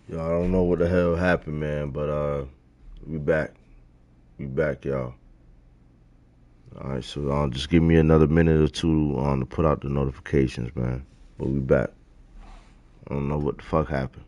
Yo, I don't know what the hell happened, man, but we back. We back, y'all. All right, so just give me another minute or two to put out the notifications, man. But we back. I don't know what the fuck happened.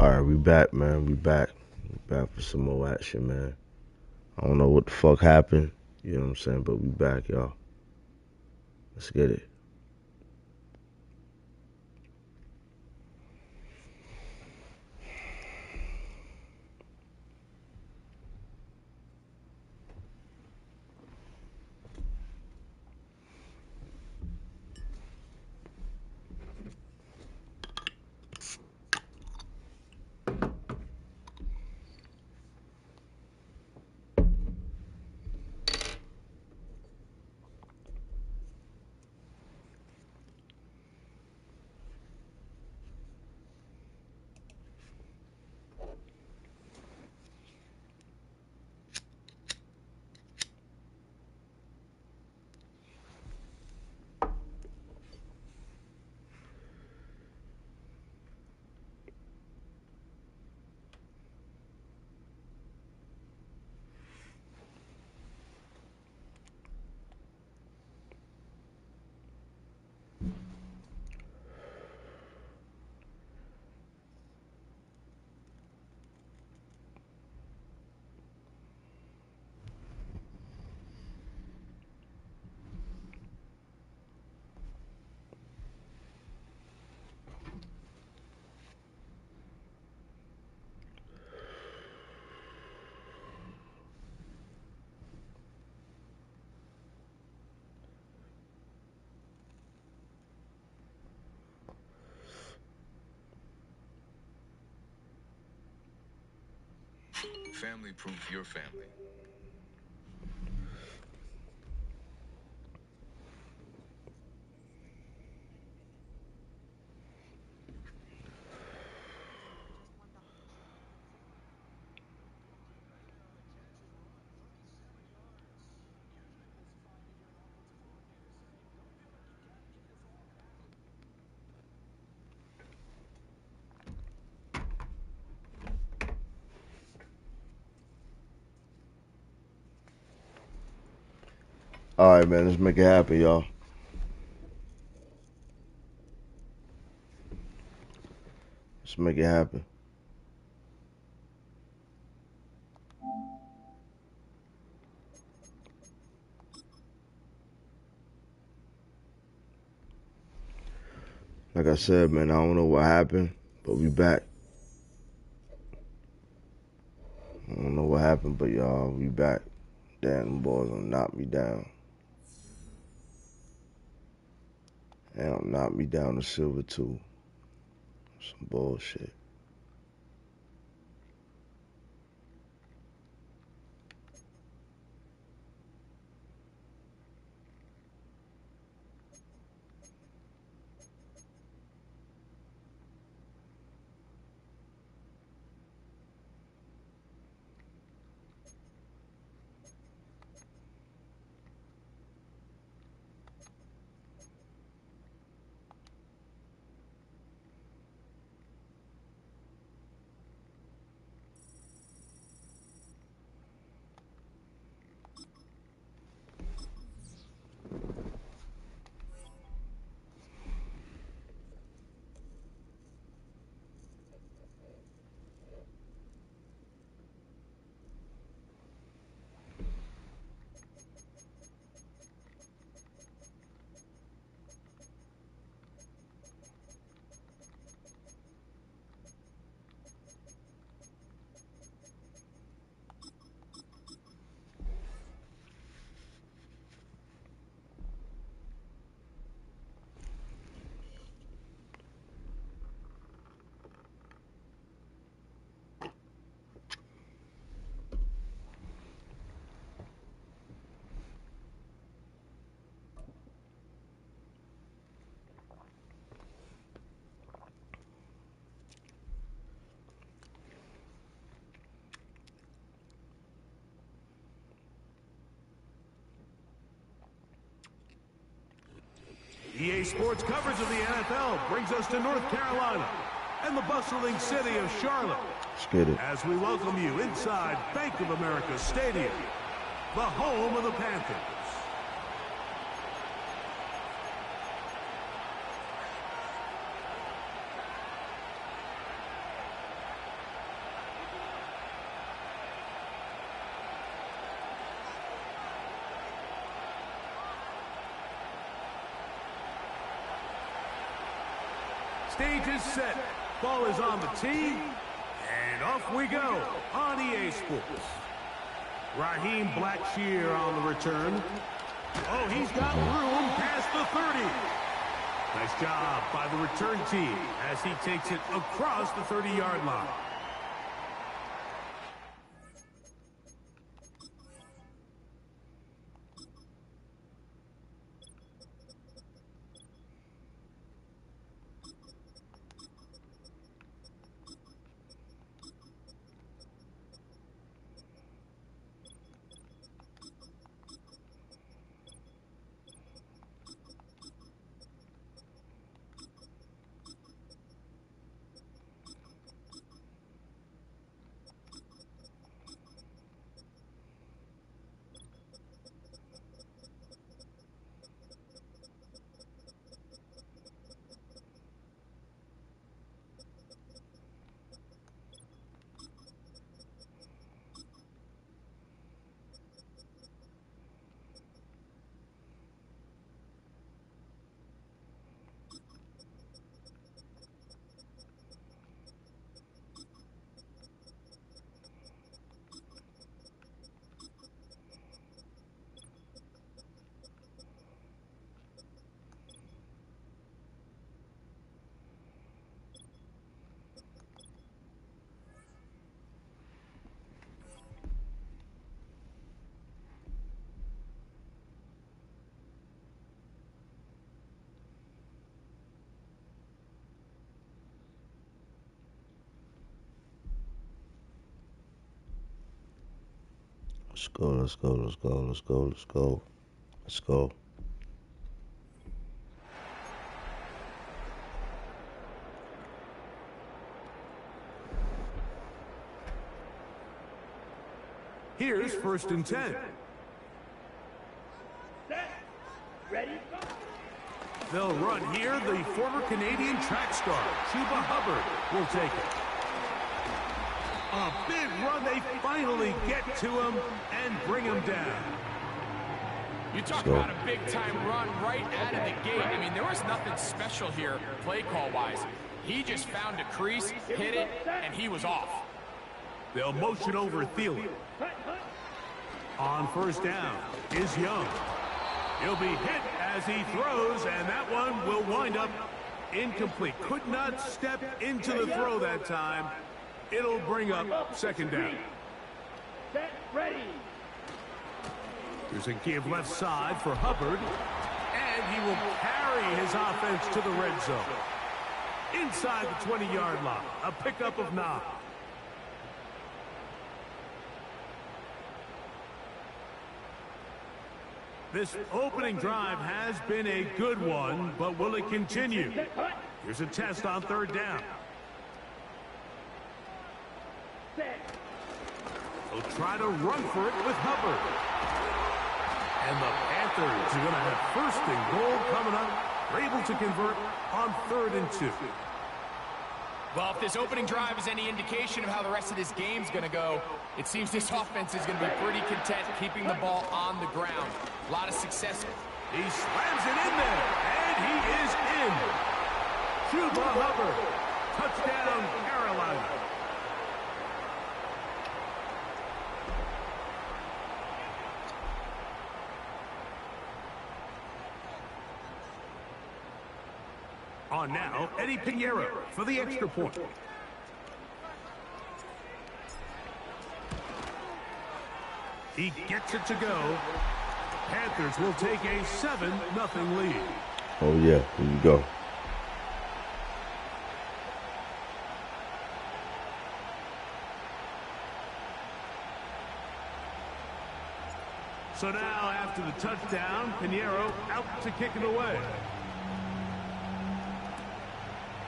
Alright, we back, man. We back. We back for some more action, man. I don't know what the fuck happened. You know what I'm saying? But we back, y'all. Let's get it. Family proof your family. Alright, man. Let's make it happen, y'all. Let's make it happen. Like I said, man, I don't know what happened, but we back. I don't know what happened, but y'all, we back. Damn, them boys gonna knock me down. And knock me down to silver too. Some bullshit. EA Sports coverage of the NFL brings us to North Carolina and the bustling city of Charlotte. Let's get it. As we welcome you inside Bank of America Stadium, the home of the Panthers. Stage is set. Ball is on the tee. And off we go on EA Sports. Raheem Blackshear on the return. Oh, he's got room past the 30. Nice job by the return team as he takes it across the 30-yard line. Let's go, let's go, let's go, let's go, let's go. Let's go. Here's 1st and 10. Set. Ready. They'll run here. The former Canadian track star, Chuba Hubbard, will take it. A big run. They finally get to him and bring him down. You talk about a big-time run right out of the gate. I mean, there was nothing special here play call-wise. He just found a crease, hit it, and he was off. They'll motion over Thielen. On 1st down is Young. He'll be hit as he throws, and that one will wind up incomplete. Could not step into the throw that time. It'll bring up 2nd down. Set. Ready. Here's a give left side for Hubbard, and he will carry his offense to the red zone. Inside the 20-yard line, a pickup of 9. This opening drive has been a good one, but will it continue? Here's a test on 3rd down. He'll try to run for it with Hubbard. And the Panthers are going to have 1st and goal coming up. They're able to convert on 3rd and 2. Well, if this opening drive is any indication of how the rest of this game's going to go, it seems this offense is going to be pretty content keeping the ball on the ground. A lot of success. He slams it in there, and he is in. Chuba Hubbard, touchdown Carolina. On now, Eddie Pinheiro for the extra point. He gets it to go. Panthers will take a 7-0 lead. Oh, yeah. Here we go. So now, after the touchdown, Pinheiro out to kick it away.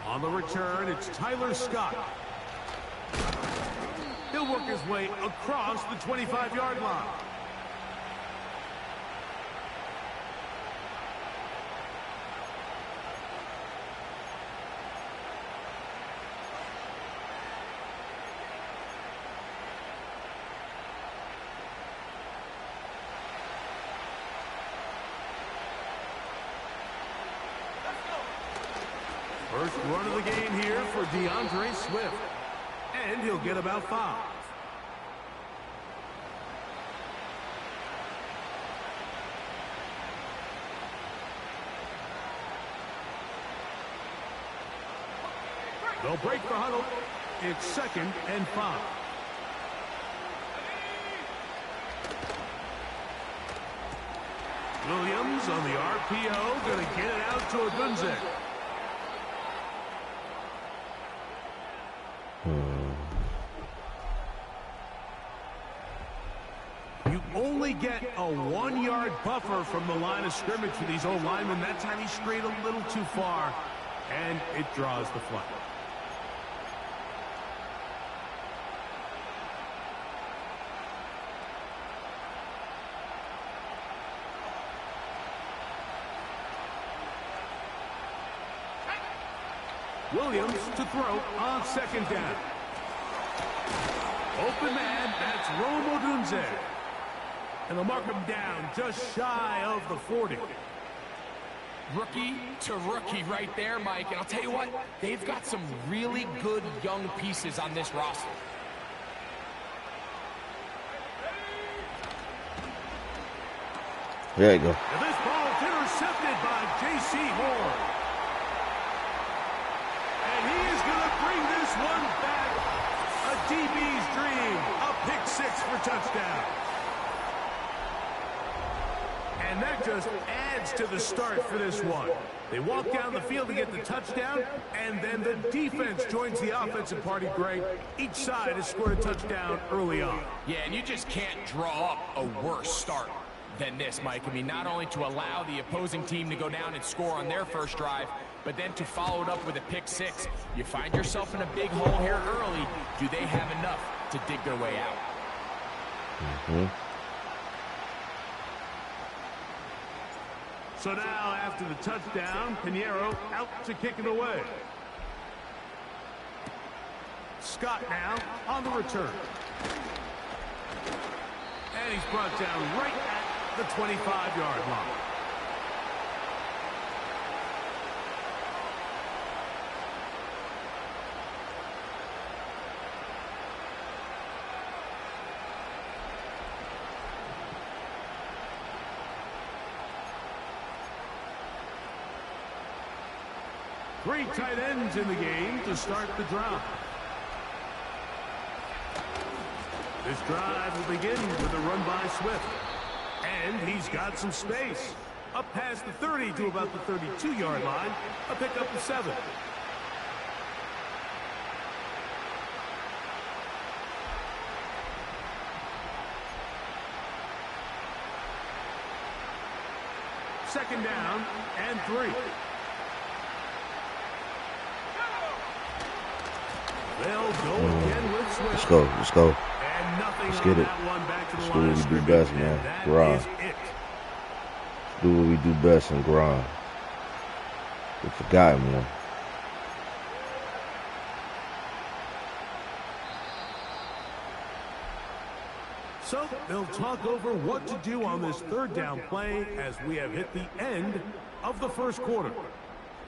On the return, it's Tyler Scott. He'll work his way across the 25-yard line. quick run of the game here for DeAndre Swift. And he'll get about 5. They'll break the huddle. It's 2nd and 5. Williams on the RPO, going to get it out to Odunze. You only get a 1-yard buffer from the line of scrimmage for these old linemen. That time he strayed a little too far, and it draws the flag. Williams to throw on 2nd down. Open man, that's Rome Odunze. And they'll mark him down just shy of the 40. Rookie to rookie right there, Mike. And I'll tell you what, they've got some really good young pieces on this roster. There you go. And this ball's intercepted by J.C. Horn. And he is going to bring this one back. A DB's dream. A pick 6 for touchdown. And that just adds to the start for this one. They walk down the field to get the touchdown, and then the defense joins the offensive party, Greg. Each side has scored a touchdown early on. Yeah, and you just can't draw up a worse start than this, Mike. I mean, not only to allow the opposing team to go down and score on their first drive, but then to follow it up with a pick 6. You find yourself in a big hole here early. Do they have enough to dig their way out? So now, after the touchdown, Pinheiro out to kick it away. Scott now on the return. And he's brought down right at the 25-yard line. Three tight ends in the game to start the drive. This drive will begin with a run by Swift. And he's got some space. Up past the 30 to about the 32-yard line. A pickup of 7. Second down and 3. They'll go again with Swift. Let's go. Let's go. And nothing Let's on get it. that one back to the Let's do line what of we do scrimmage, best, and man. that Grind. is it. Do what we do best and grind. We forgot more. So they'll talk over what to do on this third down play as we have hit the end of the first quarter.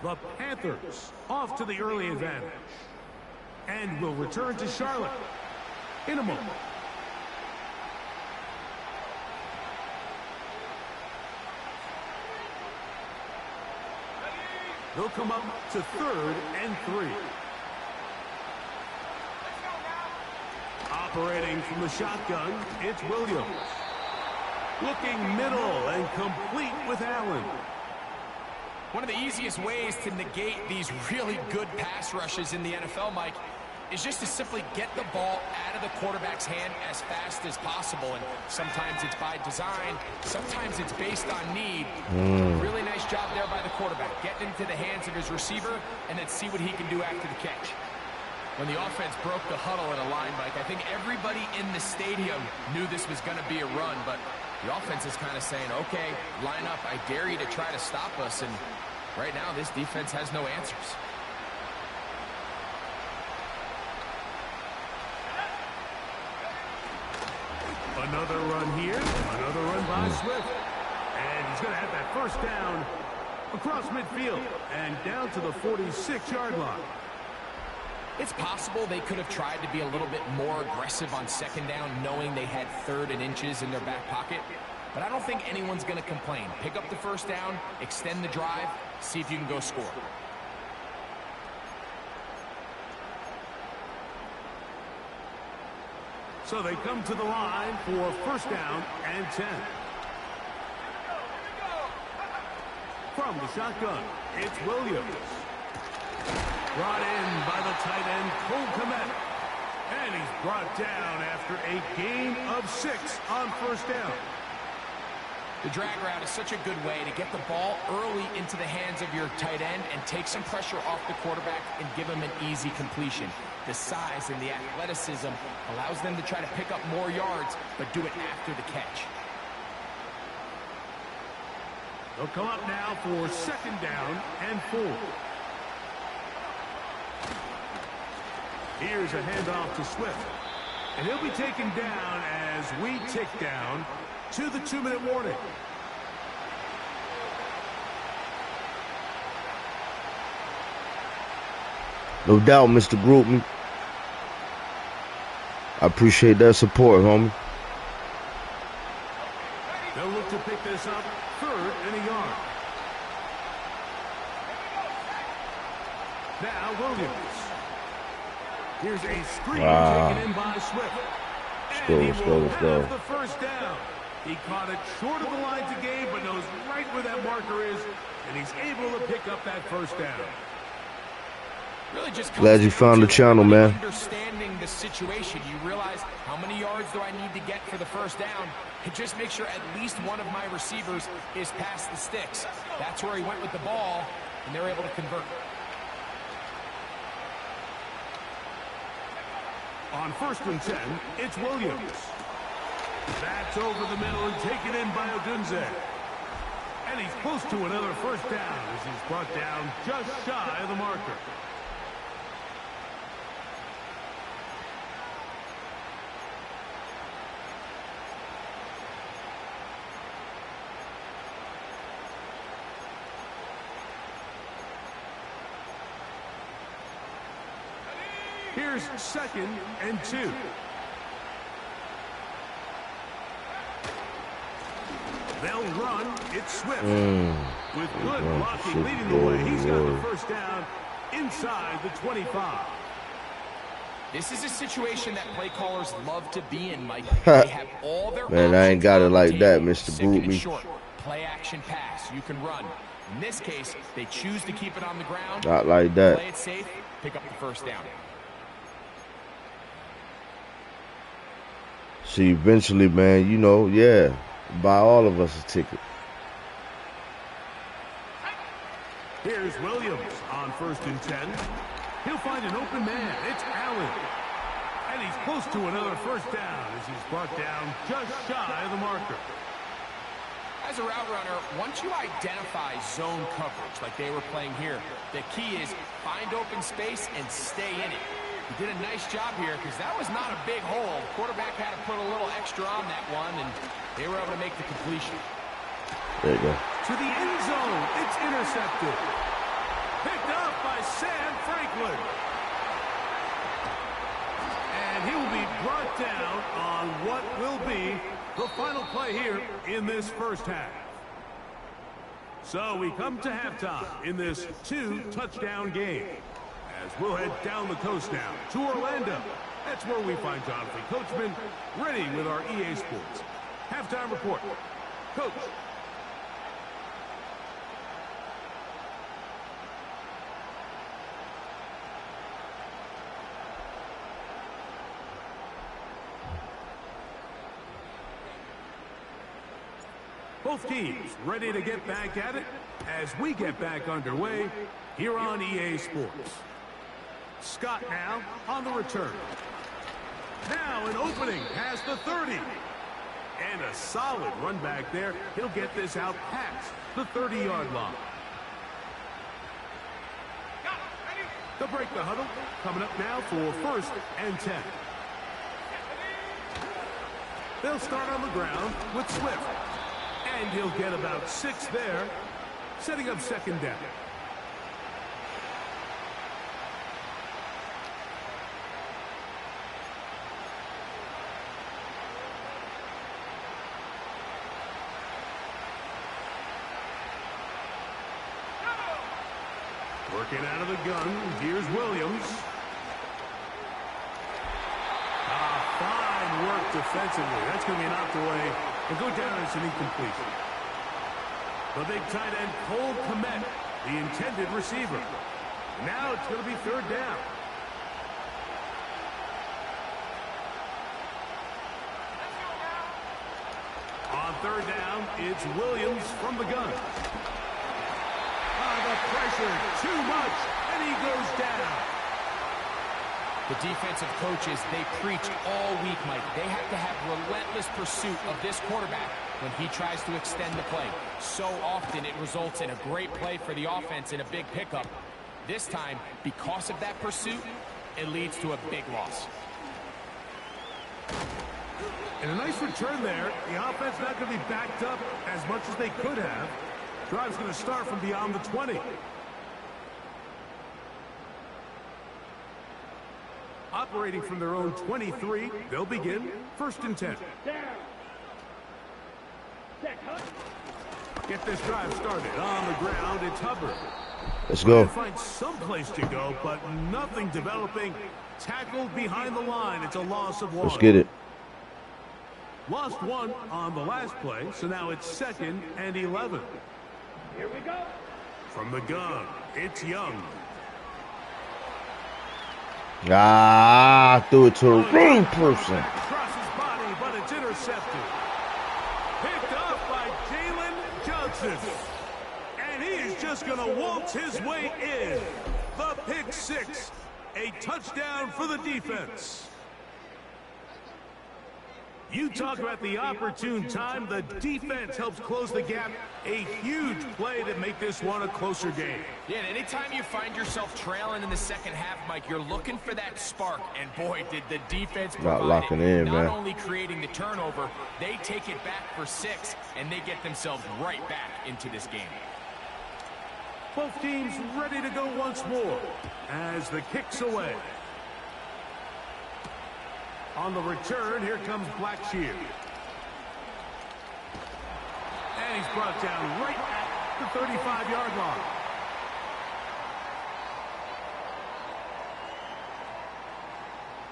The Panthers off to the early advantage. And will return to Charlotte in a moment. They'll come up to 3rd and 3. Operating from the shotgun, it's Williams. Looking middle and complete with Allen. One of the easiest ways to negate these really good pass rushes in the NFL, Mike, is just to simply get the ball out of the quarterback's hand as fast as possible. And sometimes it's by design, sometimes it's based on need. Really nice job there by the quarterback, getting into the hands of his receiver and then see what he can do after the catch. When the offense broke the huddle in a line, Mike, I think everybody in the stadium knew this was going to be a run, but the offense is kind of saying, okay, line up, I dare you to try to stop us, and right now this defense has no answers. Another run here, another run by Swift. And he's going to have that first down across midfield and down to the 46-yard line. It's possible they could have tried to be a little bit more aggressive on second down, knowing they had 3rd and inches in their back pocket. But I don't think anyone's going to complain. Pick up the first down, extend the drive, see if you can go score. So they come to the line for first down and 10. From the shotgun, it's Williams. Brought in by the tight end, Cole Kmet. And he's brought down after a gain of 6 on first down. The drag route is such a good way to get the ball early into the hands of your tight end and take some pressure off the quarterback and give him an easy completion. The size and the athleticism allows them to try to pick up more yards, but do it after the catch. They'll come up now for second down and 4. Here's a handoff to Swift. And he'll be taken down as we tick down to the 2-minute warning. No doubt, Mr. Groupman. I appreciate that support, homie. They'll look to pick this up 3rd and a yard. Now Williams. Here's a screen taken in by Swift. Let's go. The first down. He caught it short of the line to gain, but knows right where that marker is, and he's able to pick up that first down. Really just glad you found the channel, man. Understanding the situation, you realize how many yards do I need to get for the first down, and just make sure at least one of my receivers is past the sticks. That's where he went with the ball, and they're able to convert. On 1st and 10, it's Williams. That's over the middle and taken in by Odunze. And he's close to another first down as he's brought down just shy of the marker. Here's 2nd and 2. They'll run. It's Swift. With good blocking leading the way. He's got the first down inside the 25. This is a situation that play callers love to be in, Mike. They have all their man, I ain't got it like that, Mr. Bootme. Short, play action pass. You can run. In this case, they choose to keep it on the ground. Not like that. Play it safe. Pick up the first down. See, eventually, man, you know, yeah, buy all of us a ticket. Here's Williams on 1st and 10. He'll find an open man. It's Allen. And he's close to another first down as he's brought down just shy of the marker. As a route runner, once you identify zone coverage like they were playing here, the key is find open space and stay in it. He did a nice job here because that was not a big hole. Quarterback had to put a little extra on that one, and they were able to make the completion. There you go. To the end zone, it's intercepted. Picked up by Sam Franklin. And he will be brought down on what will be the final play here in this first half. So we come to halftime in this 2-touchdown game. As we'll head down the coast now to Orlando. That's where we find Jonathan Coachman ready with our EA Sports halftime report. Coach. Both teams ready to get back at it as we get back underway here on EA Sports. Scott now on the return. Now an opening past the 30. And a solid run back there. He'll get this out past the 30-yard line. They'll break the huddle. Coming up now for 1st and 10. They'll start on the ground with Swift. And he'll get about 6 there. setting up second down. Working out of the gun, here's Williams. Fine work defensively. That's going to be knocked away and go down as an incompletion. The big tight end, Cole Kmet, the intended receiver. Now it's going to be third down. On third down, it's Williams from the gun. The pressure, too much, and he goes down. The defensive coaches, they preach all week, Mike. They have to have relentless pursuit of this quarterback when he tries to extend the play. So often it results in a great play for the offense and a big pickup. This time, because of that pursuit, it leads to a big loss. And a nice return there. The offense not going to be backed up as much as they could have. Drive's going to start from beyond the 20. Operating from their own 23, they'll begin first and 10. Down. Set, hut. Get this drive started. On the ground, it's Hubbard. Let's go. Find some place to go, but nothing developing. Tackled behind the line. It's a loss of one. Let's get it. Lost one on the last play, so now it's second and 11. Here we go. From the gun, it's Young. Threw it to the wrong person. Across his body, but it's intercepted. Picked up by Jalen Johnson. And he is just going to waltz his way in. The pick six. A touchdown for the defense. You talk about the opportune time. The defense helps close the gap. A huge play to make this one a closer game. Yeah, and anytime you find yourself trailing in the second half, Mike, you're looking for that spark. And boy, did the defense provide Not locking in, Not man. only creating the turnover, they take it back for 6, and they get themselves right back into this game. Both teams ready to go once more as the kick's away. On the return, here comes Blackshear. And he's brought down right at the 35-yard line.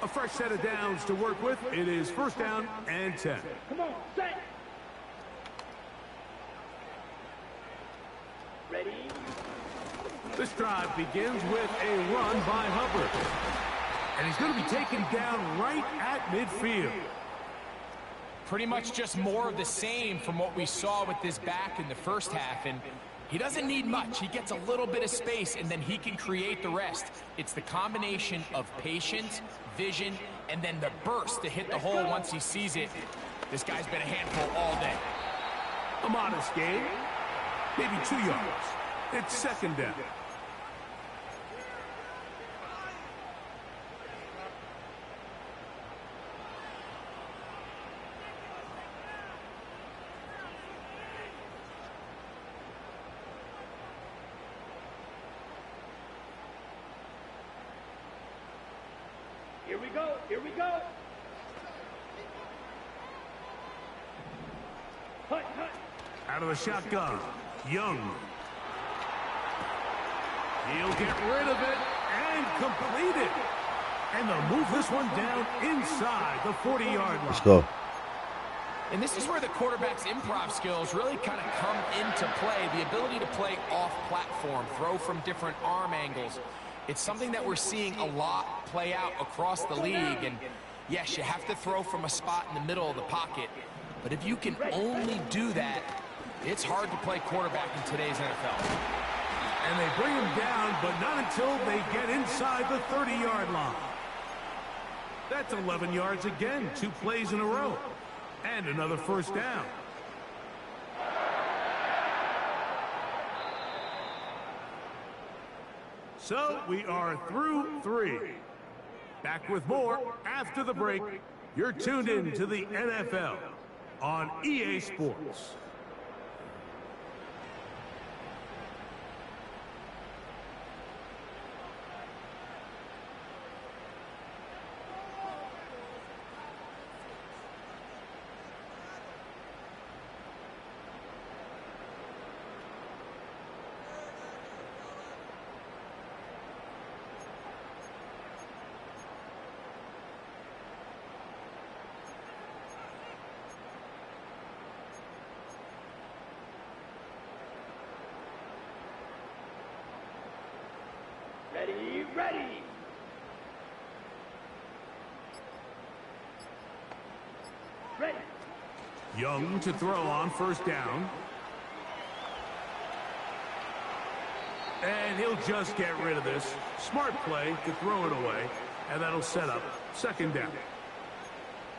A fresh set of downs to work with. It is first down and 10. Come on, set. Ready. This drive begins with a run by Hubbard. And he's going to be taken down right at midfield. Pretty much just more of the same from what we saw with this back in the first half. And he doesn't need much. He gets a little bit of space, and then he can create the rest. It's the combination of patience, vision, and then the burst to hit the hole once he sees it. This guy's been a handful all day. A modest gain. Maybe 2 yards. It's second down. Here we go. Here we go. Hut, hut. Out of the shotgun, Young. He'll get rid of it and complete it. And they'll move this one down inside the 40-yard line. Let's go. And this is where the quarterback's improv skills really kind of come into play. The ability to play off-platform, throw from different arm angles. It's something that we're seeing a lot play out across the league. And yes, you have to throw from a spot in the middle of the pocket. But if you can only do that, it's hard to play quarterback in today's NFL. And they bring him down, but not until they get inside the 30-yard line. That's 11 yards again, 2 plays in a row. And another first down. So we are through 3. Back with more after the break. You're tuned in to the NFL on EA Sports. ready. Ready. Young to throw on first down. And he'll just get rid of this. Smart play to throw it away. And that'll set up second down.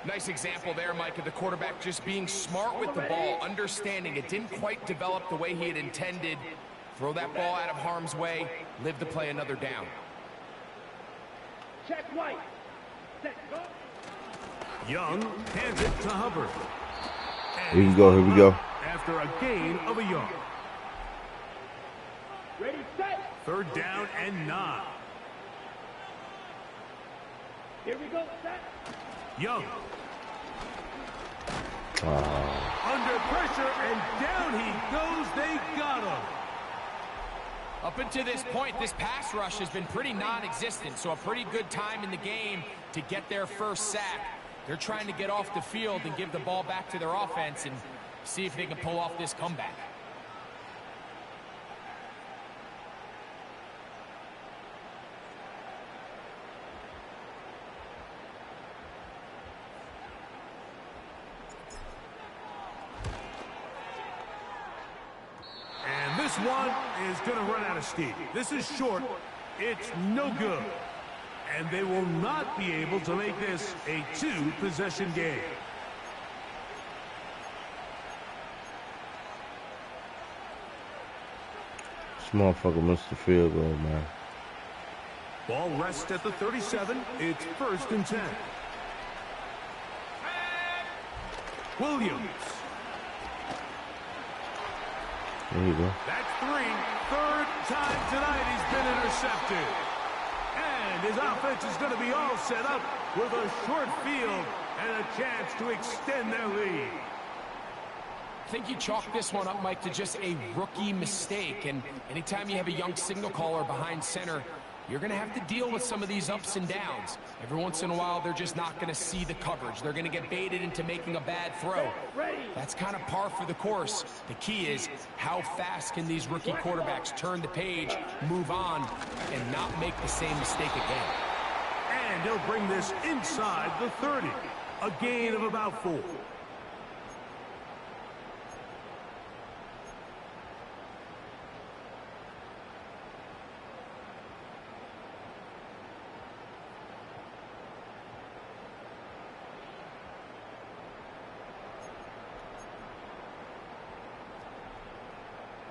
Nice example there, Mike, of the quarterback just being smart with the ball, understanding it didn't quite develop the way he had intended. Throw that ball out of harm's way, live to play another down. Check right. Set, go. Young hands it to Hubbard. And Here we go, here we go. after a gain of a yard. Ready, set. Third down and 9. Here we go, set. Young. Under pressure, and down he goes. They got him. Up until this point, this pass rush has been pretty non-existent, so a pretty good time in the game to get their first sack. They're trying to get off the field and give the ball back to their offense and see if they can pull off this comeback. And this one is going to run out of steam. This is short. It's no good. And they will not be able to make this a 2-possession game. This motherfucker missed the field goal, man. Ball rests at the 37. It's first and 10. Williams. There you go. That's 3. Third time tonight he's been intercepted. And his offense is going to be all set up with a short field and a chance to extend their lead. I think you chalk this one up, Mike, to just a rookie mistake. And anytime you have a young signal caller behind center, you're going to have to deal with some of these ups and downs. Every once in a while, they're just not going to see the coverage. They're going to get baited into making a bad throw. That's kind of par for the course. The key is how fast can these rookie quarterbacks turn the page, move on, and not make the same mistake again. And he'll bring this inside the 30. A gain of about 4.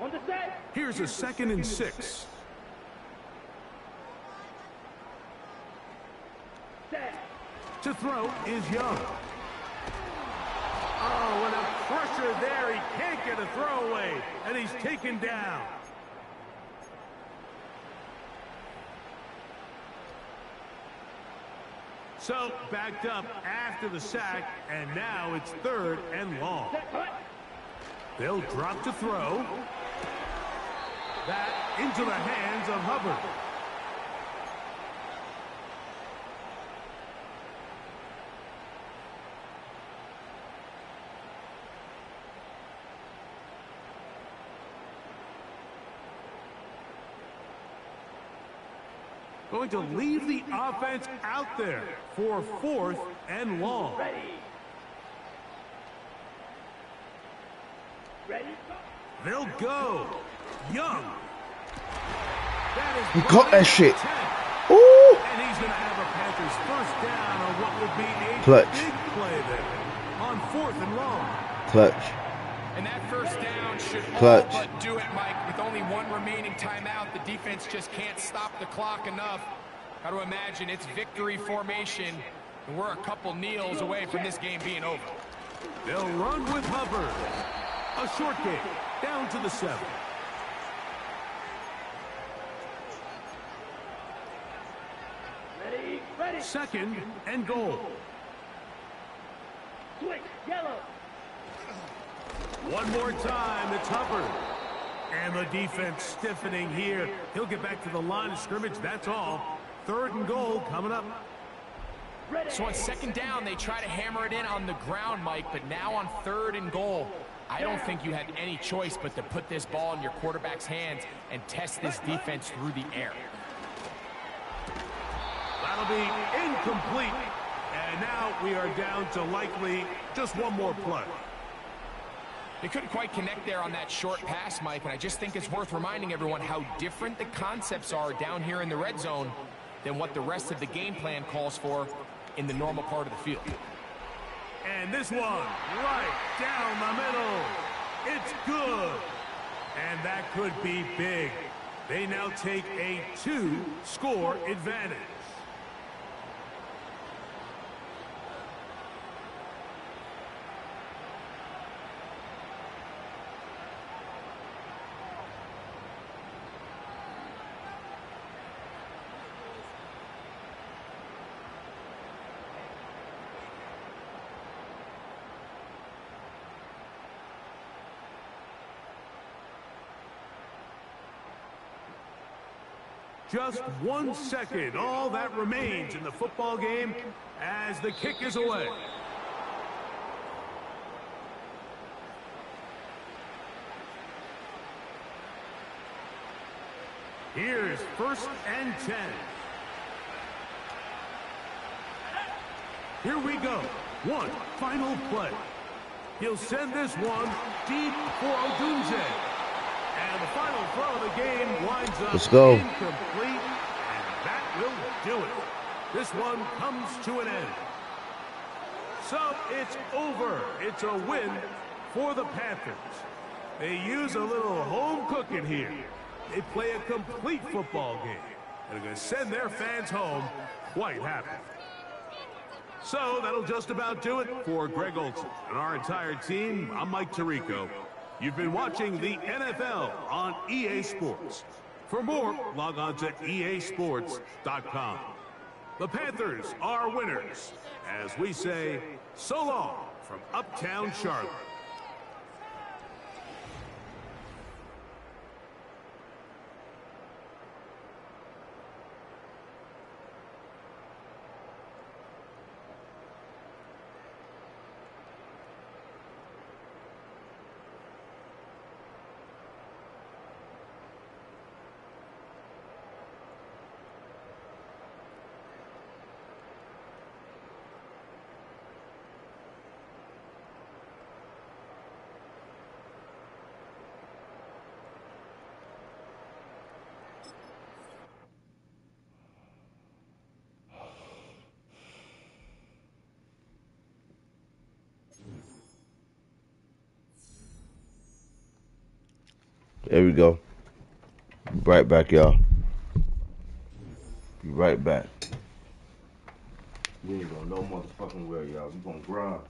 On the set. Here's a 2nd and 6. Set. To throw is Young. Oh, and a pressure there. He can't get a throwaway, and he's taken down. So, backed up after the sack, and now it's 3rd and long. Set, cut. They'll drop to throw. That into the hands of Hubbard. Going to leave the offense out there for 4th and long. Ready. Ready, go. They'll go. Young. That is He caught that shit. 10. Ooh! And he's going to have a Panthers first down on what would be a Clutch. big play there on 4th and long. Clutch. And that first down should Clutch. all but do it, Mike. With only one remaining timeout, the defense just can't stop the clock enough. Got to imagine it's victory formation, and we're a couple kneels away from this game being over. They'll run with Hubbard. A short game, down to the 7. Ready, ready. 2nd and goal. Switch, yellow. One more time, it's Hubbard. And the defense stiffening here. He'll get back to the line of scrimmage, that's all. 3rd and goal coming up. Ready. So on 2nd down, they try to hammer it in on the ground, Mike, but now on 3rd and goal, I don't think you had any choice but to put this ball in your quarterback's hands and test this defense through the air. That'll be incomplete. And now we are down to likely just one more play. They couldn't quite connect there on that short pass, Mike, and I just think it's worth reminding everyone how different the concepts are down here in the red zone than what the rest of the game plan calls for in the normal part of the field. And this one, right down the middle. It's good. And that could be big. They now take a 2-score advantage. Just 1 second, all that remains in the football game as the kick is away. Here's 1st and 10. Here we go. One final play. He'll send this one deep for Odunze. And the final throw of the game winds up Let's go. incomplete, and that will do it. This one comes to an end. So it's over. It's a win for the Panthers. They use a little home cooking here. They play a complete football game, and are going to send their fans home quite happy. So that'll just about do it for Greg Olson and our entire team. I'm Mike Tirico. You've been watching the NFL on EA Sports. For more, log on to easports.com. The Panthers are winners, as we say, so long from Uptown Charlotte. There we go. Be right back, y'all. Be right back. We ain't going no motherfucking where, y'all. We gonna grind.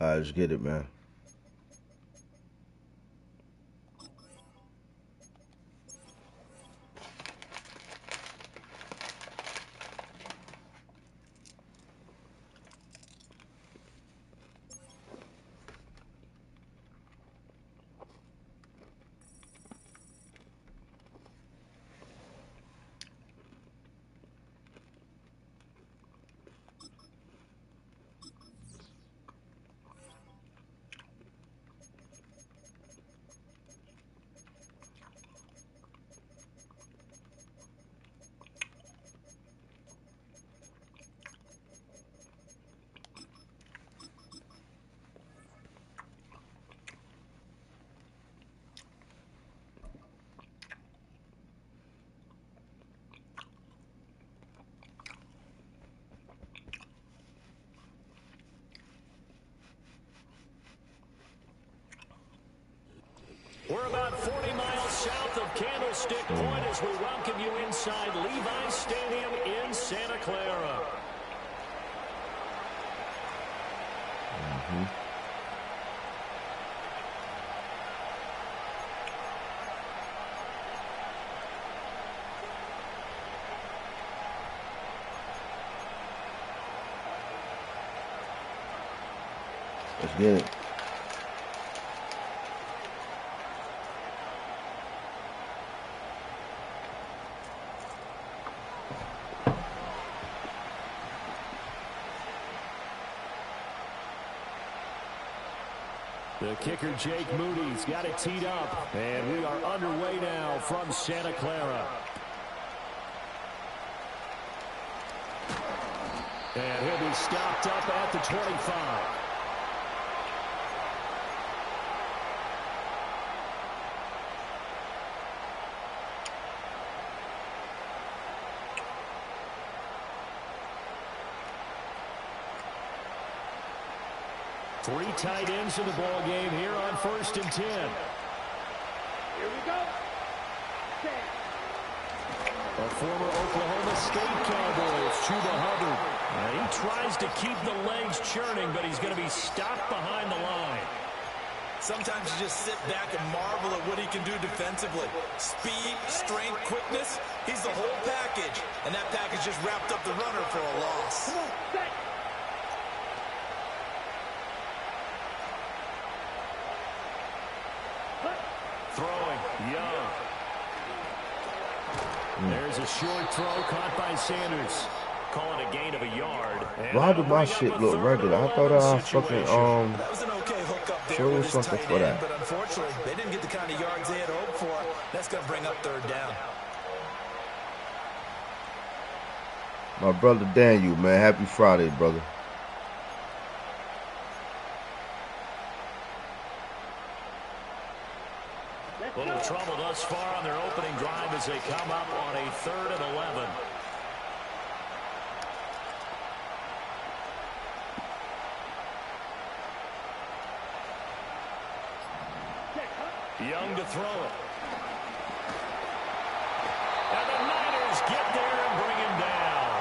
right, let's get it, man. We're about 40 miles south of Candlestick Point as we welcome you inside Levi's Stadium in Santa Clara. Let's get it. The kicker, Jake Moody's got it teed up, and we are underway now from Santa Clara. And he'll be stopped up at the 25. Three tight ends in the ball game here on 1st and 10. Here we go. Set. A former Oklahoma State Cowboy, Chuba Hubbard. He tries to keep the legs churning, but he's going to be stopped behind the line. Sometimes you just sit back and marvel at what he can do defensively. Speed, strength, quickness, he's the whole package. And that package just wrapped up the runner for a loss. Come on, set. Throwing, Young. There's a short throw caught by Sanders. Calling a gain of a yard. Why did my shit look regular? I thought I fucking That was an okay hookup there sure with was his something tight for end, that. but unfortunately, they didn't get the kind of yards they had hoped for. That's going to bring up 3rd down. My brother Daniel, man. Happy Friday, brother. Little trouble thus far on their opening drive as they come up on a 3rd and 11. Young to throw it. And the Niners get there and bring him down.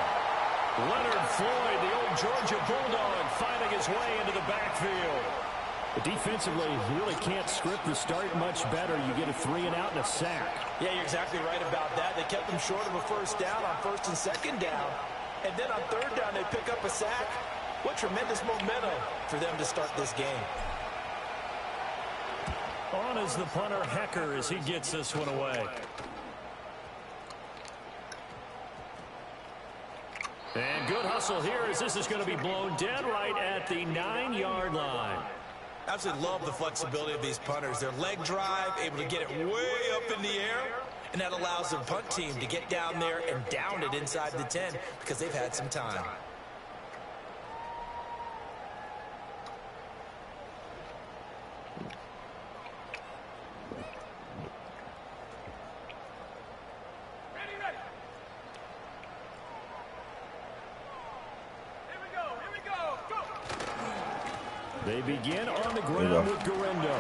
Leonard Floyd, the old Georgia Bulldog, finding his way into the backfield. But defensively, you really can't script the start much better. You get a 3 and out and a sack. Yeah, you're exactly right about that. They kept them short of a 1st down on 1st and 2nd down. And then on 3rd down, they pick up a sack. What tremendous momentum for them to start this game. On is the punter, Hecker, as he gets this one away. And good hustle here as this is going to be blown dead right at the 9-yard line. Absolutely love the flexibility of these punters. Their leg drive, able to get it way up in the air, and that allows their punt team to get down there and down it inside the 10 because they've had some time. They begin on the ground with Garendo.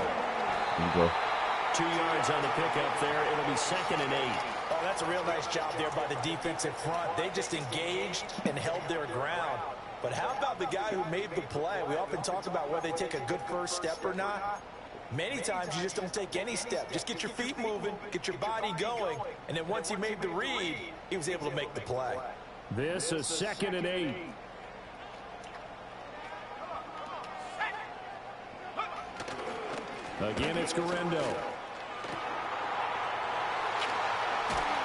Here you go. 2 yards on the pickup there. It'll be 2nd and 8. Oh, that's a real nice job there by the defensive front. They just engaged and held their ground. But how about the guy who made the play? We often talk about whether they take a good first step or not. Many times you just don't take any step. Just get your feet moving, get your body going, and then once he made the read, he was able to make the play. This is 2nd and 8. Again, it's Garendo.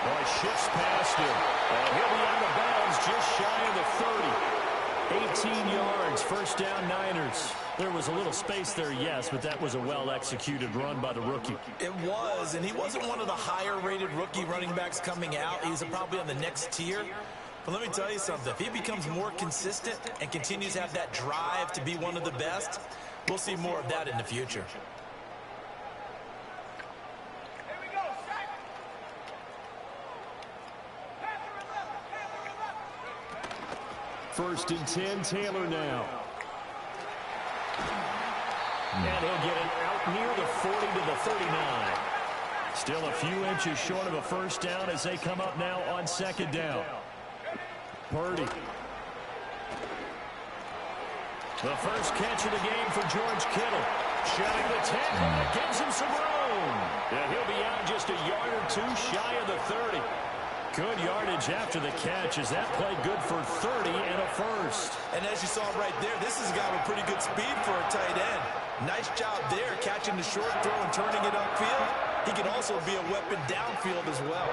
Boy, shifts past him. And he'll be out of bounds just shy of the 30. 18 yards, first down Niners. There was a little space there, yes, but that was a well-executed run by the rookie. It was, and he wasn't one of the higher-rated rookie running backs coming out. He's probably on the next tier. But let me tell you something. If he becomes more consistent and continues to have that drive to be one of the best, we'll see more of that in the future. First and 10, Taylor now. And he'll get it out near the 40 to the 39. Still a few inches short of a first down as they come up now on 2nd down. Purdy. The first catch of the game for George Kittle. Shedding the tackle, that gives him some room. Yeah, he'll be out just a yard or two shy of the 30. Good yardage after the catch. Is that play good for 30 and a first? And as you saw right there, this is a guy with pretty good speed for a tight end. Nice job there, catching the short throw and turning it upfield. He can also be a weapon downfield as well.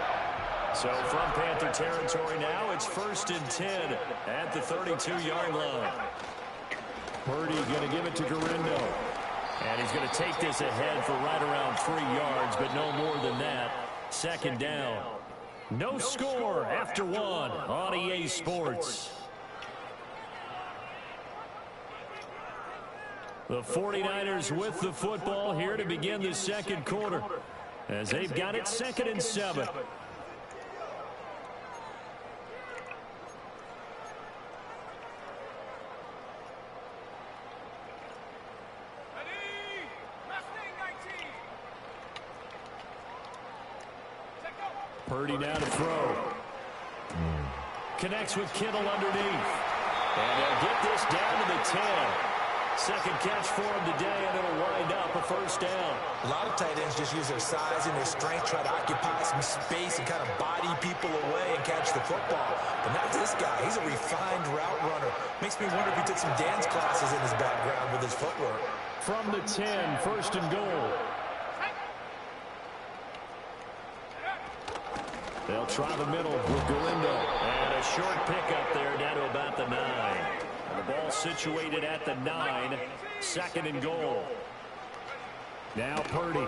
So from Panther territory now, it's 1st and 10 at the 32-yard line. Purdy going to give it to Garendo. And he's going to take this ahead for right around 3 yards, but no more than that. 2nd down. No score after 1 on EA Sports. The 49ers with the football here to begin the 2nd quarter as they've got it 2nd and 7. Purdy now to throw. Connects with Kittle underneath. And they'll get this down to the 10. Second catch for him today, and it'll wind up a first down. A lot of tight ends just use their size and their strength, try to occupy some space and kind of body people away and catch the football. But not this guy. He's a refined route runner. Makes me wonder if he took some dance classes in his background with his footwork. From the 10, 1st and goal. They'll try the middle with Garendo. And a short pickup there down to about the 9. And the ball situated at the 9. 2nd and goal. Now Purdy.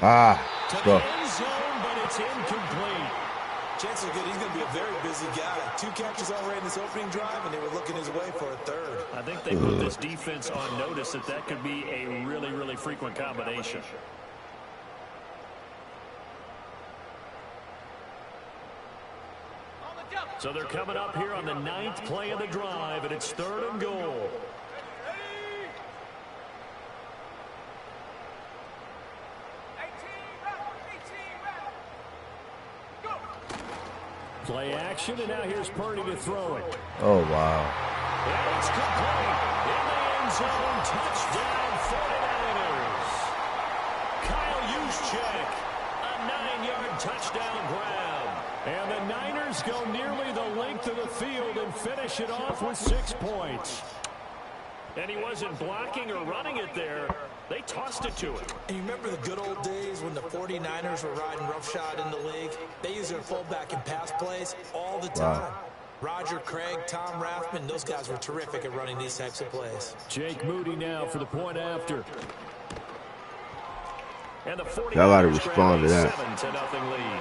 Let's go. End zone, but it's incomplete. Chances are good he's going to be a very busy guy. 2 catches already in this opening drive, and they were looking his way for a 3rd. I think they put this defense on notice that could be a really, really frequent combination. So they're coming up here on the 9th play of the drive, and it's 3rd and goal. Play action, and now here's Purdy to throw it. Oh, wow. And it's complete. In the end zone, touchdown 49ers. Kyle Juszczyk, a 9-yard touchdown grab. And the Niners go nearly the length of the field and finish it off with 6 points. And he wasn't blocking or running it there. They tossed it to him. And you remember the good old days when the 49ers were riding roughshod in the league? They used their fullback in pass plays all the time. Wow. Roger Craig, Tom Rathman, those guys were terrific at running these types of plays. Jake Moody now for the point after. And the 49ers y'all got to respond to that. 7-0 lead.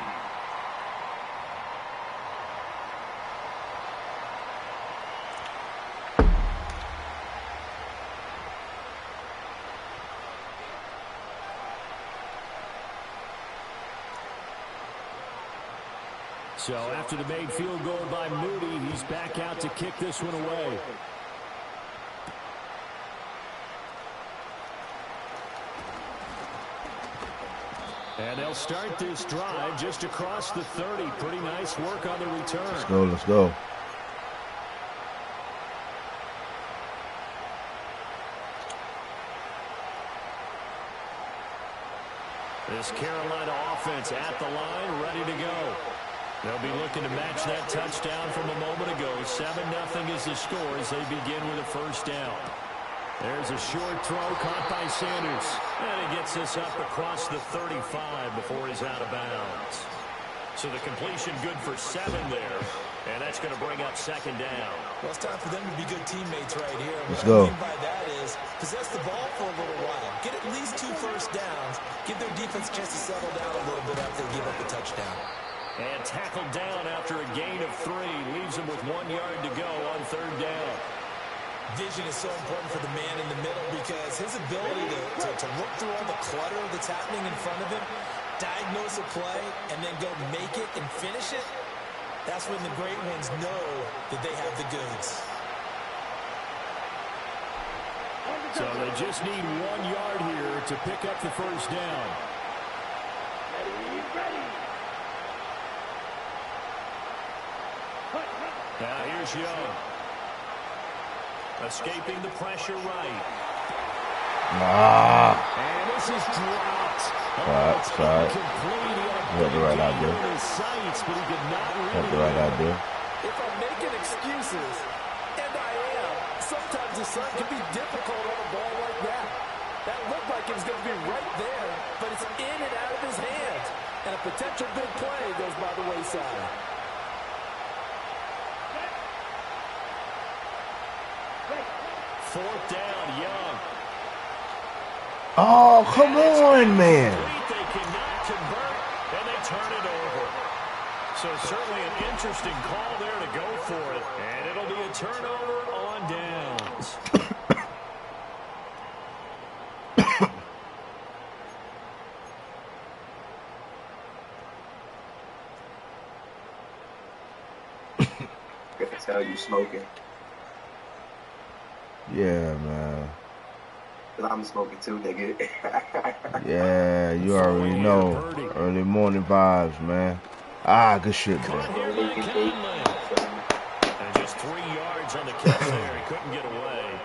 So after the made field goal by Moody, he's back out to kick this one away. And they'll start this drive just across the 30. Pretty nice work on the return. Let's go, let's go. This Carolina offense at the line, ready to go. They'll be looking to match that touchdown from a moment ago. 7-0 is the score as they begin with a first down. There's a short throw caught by Sanders. And he gets this up across the 35 before he's out of bounds. So the completion good for 7 there. And that's going to bring up second down. Well, it's time for them to be good teammates right here. Let's go. go. What I mean by that is possess the ball for a little while. Get at least 2 first downs. Give their defense a chance to settle down a little bit after they give up a touchdown. And tackled down after a gain of 3. Leaves him with 1 yard to go on third down. Vision is so important for the man in the middle because his ability to look through all the clutter that's happening in front of him, diagnose a play, and then go make it and finish it, that's when the great ones know that they have the goods. So they just need 1 yard here to pick up the first down. Ready. Now here's Young. Escaping the pressure right. And this is dropped. Side. He had the right idea. If I'm making excuses, and I am, sometimes the sun can be difficult on a ball like that. That looked like it was going to be right there, but it's in and out of his hands. And a potential big play goes by the wayside. Fourth down, Young. Oh, come on, man. They cannot convert, and they turn it over. So certainly an interesting call there to go for it. And it'll be a turnover on downs. I can tell you smoking. Yeah, man. Because I'm smoking too, nigga. Yeah, you already know. Early morning vibes, man. Good shit, man. And just 3 yards on the catch there. He couldn't get away.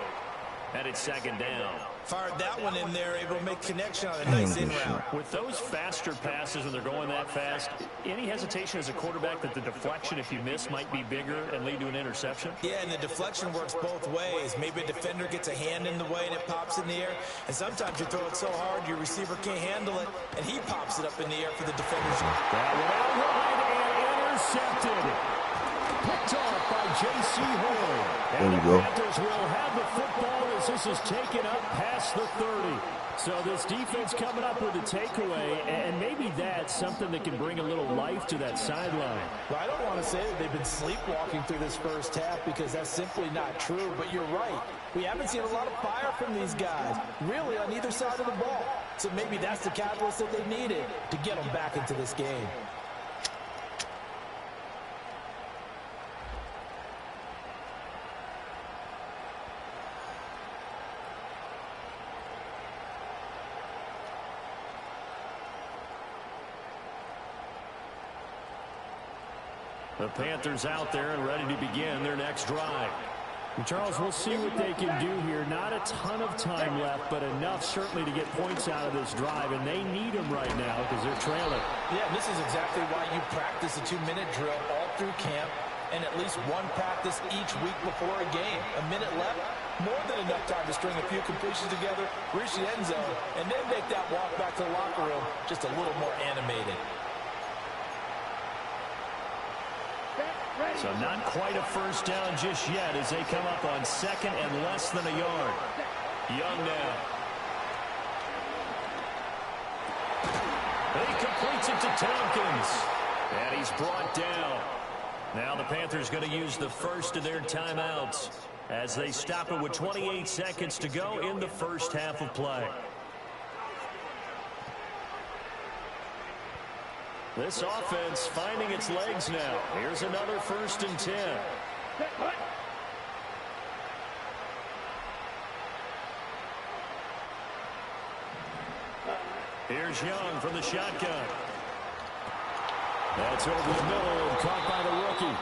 And it's second down. Fired that one in there, able to make connection on a nice in route. With those faster passes when they're going that fast, any hesitation as a quarterback that the deflection, if you miss, might be bigger and lead to an interception? Yeah, and the deflection works both ways. Maybe a defender gets a hand in the way and it pops in the air. And sometimes you throw it so hard your receiver can't handle it, and he pops it up in the air for the defender's. That one out wide and intercepted. Picked off by J.C. Horn. And the Panthers will have the football as this is taken up past the 30. So this defense coming up with a takeaway, and maybe that's something that can bring a little life to that sideline. Well, I don't want to say that they've been sleepwalking through this first half because that's simply not true, but you're right. We haven't seen a lot of fire from these guys, really on either side of the ball. So maybe that's the catalyst that they needed to get them back into this game. The Panthers out there and ready to begin their next drive. And Charles, we'll see what they can do here. Not a ton of time left, but enough certainly to get points out of this drive, and they need them right now because they're trailing. Yeah, this is exactly why you practice a 2-minute drill all through camp and at least one practice each week before a game. A minute left, more than enough time to string a few completions together, reach the end zone, and then make that walk back to the locker room just a little more animated. So not quite a first down just yet as they come up on second and less than a yard. Young now. He completes it to Tompkins. And he's brought down. Now the Panthers going to use the first of their timeouts as they stop it with 28 seconds to go in the first half of play. This offense finding its legs now. Here's another 1st and 10. Here's Young from the shotgun. That's over the middle and caught by the rookie.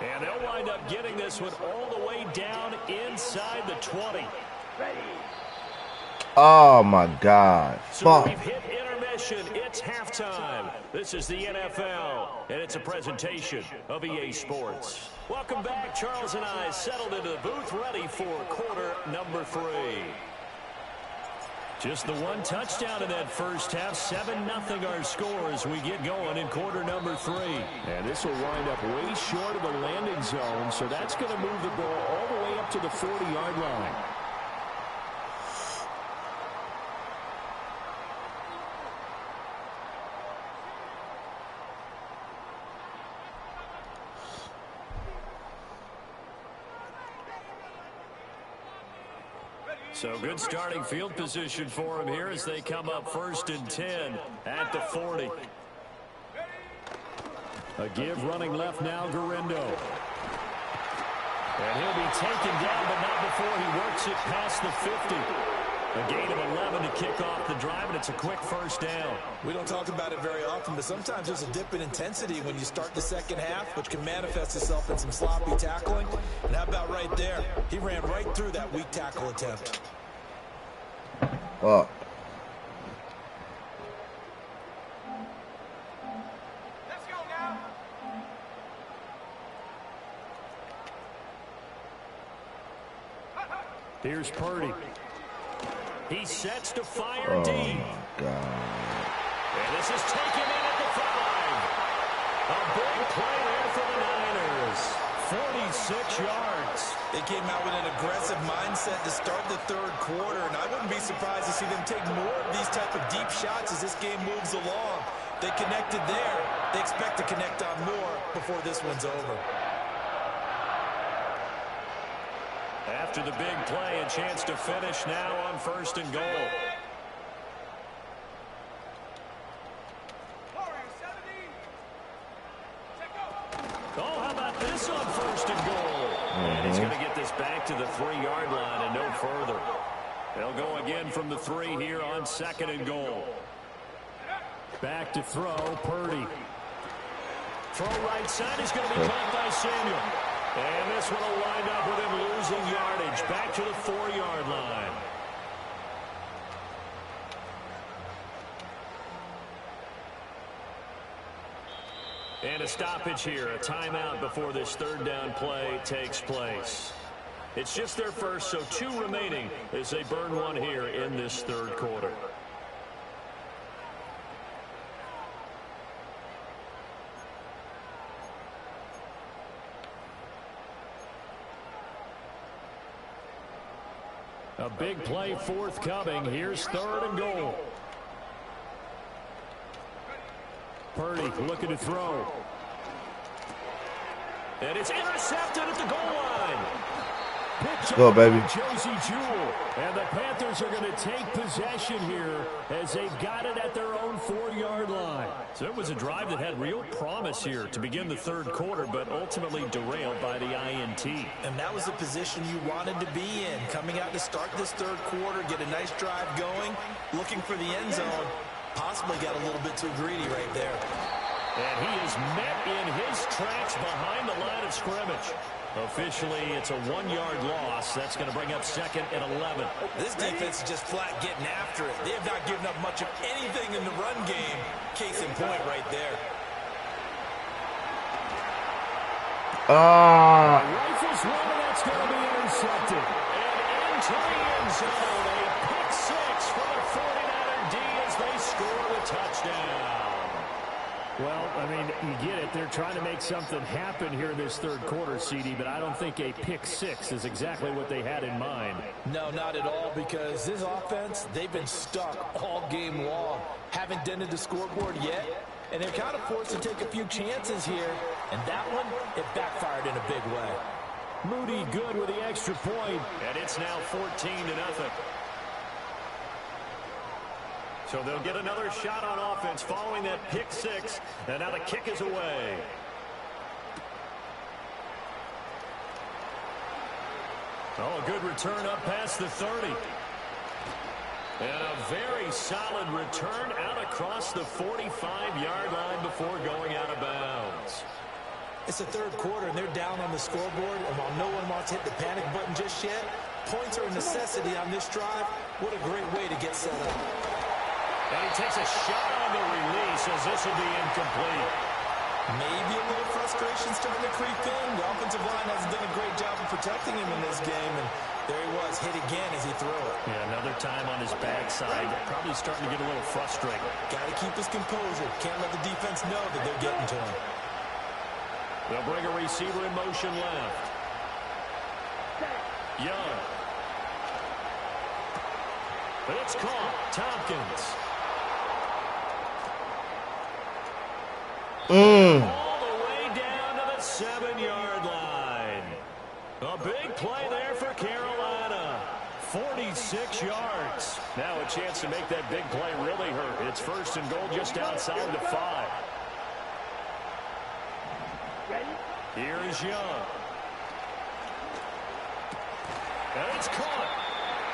And they'll wind up getting this one all the way down inside the 20. Oh, my God. So Fuck. we've hit intermission. possession. It's halftime. This is the NFL, and it's a presentation of EA Sports. Welcome back. Charles and I settled into the booth, ready for quarter number 3. Just the one touchdown in that first half. 7-0 our score as we get going in quarter number 3. And this will wind up way short of the landing zone, so that's going to move the ball all the way up to the 40-yard line. So good starting field position for him here as they come up 1st and 10 at the 40. A give running left now, Garindo. And he'll be taken down, but not before he works it past the 50. A gain of 11 to kick off the drive, and it's a quick first down. We don't talk about it very often, but sometimes there's a dip in intensity when you start the second half, which can manifest itself in some sloppy tackling. And how about right there? He ran right through that weak tackle attempt. Oh. Let's go now. Here's Purdy. He sets to fire Oh, deep. my God. And this is taken in at the 5. A big play there for the Niners. 46 yards. They came out with an aggressive mindset to start the third quarter, and I wouldn't be surprised to see them take more of these type of deep shots as this game moves along. They connected there. They expect to connect on more before this one's over. After the big play, a chance to finish now on 1st and goal. Oh, how about this on 1st and goal? And he's going to get this back to the 3-yard line and no further. They'll go again from the 3 here on 2nd and goal. Back to throw, Purdy. Throw right side is going to be caught by Samuel. And this one will wind up with him losing yardage back to the 4-yard line. And a stoppage here, a timeout before this 3rd down play takes place. It's just their first, so 2 remaining as they burn one here in this 3rd quarter. A big play forthcoming. Here's 3rd and goal. Purdy looking to throw. And it's intercepted at the goal line. Let's go, baby. Josie Jewell. And the Panthers are going to take possession here as they've got it at their own 4-yard line. So it was a drive that had real promise here to begin the 3rd quarter, but ultimately derailed by the INT. And that was the position you wanted to be in. Coming out to start this 3rd quarter, get a nice drive going, looking for the end zone. Possibly got a little bit too greedy right there. And he is met in his tracks behind the line of scrimmage. Officially, it's a 1-yard loss. That's going to bring up 2nd and 11. This defense is just flat getting after it. They have not given up much of anything in the run game. Case in point right there. Rifles one, and that's going to be intercepted. And into the end zone, a pick 6 for the 49er D as they score the touchdown. Well, I mean, you get it. They're trying to make something happen here in this 3rd quarter, CD, but I don't think a pick 6 is exactly what they had in mind. No, not at all, because this offense, they've been stuck all game long. Haven't dented the scoreboard yet, and they're kind of forced to take a few chances here, and that one, it backfired in a big way. Moody good with the extra point. And it's now 14-0. So they'll get another shot on offense following that pick 6. And now the kick is away. Oh, a good return up past the 30. And a very solid return out across the 45-yard line before going out of bounds. It's the 3rd quarter, and they're down on the scoreboard, and while no one wants to hit the panic button just yet, points are a necessity on this drive. What a great way to get set up. And he takes a shot on the release as this will be incomplete. Maybe a little frustration starting to creep in. The offensive line hasn't done a great job of protecting him in this game, and there he was, hit again as he threw it. Yeah, another time on his backside. Probably starting to get a little frustrated. Got to keep his composure. Can't let the defense know that they're getting to him. They'll bring a receiver in motion left. Young. But it's caught. Tompkins. All the way down to the 7-yard line. A big play there for Carolina. 46 yards. Now a chance to make that big play really hurt. It's 1st and goal just outside the 5. Here is Young. And it's caught.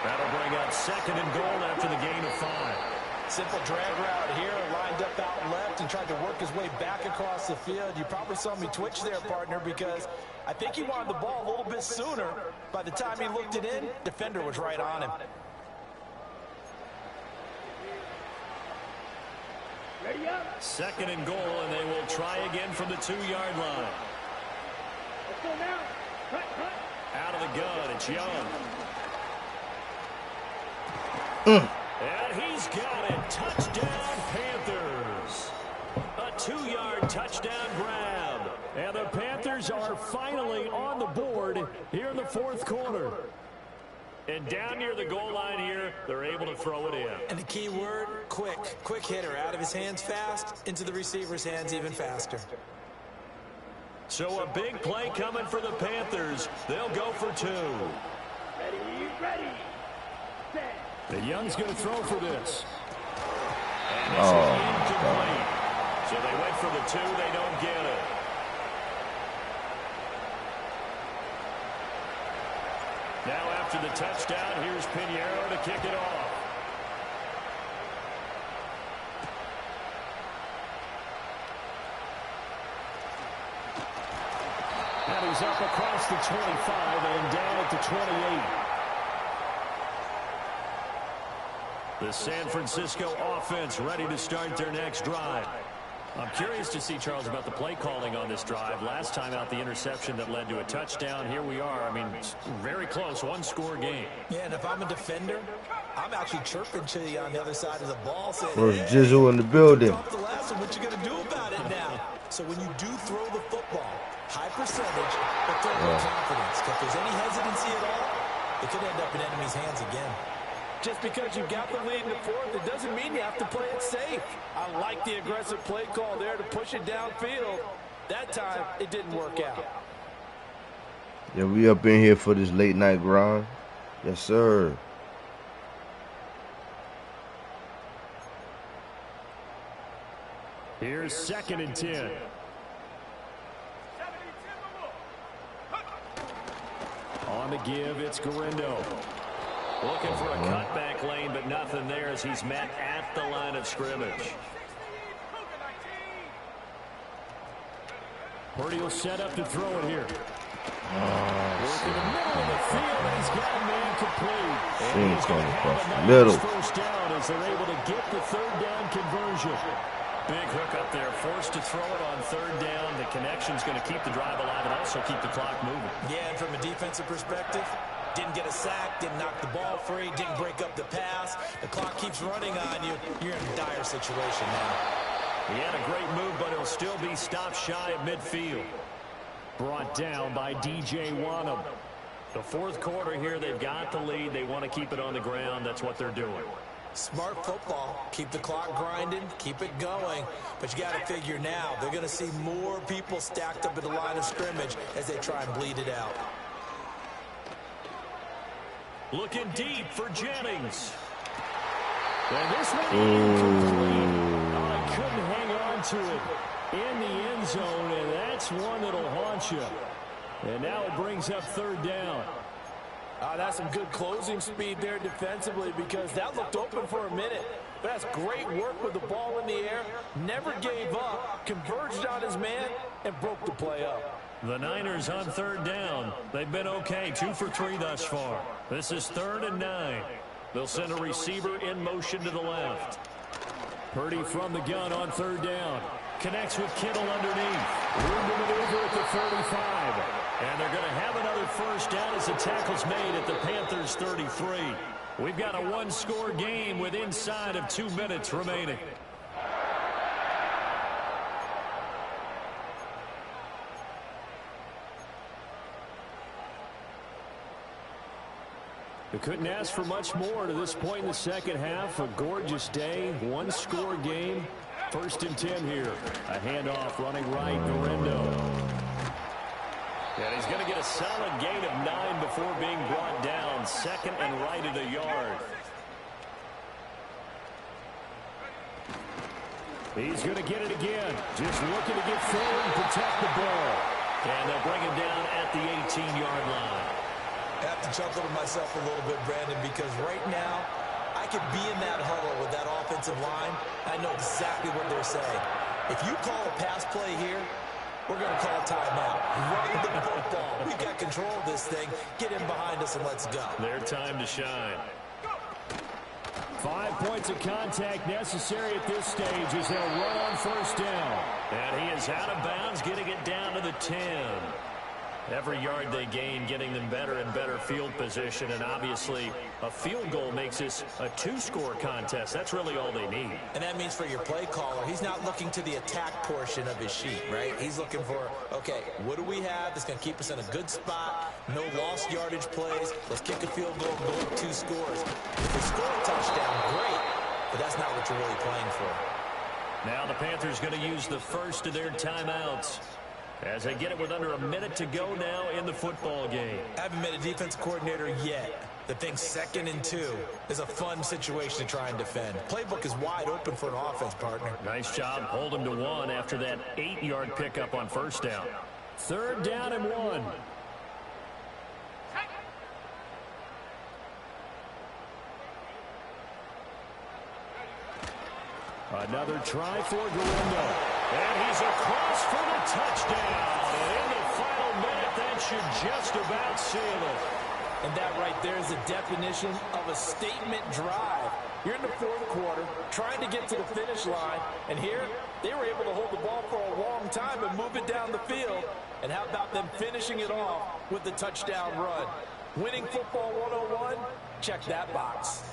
That'll bring up 2nd and goal after the gain of 5. Simple drag route here, lined up out left and tried to work his way back across the field. You probably saw me twitch there, partner, because I think he wanted the ball a little bit sooner. By the time he looked it in, defender was right on him. Ready up. 2nd and goal, and they will try again from the 2-yard line. Let's go now. Cut, cut. Out of the gun, it's Young. And he's got it. Touchdown, Panthers. A 2-yard touchdown grab. And the Panthers are finally on the board here in the 4th quarter. And down near the goal line here, they're able to throw it in. And the key word, quick. Quick hitter. Out of his hands fast, into the receiver's hands even faster. So a big play coming for the Panthers. They'll go for 2. Ready. Set. The Young's going to throw for this. And this is incomplete. So they went for the 2. They don't get it. Now after the touchdown, here's Pinheiro to kick it off. And he's up across the 25 and down at the 28. The San Francisco offense ready to start their next drive. I'm curious to see, Charles, about the play calling on this drive. Last time out, the interception that led to a touchdown. Here we are. I mean, it's very close, 1-score game. Yeah, and if I'm a defender, I'm actually chirping to you on the other side of the ball, saying, First Jizzle in the building. off the last one, what you going to do about it now? So when you do throw the football, high percentage, but throw with confidence. If there's any hesitancy at all, it could end up in enemy's hands again. Just because you got the lead in the 4th, it doesn't mean you have to play it safe. I like the aggressive play call there to push it downfield. That time, it didn't work out. Yeah, we up in here for this late night grind. Yes, sir. Here's 2nd and 10. On the give, it's Garindo. Looking for a cutback lane, but nothing there as he's met at the line of scrimmage. Purdy will set up to throw it here. Working the middle of the field, and he's got a man complete. And he's going to have a middle. First down as they're able to get the 3rd down conversion. Big hook up there, forced to throw it on 3rd down. The connection's going to keep the drive alive and also keep the clock moving. Yeah, and from a defensive perspective, didn't get a sack, didn't knock the ball free, didn't break up the pass. The clock keeps running on you. You're in a dire situation now. He had a great move, but he'll still be stopped shy at midfield. Brought down by DJ Wanham. The 4th quarter here, they've got the lead. They want to keep it on the ground. That's what they're doing. Smart football. Keep the clock grinding, keep it going. But you got to figure now, they're going to see more people stacked up at the line of scrimmage as they try and bleed it out. Looking deep for Jennings. And this one incomplete. I couldn't hang on to it in the end zone, and that's one that'll haunt you. And now it brings up 3rd down. That's some good closing speed there defensively because that looked open for a minute. But that's great work with the ball in the air. Never gave up, converged on his man, and broke the play up. The Niners on 3rd down. They've been okay, 2 for 3 thus far. This is 3rd and 9. They'll send a receiver in motion to the left. Purdy from the gun on third down. Connects with Kittle underneath. Room to maneuver at the 35. And they're going to have another first down as the tackle's made at the Panthers' 33. We've got a one-score game with inside of 2 minutes remaining. We couldn't ask for much more to this point in the second half. A gorgeous day, one-score game. 1st and 10 here. A handoff running right, Garendo. And he's going to get a solid gain of 9 before being brought down. 2nd and right at a yard. He's going to get it again. Just looking to get forward and protect the ball. And they'll bring him down at the 18-yard line. I have to chuckle to myself a little bit, Brandon, because right now I could be in that huddle with that offensive line. I know exactly what they're saying. If you call a pass play here, we're going to call a timeout. Run the football. We've got control of this thing. Get in behind us and let's go. Their time to shine. 5 points of contact necessary at this stage as they'll run on first down. And he is out of bounds, getting it down to the 10. Every yard they gain, getting them better and better field position. And obviously, a field goal makes this a 2-score contest. That's really all they need. And that means for your play caller, he's not looking to the attack portion of his sheet, right? He's looking for, okay, what do we have that's going to keep us in a good spot? No lost yardage plays. Let's kick a field goal and go with 2 scores. If we score a touchdown, great. But that's not what you're really playing for. Now the Panthers going to use the first of their timeouts as they get it with under a minute to go now in the football game. I haven't met a defense coordinator yet that thinks 2nd and 2 is a fun situation to try and defend. Playbook is wide open for an offense, partner. Nice job. Hold him to 1 after that 8-yard pickup on first down. 3rd down and 1. Another try for Garendo. And he's across for the touchdown. And in the final minute, that should just about seal it. And that right there is the definition of a statement drive. You're in the 4th quarter, trying to get to the finish line. And here, they were able to hold the ball for a long time and move it down the field. And how about them finishing it off with the touchdown run? Winning football 101? Check that box.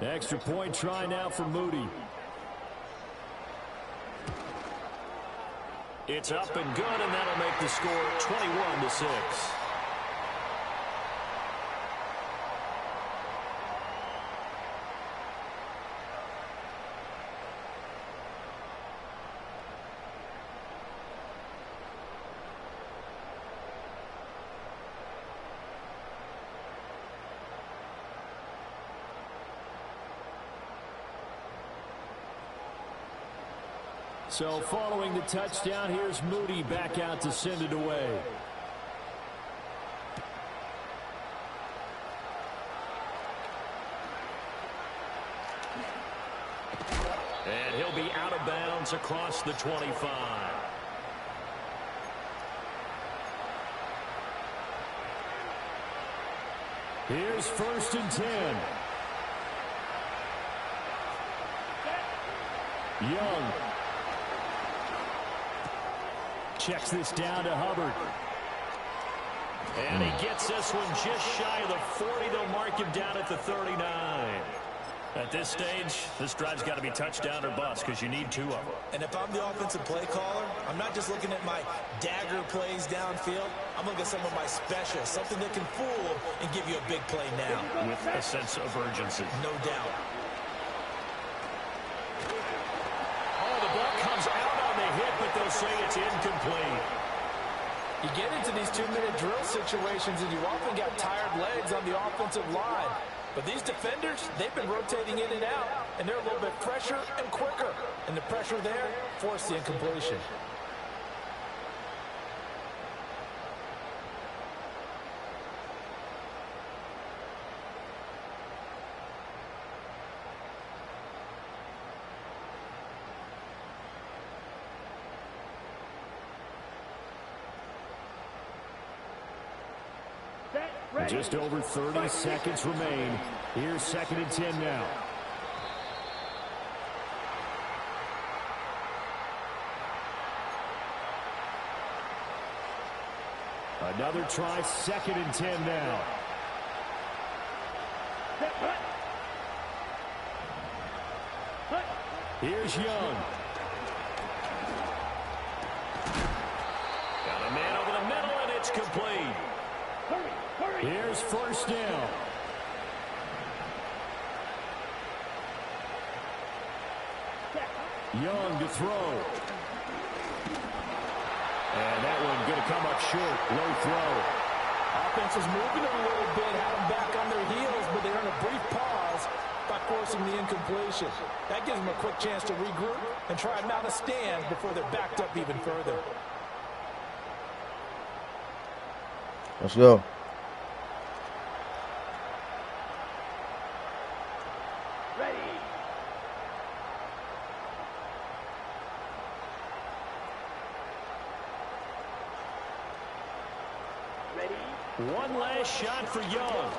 Extra point try now for Moody. It's up and good, and that'll make the score 21-6. So following the touchdown, here's Moody back out to send it away. And he'll be out of bounds across the 25. Here's 1st and 10. Young. Checks this down to Hubbard. And he gets this one just shy of the 40. They'll mark him down at the 39. At this stage, this drive's got to be touchdown or bust because you need 2 of them. And if I'm the offensive play caller, I'm not just looking at my dagger plays downfield. I'm looking at some of my specials, something that can fool them and give you a big play now. With a sense of urgency. No doubt. Oh, the ball comes out on the hit, but they'll say it's incomplete. You get into these 2-minute drill situations, and you often got tired legs on the offensive line. But these defenders, they've been rotating in and out, and they're a little bit fresher and quicker. And the pressure there forced the incompletion. Just over 30 seconds remain. Here's 2nd and 10 now. Another try, 2nd and 10 now. Here's Young. Got a man over the middle, and it's complete. Here's 1st down. Young to throw. And that one going to come up short. Low throw. Offense is moving a little bit, have them back on their heels, but they're in a brief pause by forcing the incompletion. That gives them a quick chance to regroup and try and mount a stand before they're backed up even further. Let's go. One last shot for Young.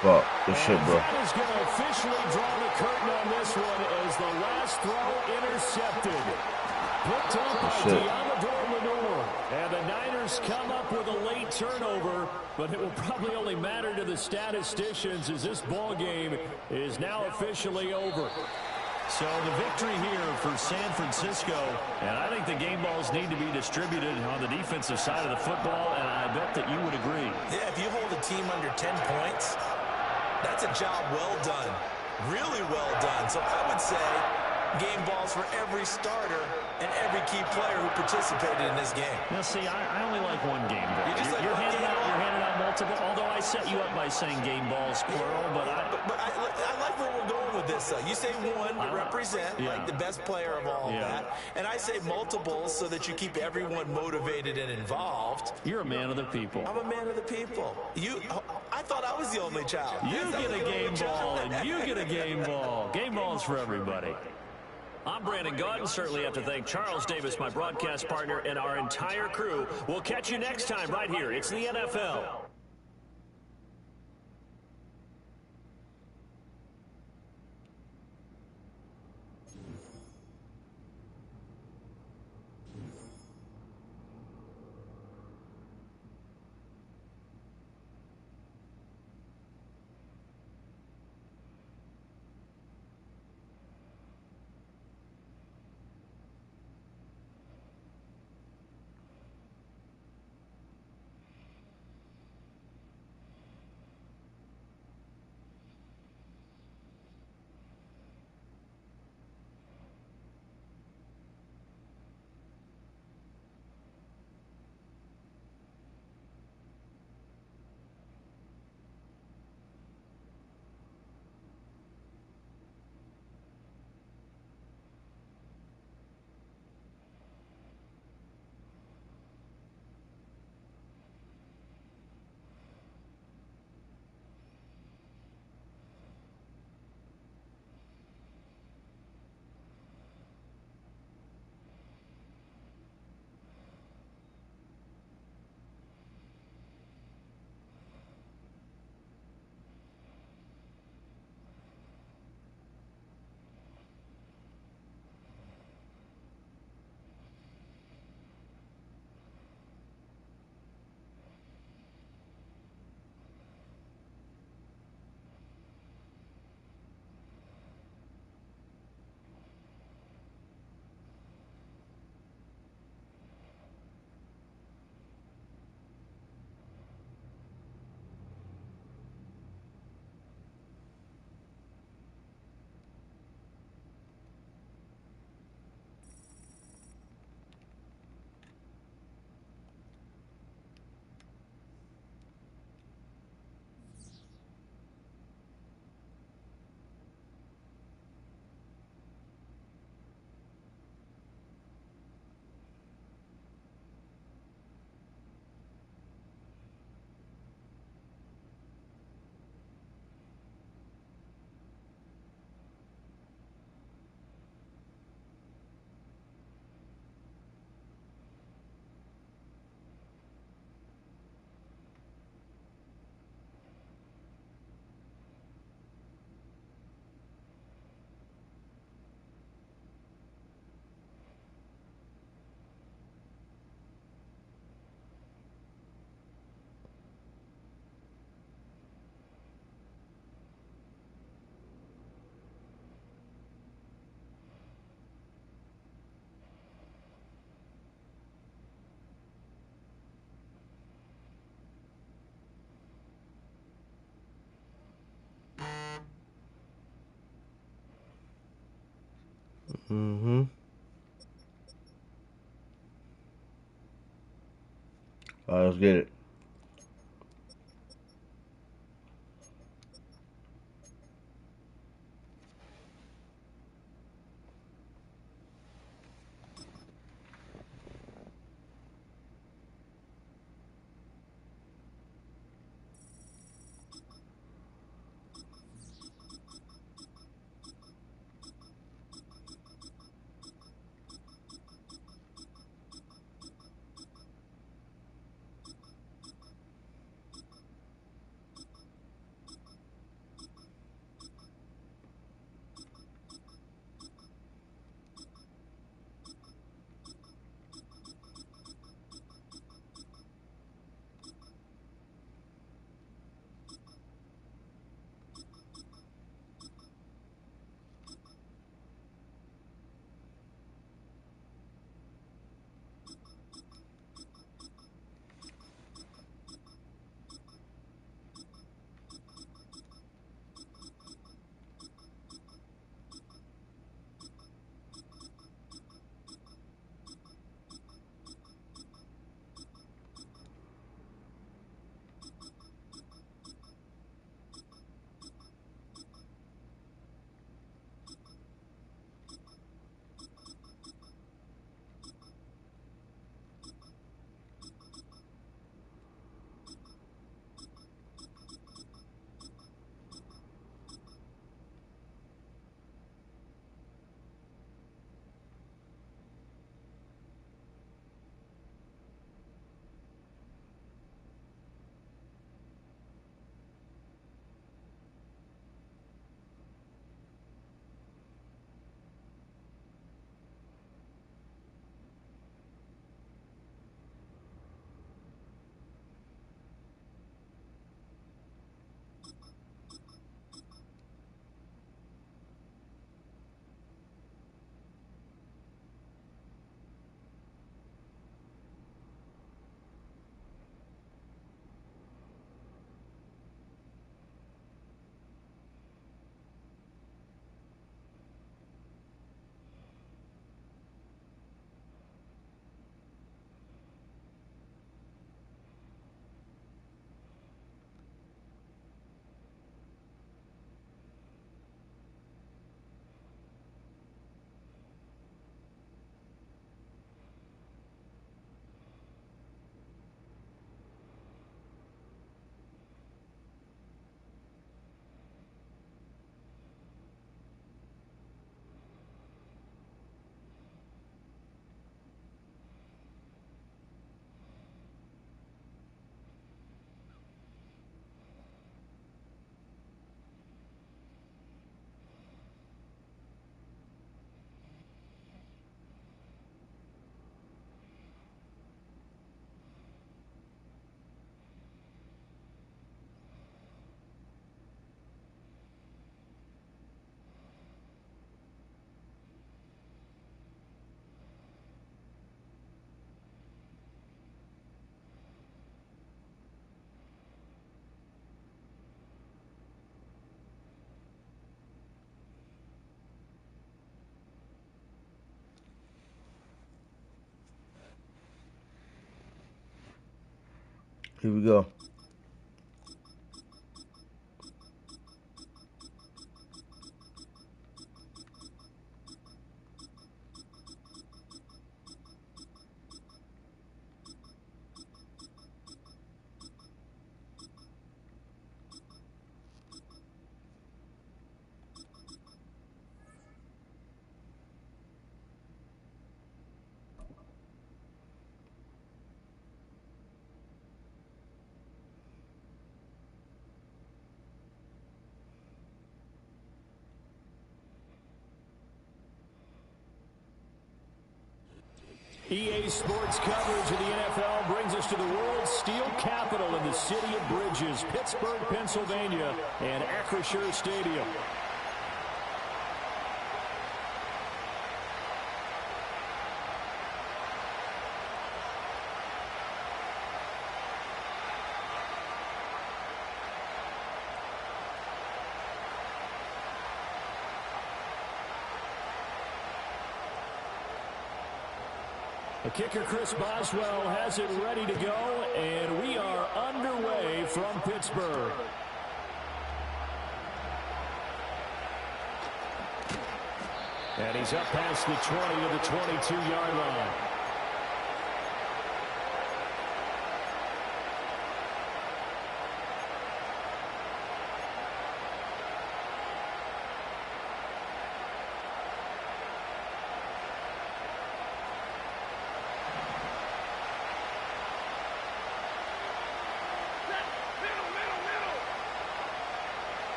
Fuck, good shit, bro. That is going to officially draw the curtain on this one as the last throw intercepted. Picked up by Deommodore Lenoir. And the Niners come up with a late turnover, but it will probably only matter to the statisticians as this ball game is now officially over. So the victory here for San Francisco, and I think the game balls need to be distributed on the defensive side of the football, and I bet that you would agree. Yeah, if you hold a team under 10 points, that's a job well done. Really well done. So I would say game balls for every starter and every key player who participated in this game. Now, see, I only like one game ball. You're handing out multiple, although I set you up by saying game balls, plural, but I like where we're going with this, though. You say one to represent, like the best player of all of that, and I say multiples so that you keep everyone motivated and involved. You're a man of the people. I'm a man of the people. I thought I was the only child. You get a game ball, and you get a game ball. Game balls for everybody. I'm Brandon Gaudin. Certainly have to thank Charles Davis, my broadcast partner, and our entire crew. We'll catch you next time right here. It's the NFL. Mm-hmm. All right, let's get it. Here we go. EA Sports coverage of the NFL brings us to the world's steel capital in the city of Bridges, Pittsburgh, Pennsylvania, and Acrisure Stadium. The kicker, Chris Boswell, has it ready to go, and we are underway from Pittsburgh. And he's up past the 20 to the 22-yard line.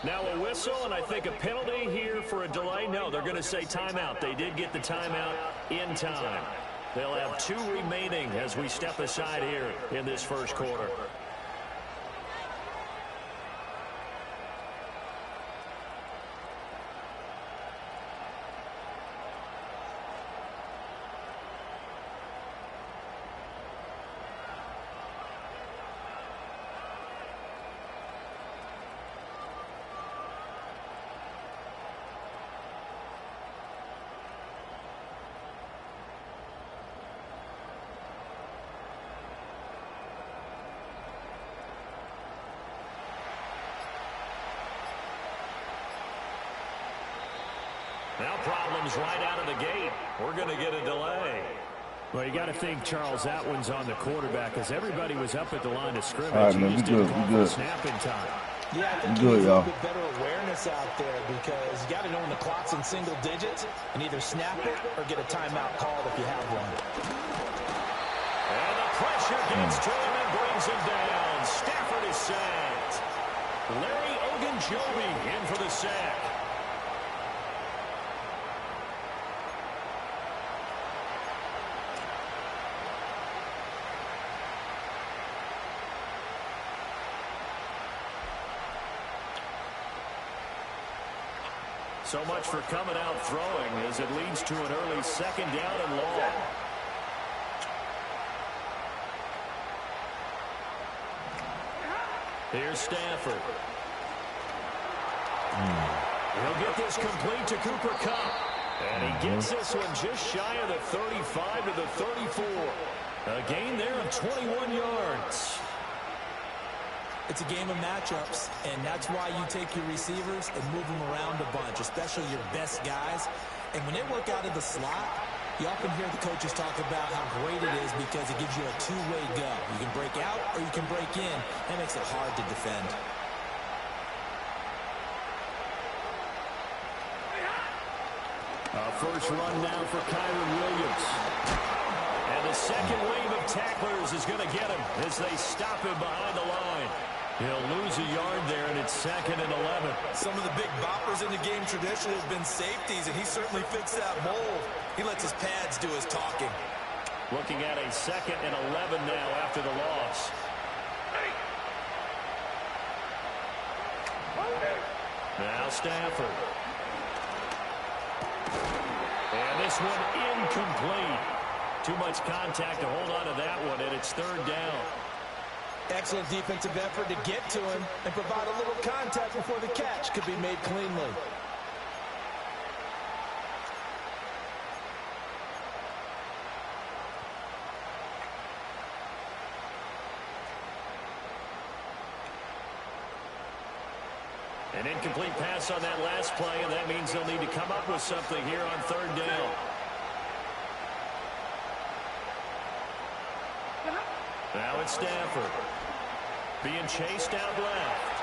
Now a whistle, and I think a penalty here for a delay. No, they're going to say timeout. They did get the timeout in time. They'll have 2 remaining as we step aside here in this first quarter. Now problems right out of the gate. We're going to get a delay. Well, you got to think, Charles, that one's on the quarterback because everybody was up at the line of scrimmage. All right, man, we good. Snap in time. Yeah, I think you need a little bit better awareness out there because you got to know when the clock's in single digits and either snap it or get a timeout called if you have one. And the pressure gets to him and brings him down. Stafford is sacked. Larry Ogunjobi in for the sack. So much for coming out throwing as it leads to an early second down and long. Here's Stafford. He'll get this complete to Cooper Kupp. And he gets this one just shy of the 35 to the 34. A gain there of 21 yards. It's a game of matchups, and that's why you take your receivers and move them around a bunch, especially your best guys. And when they work out of the slot, you often hear the coaches talk about how great it is because it gives you a two-way go. You can break out or you can break in. That makes it hard to defend. First run now for Kyron Williams. And the second wave of tacklers is going to get him as they stop him behind the line. He'll lose a yard there, and it's 2nd and 11. Some of the big boppers in the game traditionally have been safeties, and he certainly fits that mold. He lets his pads do his talking. Looking at a 2nd and 11 now after the loss. Now Stafford. And this one incomplete. Too much contact to hold on to that one, and it's 3rd down. Excellent defensive effort to get to him and provide a little contact before the catch could be made cleanly. An incomplete pass on that last play, and that means they'll need to come up with something here on 3rd down. Now it's Stafford. Being chased out left.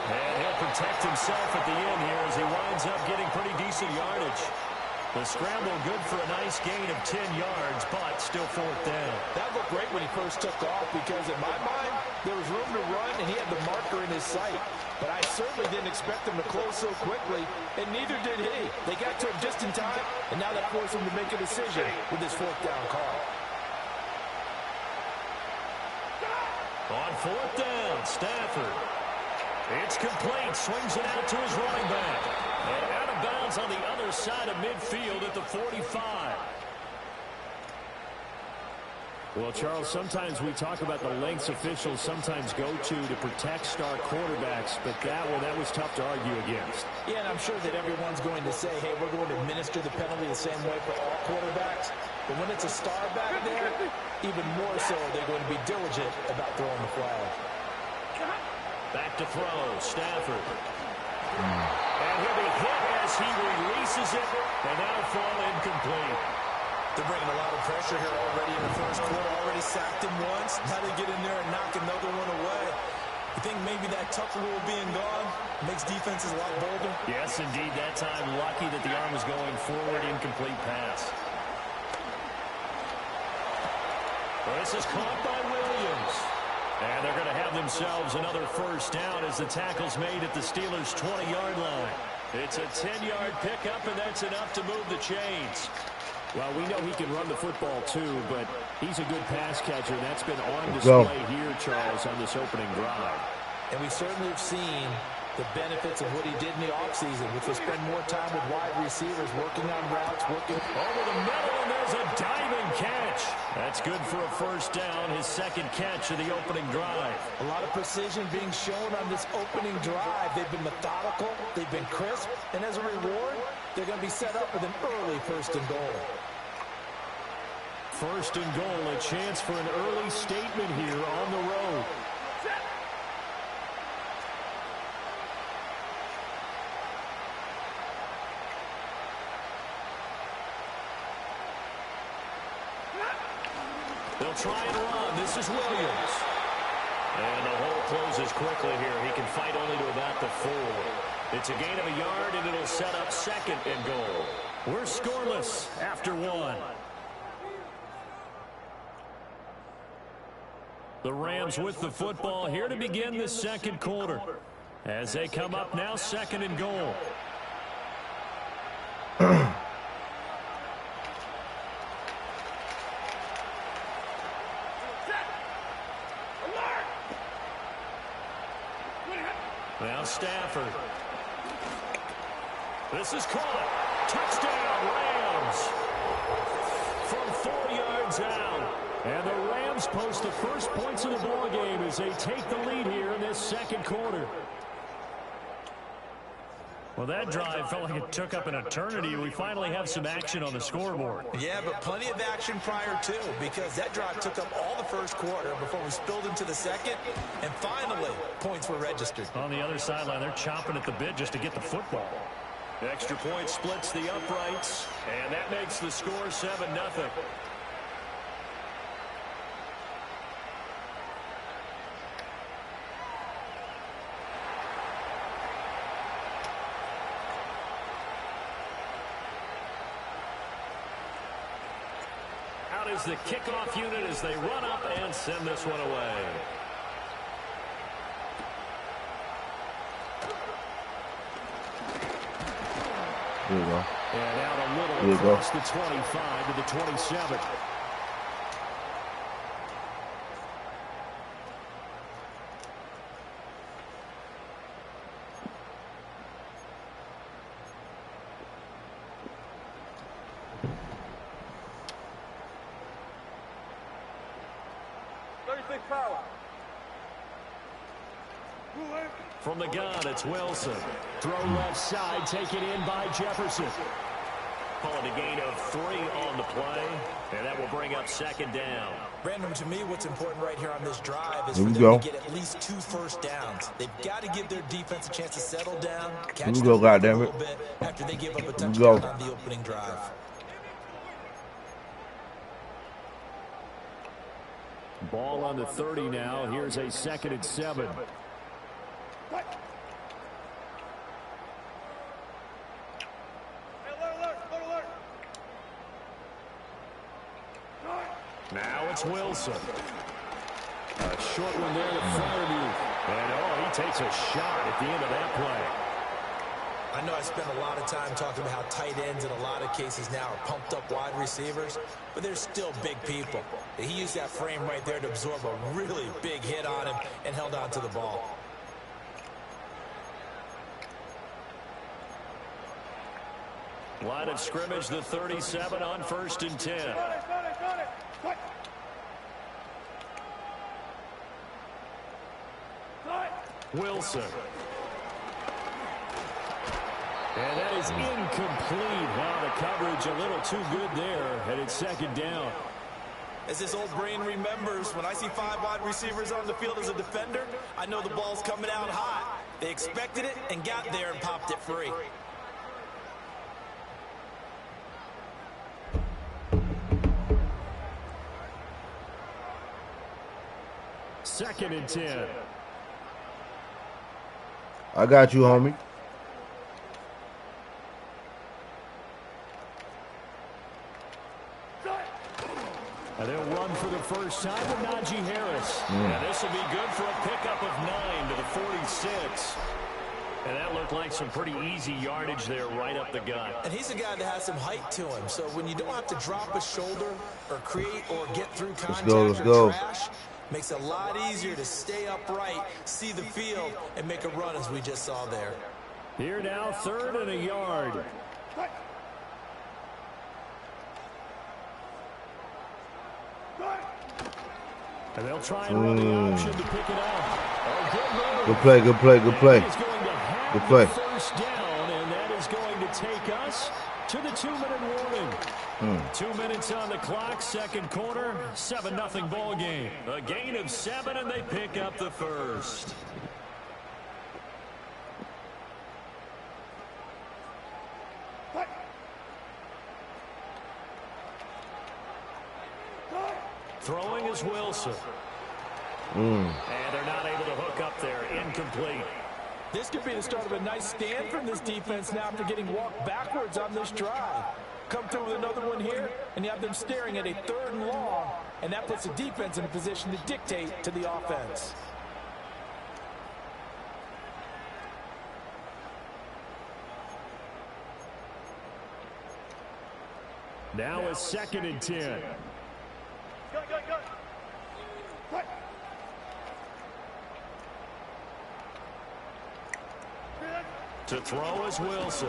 And he'll protect himself at the end here as he winds up getting pretty decent yardage. The scramble good for a nice gain of 10 yards, but still 4th down. That looked great when he first took off because in my mind, there was room to run and he had the marker in his sight. But I certainly didn't expect him to close so quickly, and neither did he. They got to him just in time, and now that forced him to make a decision with this 4th down call. On 4th down, Stafford. It's complete. Swings it out to his running back. And out of bounds on the other side of midfield at the 45. Well, Charles, sometimes we talk about the lengths officials sometimes go to protect star quarterbacks, but that was tough to argue against. Yeah, and I'm sure that everyone's going to say, hey, we're going to administer the penalty the same way for all quarterbacks. But when it's a star back there, even more so they're going to be diligent about throwing the flag. Back to throw, Stafford. And he'll be hit as he releases it, and that'll fall incomplete. They're bringing a lot of pressure here already in the first quarter. Already sacked him once. Now they get in there and knock another one away. You think maybe that tough rule being gone makes defenses a lot bolder? Yes, indeed. That time, lucky that the arm was going forward. Incomplete pass. This is caught by Williams. And they're going to have themselves another first down as the tackle's made at the Steelers' 20-yard line. It's a 10-yard pickup, and that's enough to move the chains. Well, we know he can run the football, too, but he's a good pass catcher. That's been on display here, Charles, on this opening drive. And we certainly have seen the benefits of what he did in the offseason, which was spend more time with wide receivers, working on routes, working over the middle, and there's a diving catch. That's good for a first down, his second catch of the opening drive. A lot of precision being shown on this opening drive. They've been methodical, they've been crisp, and as a reward, they're going to be set up with an early first and goal. First and goal, a chance for an early statement here on the road. They'll try and run. This is Williams. And the hole closes quickly here. He can fight only to about the 4. It's a gain of a yard, and it'll set up second and goal. We're scoreless after 1. The Rams with the football here to begin the second quarter. As they come up now, second and goal. Now Stafford. This is caught. Touchdown, Rams. From 4 yards out. And the Rams post the first points of the ball game as they take the lead here in this second quarter. Well, that drive felt like it took up an eternity. We finally have some action on the scoreboard. Yeah, but plenty of action prior to, because that drive took up all the first quarter before we spilled into the second, and finally, points were registered. On the other sideline, they're chomping at the bit just to get the football. The extra point splits the uprights, and that makes the score 7-0. Out is the kickoff unit as they run up and send this one away. There you go. And out a little across the 25 to the 27. From the gun, it's Wilson. Throw left side, taken in by Jefferson. Calling a gain of 3 on the play, and that will bring up second down. Brandon, to me, what's important right here on this drive is for them to get at least 2 first downs. They've got to give their defense a chance to settle down, catch them a little bit after they give up a touchdown on the opening drive. Ball on the 30 now. Here's a 2nd and 7. Now it's Wilson. A short one there to Fairview. And, he takes a shot at the end of that play. I know I spent a lot of time talking about how tight ends in a lot of cases now are pumped up wide receivers, but they're still big people. He used that frame right there to absorb a really big hit on him and held on to the ball. Line of scrimmage, the 37 on 1st and 10. Wilson. And that is incomplete. Wow, the coverage a little too good there. And it's 2nd down. As his old brain remembers, when I see 5 wide receivers on the field as a defender, I know the ball's coming out hot. They expected it and got there and popped it free. Second and 10. I got you, homie. And they'll run for the first time with Najee Harris. And this will be good for a pickup of 9 to the 46. And that looked like some pretty easy yardage there right up the gut. And he's a guy that has some height to him. So when you don't have to drop a shoulder or create or get through contact or trash, makes it a lot easier to stay upright, see the field, and make a run as we just saw there. Here now, 3rd and a yard. And they'll try and run the option to pick it up. Oh, good play, good play, good play. Good play. First down, and that is going to take us to the 2-minute warning. 2 minutes on the clock, 2nd quarter, 7-0 ball game. A gain of 7, and they pick up the first. Throwing is Wilson. And they're not able to hook up there. Incomplete. This could be the start of a nice stand from this defense now after getting walked backwards on this drive. Come through with another one here, and you have them staring at a 3rd and long, and that puts the defense in a position to dictate to the offense. Now a 2nd and 10. To throw is Wilson.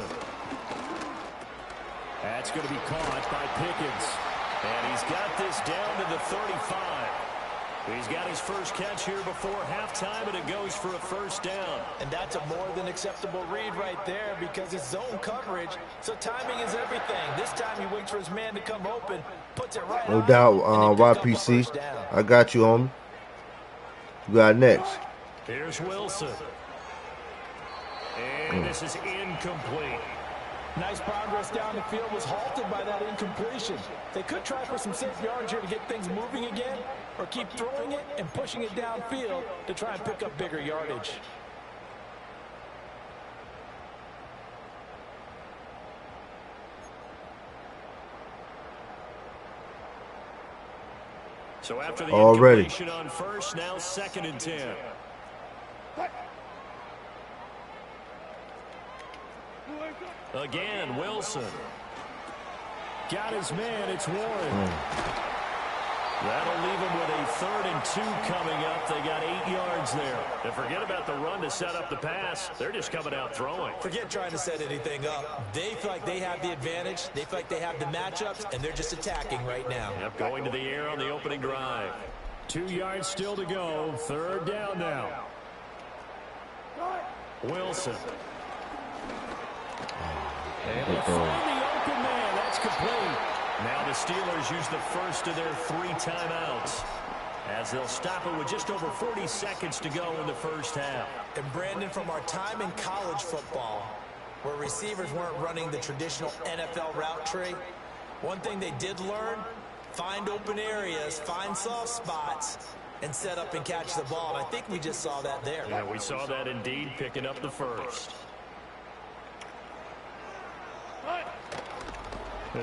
That's going to be caught by Pickens. And he's got this down to the 35. He's got his first catch here before halftime, and it goes for a first down. And that's a more than acceptable read right there because it's zone coverage, so timing is everything. This time he waits for his man to come open, puts it right No doubt, YPC. I got you, homie. You got next. Here's Wilson. And this is incomplete. Nice progress down the field was halted by that incompletion. They could try for some safe yards here to get things moving again, or keep throwing it and pushing it downfield to try and pick up bigger yardage. So after the incompletion on first, now 2nd and 10. Again, Wilson. Got his man, it's Warren. That'll leave him with a 3rd and 2 coming up. They got 8 yards there. And forget about the run to set up the pass. They're just coming out throwing. Forget trying to set anything up. They feel like they have the advantage. They feel like they have the matchups, and they're just attacking right now. Yep, going to the air on the opening drive. 2 yards still to go. 3rd down now. Wilson. And they find the open man. That's complete. Now the Steelers use the first of their 3 timeouts as they'll stop it with just over 40 seconds to go in the first half. And Brandon, from our time in college football, where receivers weren't running the traditional NFL route tree, one thing they did learn, find open areas, find soft spots, and set up and catch the ball. And I think we just saw that there. Yeah, we saw that indeed, picking up the first.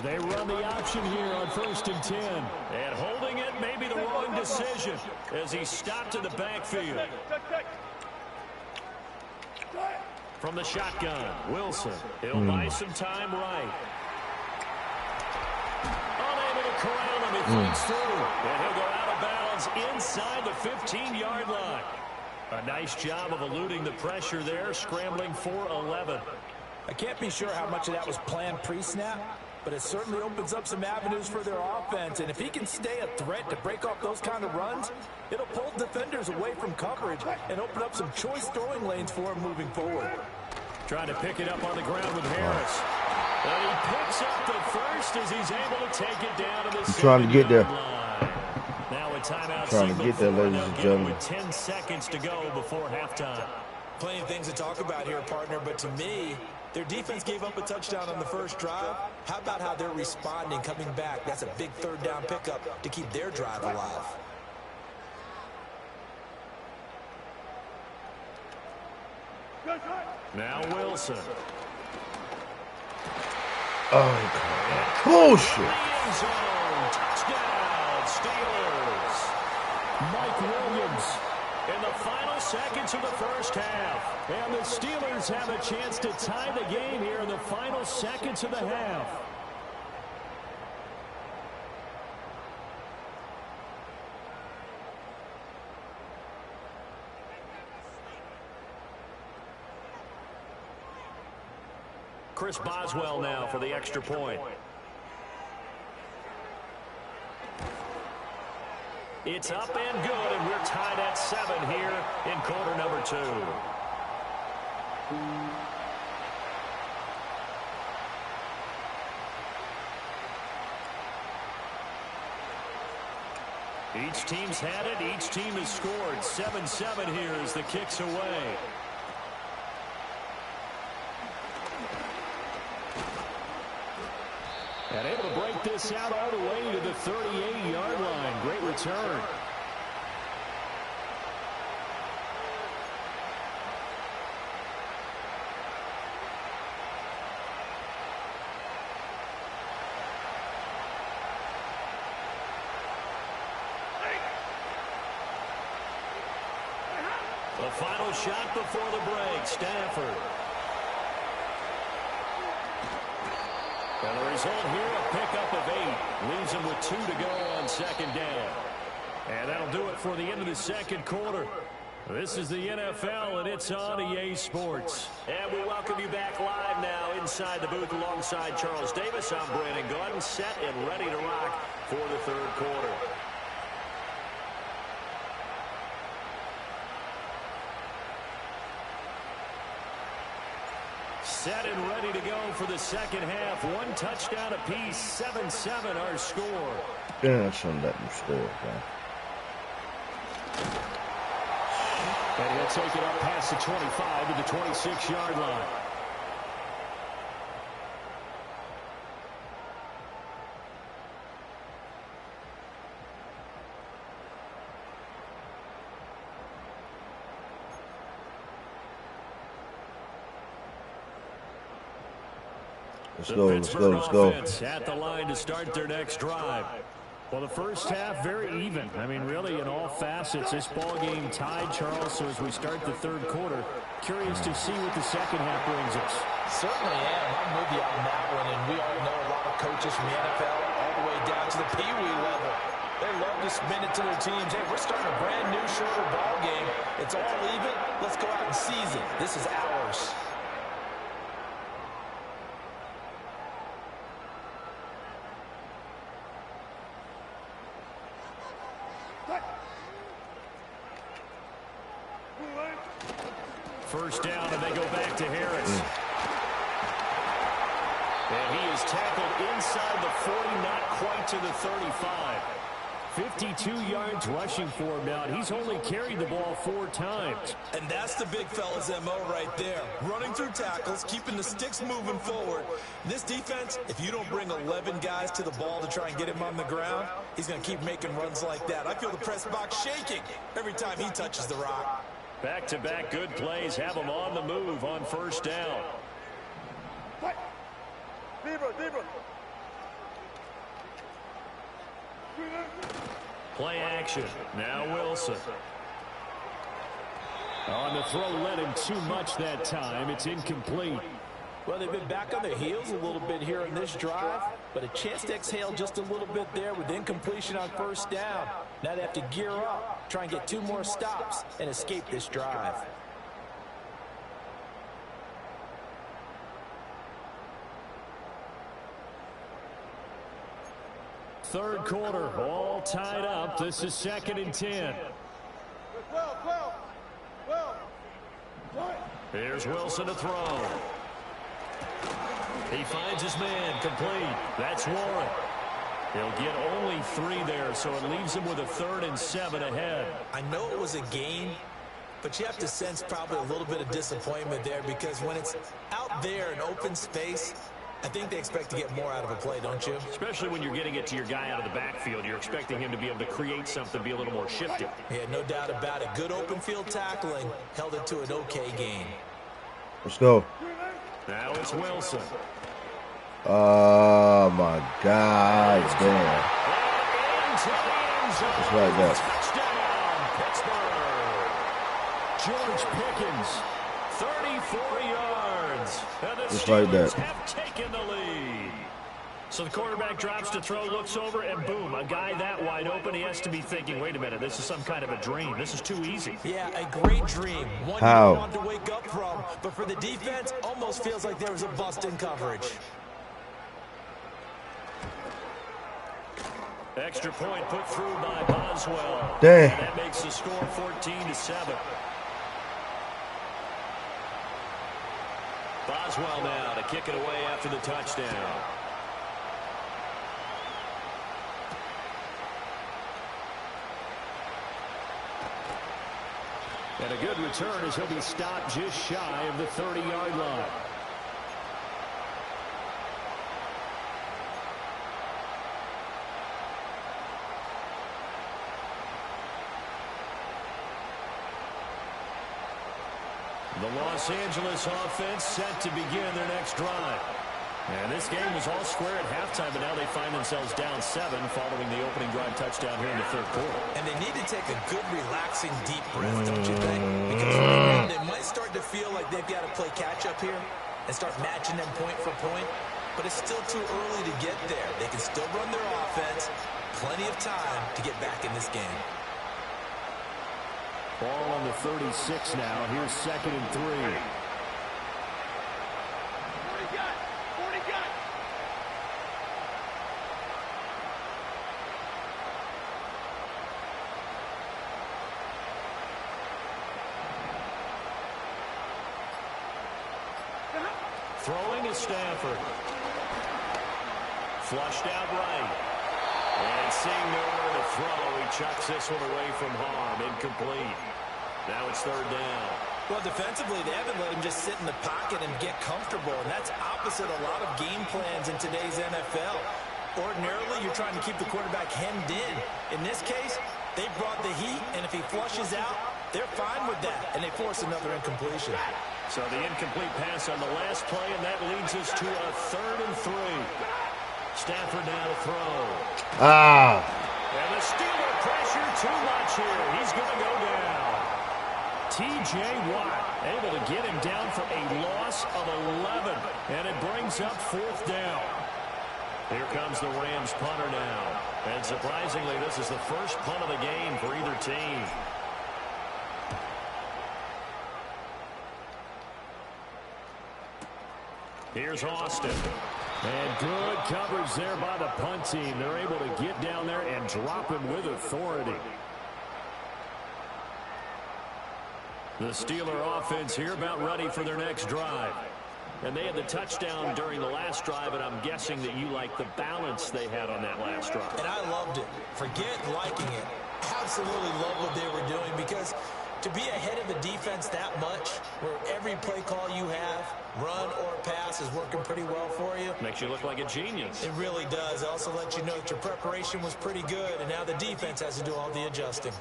They run the option here on 1st and 10. And holding it may be the wrong decision as he stopped in the backfield. From the shotgun, Wilson. He'll buy some time right. Unable to corral him. He fleets through. And he'll go out of bounds inside the 15-yard line. A nice job of eluding the pressure there, scrambling for 11. I can't be sure how much of that was planned pre-snap, but it certainly opens up some avenues for their offense. And if he can stay a threat to break off those kind of runs, it'll pull defenders away from coverage and open up some choice throwing lanes for him moving forward. Trying to pick it up on the ground with Harris. And he picks up the first as he's able to take it down to the 7-yard trying to get there. line. Now a timeout. Trying to get there, ladies and gentlemen. With 10 seconds to go before halftime. Plenty of things to talk about here, partner, but to me, their defense gave up a touchdown on the first drive. How about how they're responding, coming back? That's a big third down pickup to keep their drive alive. Now Wilson. Oh, God. Bullshit. End zone. Touchdown, Steelers. Mike Williams in the final seconds of the first half. And the Steelers have a chance to tie the game here in the final seconds of the half. Chris Boswell now for the extra point. It's up and good, and we're tied at 7 here in quarter number 2. Each team's had it. Each team has scored. 7-7 here as the kick's away. And able to break this out all the way to the 38-yard line. Great return. The final shot before the break, Stafford. And the result here, a pickup of 8. Leaves him with 2 to go on second down. And that'll do it for the end of the second quarter. This is the NFL, and it's on EA Sports. And we welcome you back live now inside the booth alongside Charles Davis. I'm Brandon Gordon, set and ready to rock for the third quarter. Set and ready to go for the second half. 1 touchdown apiece, 7-7 our score. Yeah, I shouldn't let them score, man. And he'll take it up past the 25 to the 26-yard line. Let's go, let's go, let's go. At the line to start their next drive. Well, the first half, very even. I mean, really, in all facets, this ball game tied, Charles. So as we start the third quarter, curious to see what the second half brings us. Certainly am. I'm with you on that one. And we all know a lot of coaches from the NFL all the way down to the Pee Wee level. They love to spin it to their teams. Hey, we're starting a brand new, shorter ball game. It's all even. Let's go out and seize it. This is ours. First down, and they go back to Harris. And he is tackled inside the 40, not quite to the 35. 52 yards rushing for him now. He's only carried the ball 4 times. And that's the big fella's MO right there. Running through tackles, keeping the sticks moving forward. This defense, if you don't bring 11 guys to the ball to try and get him on the ground, he's going to keep making runs like that. I feel the press box shaking every time he touches the rock. Back-to-back good plays have him on the move on first down. Play action. Now Wilson. On the throw, led him too much that time. It's incomplete. Well, they've been back on their heels a little bit here in this drive, but a chance to exhale just a little bit there with incompletion on first down. Now they have to gear up, try and get 2 more stops, and escape this drive. Third quarter, all tied up. This is 2nd and 10. Here's Wilson to throw. He finds his man, complete. That's Warren. He'll get only 3 there, so it leaves him with a 3rd and 7 ahead. I know it was a gain, but you have to sense probably a little bit of disappointment there because when it's out there in open space, I think they expect to get more out of a play, don't you? Especially when you're getting it to your guy out of the backfield. You're expecting him to be able to create something, be a little more shifty. Yeah, no doubt about it. Good open field tackling held it to an okay gain. Let's go. Now it's Wilson. Oh, my God. Damn. Just like that. Touchdown, Pittsburgh. George Pickens, 34 yards. And the Just like that. Steelers have taken the lead. So the quarterback drops to throw, looks over, and boom, a guy that wide open, he has to be thinking, wait a minute, this is some kind of a dream. This is too easy. Yeah, a great dream. One you don't want to wake up from. But for the defense, almost feels like there was a bust in coverage. Extra point put through by Boswell. Damn. That makes the score 14-7. Boswell now to kick it away after the touchdown. And a good return as he'll be stopped just shy of the 30-yard line. The Los Angeles offense set to begin their next drive. And this game was all square at halftime, but now they find themselves down 7 following the opening drive touchdown here in the third quarter. And they need to take a good, relaxing, deep breath, don't you think? Because right now they might start to feel like they've got to play catch-up here and start matching them point for point. But it's still too early to get there. They can still run their offense. Plenty of time to get back in this game. Ball on the 36 now. Here's 2nd and 3. 40 got. 40 got. Throwing is Stafford. Flushed out right. And seeing nowhere to throw, he chucks this one away from harm. Incomplete. Now it's 3rd down. Well, defensively, they haven't let him just sit in the pocket and get comfortable, and that's opposite a lot of game plans in today's NFL. Ordinarily, you're trying to keep the quarterback hemmed in. In this case, they brought the heat, and if he flushes out, they're fine with that, and they force another incompletion. So the incomplete pass on the last play, and that leads us to a 3rd and 3. Stafford now to throw. And the Steeler pressure too much here. He's going to go down. T.J. Watt able to get him down for a loss of 11. And it brings up 4th down. Here comes the Rams punter now. And surprisingly, this is the first punt of the game for either team. Here's Austin. And good coverage there by the punt team. They're able to get down there and drop him with authority. The Steeler offense here about ready for their next drive. And they had the touchdown during the last drive, and I'm guessing that you like the balance they had on that last drive. And I loved it. Forget liking it. Absolutely love what they were doing because to be ahead of a defense that much, where every play call you have, run or pass, is working pretty well for you. Makes you look like a genius. It really does. It also lets you know that your preparation was pretty good, and now the defense has to do all the adjusting.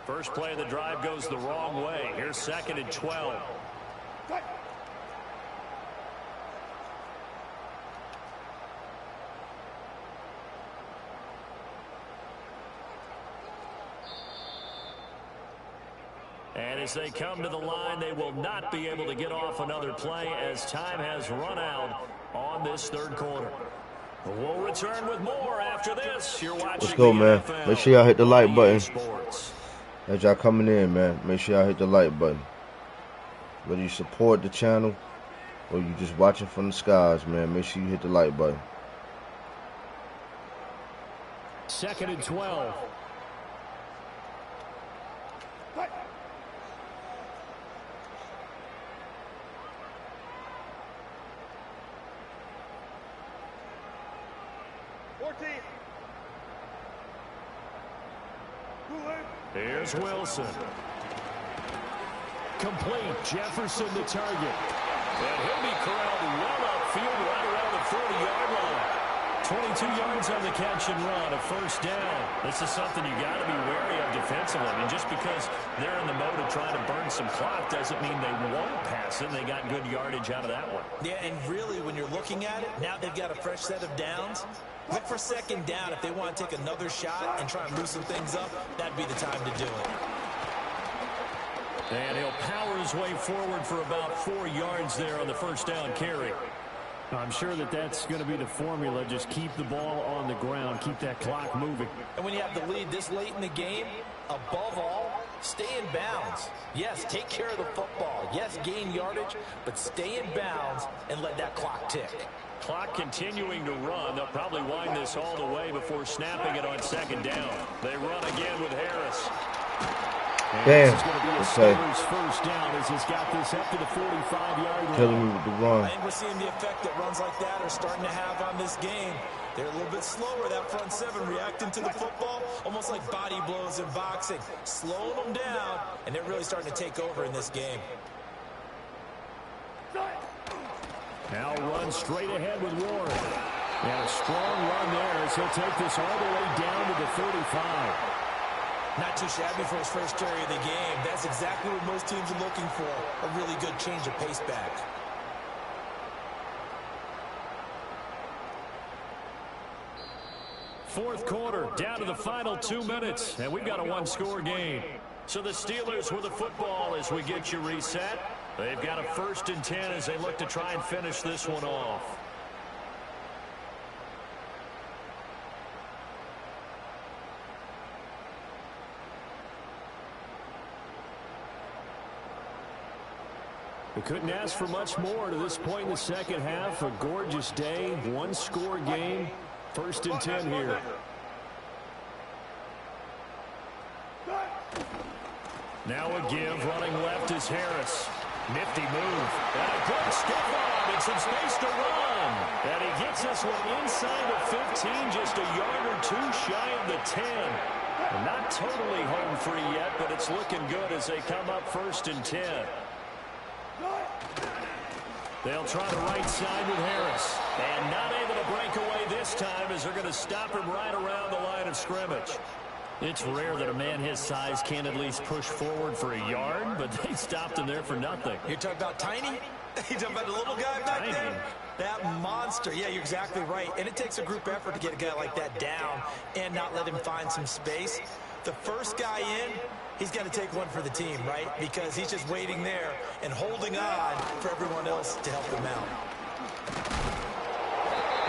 First play of the drive goes the wrong way. Here's 2nd and 12. And as they come to the line, they will not be able to get off another play as time has run out on this third quarter. We'll return with more after this. You're watching. Let's go, man. NFL. Make sure y'all hit the like button. Sports. As y'all coming in, man, make sure y'all hit the like button. Whether you support the channel or you just watching from the skies, man, make sure you hit the like button. 2nd and 12. Here's Wilson. Complete. Jefferson the target. And he'll be corralled well upfield right around the 40-yard line. 22 yards on the catch and run, a first down. This is something you got to be wary of defensively. I mean, just because they're in the mode of trying to burn some clock doesn't mean they won't pass it. They got good yardage out of that one. Yeah, and really, when you're looking at it, now they've got a fresh set of downs. Look for second down. If they want to take another shot and try and loosen things up, that'd be the time to do it. And he'll power his way forward for about 4 yards there on the first down carry. I'm sure that that's going to be the formula. Just keep the ball on the ground. Keep that clock moving. And when you have the lead this late in the game, above all, stay in bounds. Yes, take care of the football. Yes, gain yardage, but stay in bounds and let that clock tick. Clock continuing to run. They'll probably wind this all the way before snapping it on second down. They run again with Harris. And damn. This is going to be a Steelers first down as he's got this up to the 45-yard line. Killing me with the run. I think we're seeing the effect that runs like that are starting to have on this game. They're a little bit slower, that front seven, reacting to the football, almost like body blows in boxing. Slowing them down, and they're really starting to take over in this game. Now run straight ahead with Warren. And a strong run there as he'll take this all the way down to the 35. Not too shabby for his first carry of the game. That's exactly what most teams are looking for, a really good change of pace back. Fourth quarter, down to the final 2 minutes, and we've got a one-score game. So the Steelers with the football as we get you reset. They've got a 1st and 10 as they look to try and finish this one off. We couldn't ask for much more to this point in the second half. A gorgeous day, one-score game. 1st and 10 here. Now a give, running left is Harris. Nifty move. And a good stiff arm and some space to run. And he gets this one inside the 15, just a yard or two shy of the 10. And not totally home free yet, but it's looking good as they come up 1st and 10. They'll try the right side with Harris. And not able to break away this time as they're going to stop him right around the line of scrimmage. It's rare that a man his size can at least push forward for a yard, but they stopped him there for nothing. You're talking about Tiny? You're talking about the little guy back there? That monster. Yeah, you're exactly right. And it takes a group effort to get a guy like that down and not let him find some space. The first guy in, he's got to take one for the team, right? Because he's just waiting there and holding on for everyone else to help him out.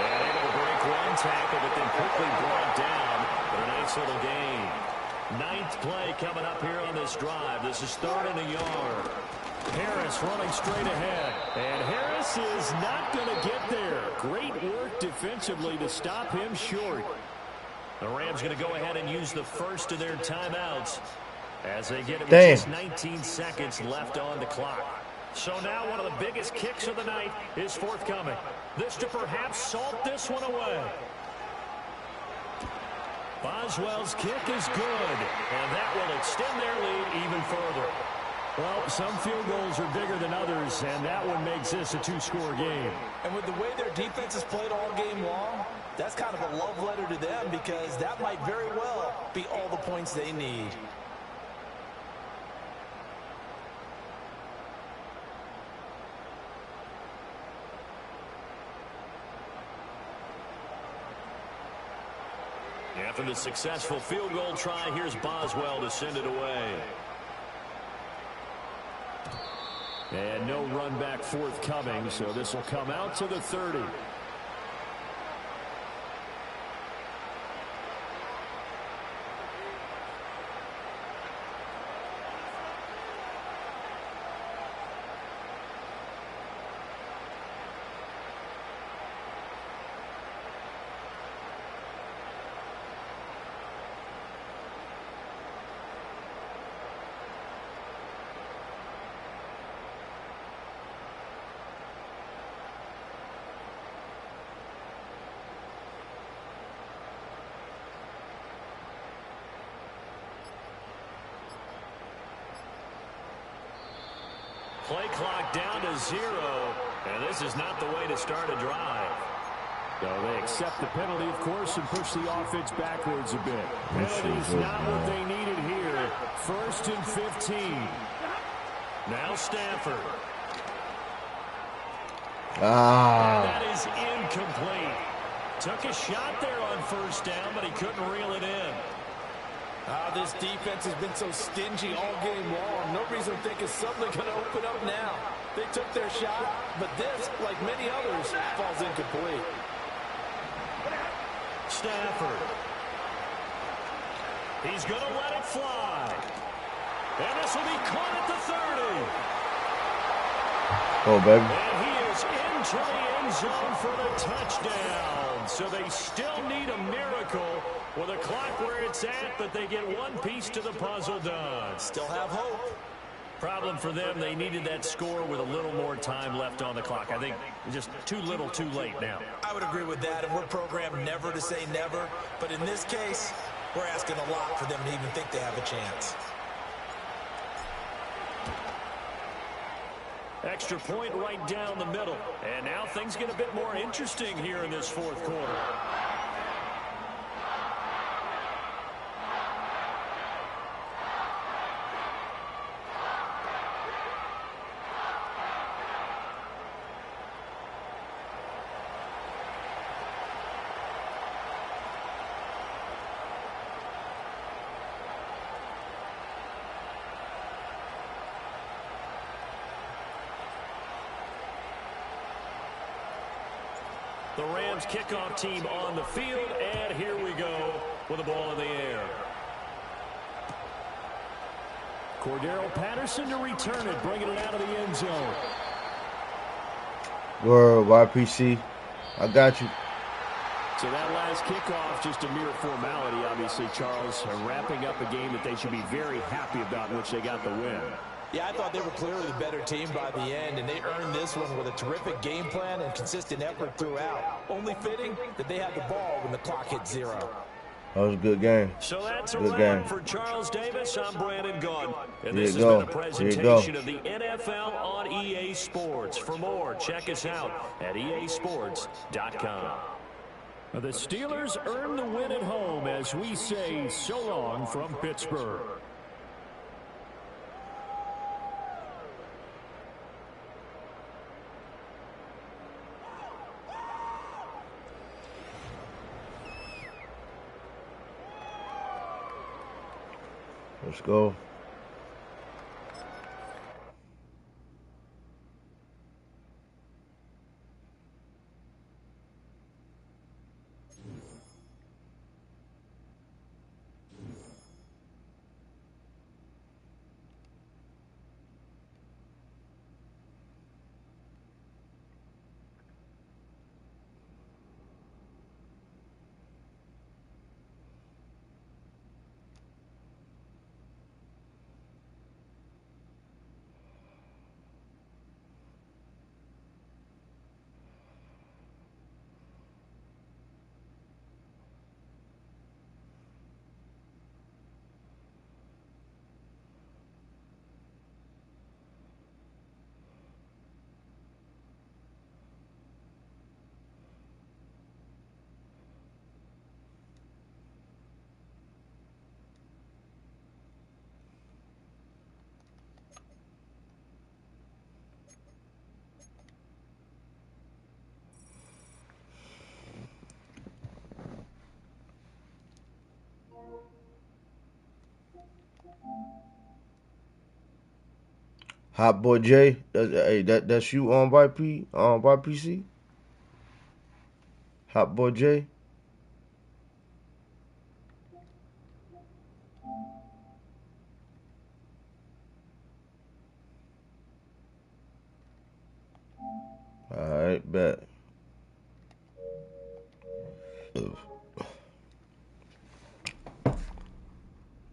And able to break one tackle, but then quickly brought down. But a nice little gain. 9th play coming up here on this drive. This is 3rd and a yard. Harris running straight ahead. And Harris is not going to get there. Great work defensively to stop him short. The Rams going to go ahead and use the first of their timeouts as they get it with just 19 seconds left on the clock. So now one of the biggest kicks of the night is forthcoming. This to perhaps salt this one away. Boswell's kick is good, and that will extend their lead even further. Well, some field goals are bigger than others, and that one makes this a 2-score game. And with the way their defense has played all game long, that's kind of a love letter to them because that might very well be all the points they need. After the successful field goal try, here's Boswell to send it away. And no run back forthcoming, so this will come out to the 30. Play clock down to 0, and this is not the way to start a drive. So they accept the penalty, of course, and push the offense backwards a bit. Penalty's not what they needed here. 1st and 15. Now Stafford. Ah. And that is incomplete. Took a shot there on 1st down, but he couldn't reel it in. This defense has been so stingy all game long. No reason to think it's suddenly going to open up now. They took their shot, but this, like many others, falls incomplete. Stafford. He's going to let it fly. And this will be caught at the 30. Oh, baby. And he is into the end zone for the touchdown. So they still need a miracle with a clock where it's at, but they get one piece to the puzzle done. Still have hope. Problem for them, they needed that score with a little more time left on the clock. I think just too little too late now. I would agree with that, and we're programmed never to say never. But in this case, we're asking a lot for them to even think they have a chance. Extra point right down the middle. And now things get a bit more interesting here in this 4th quarter. The Rams kickoff team on the field, and here we go with the ball in the air. Cordero Patterson to return it, bringing it out of the end zone. Word, YPC. I got you. So that last kickoff, just a mere formality, obviously, Charles, wrapping up a game that they should be very happy about, in which they got the win. Yeah, I thought they were clearly the better team by the end, and they earned this one with a terrific game plan and consistent effort throughout. Only fitting that they had the ball when the clock hit 0. That was a good game. So that's a Good wrap game. for Charles Davis. I'm Brandon Gunn. And Here this you has go. been a Here you presentation go. of the NFL on EA Sports. For more, check us out at easports.com. The Steelers earn the win at home as we say so long from Pittsburgh. Let's go. Hot boy J, that's you on YPC. Hot boy J. All right, bet.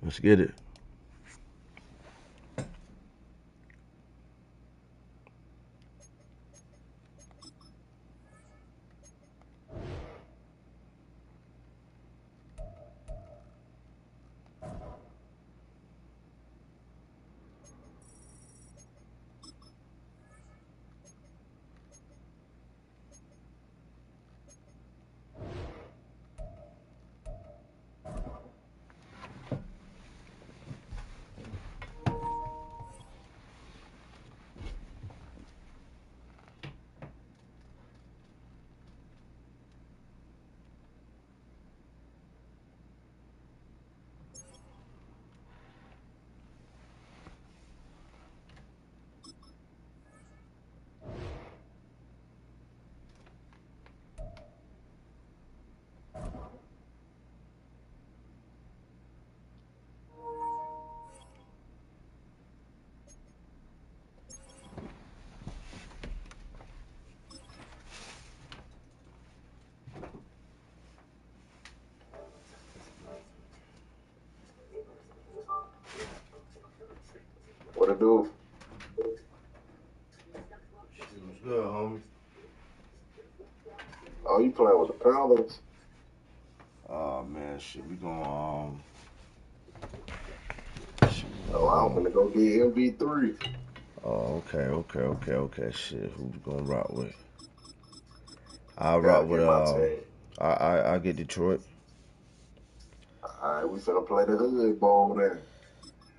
Let's get it. What it do? Shit was good, homie. Oh, you playing with the Pelicans? Oh man, shit, we going Oh, I'm gonna go get MV3. Oh, okay. Shit, who we gonna rock with? I'll rock Gotta with get my team. I get Detroit. All right, we finna play the Hood Bowl then.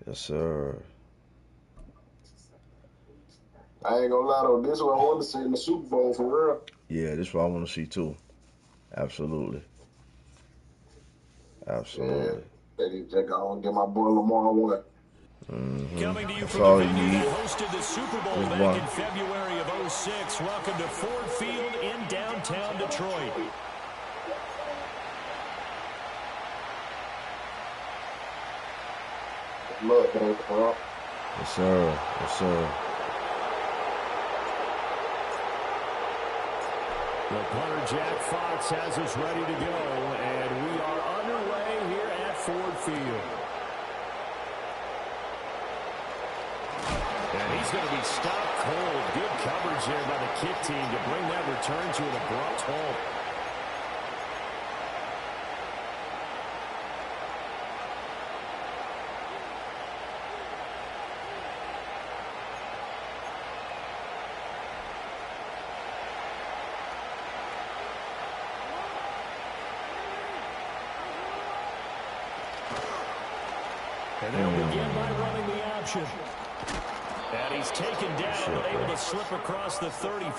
Yes, sir. I ain't gonna lie though, this is what I want to see in the Super Bowl for real. Yeah, this is what I want to see too. Absolutely. Yeah, they need to go and get my boy Lamar one. Coming to you That's from all the you venue need. that hosted the Super Bowl Just back one. in February of '06. Welcome to Ford Field in downtown Detroit. Look, man, Carl. Yes, sir. Yes, sir. The punter, Jack Fox, has us ready to go, and we are underway here at Ford Field. And he's going to be stopped cold. Good coverage there by the kick team to bring that return to an abrupt halt. And they'll begin by running the option. And he's taken down, but able to slip across the 35.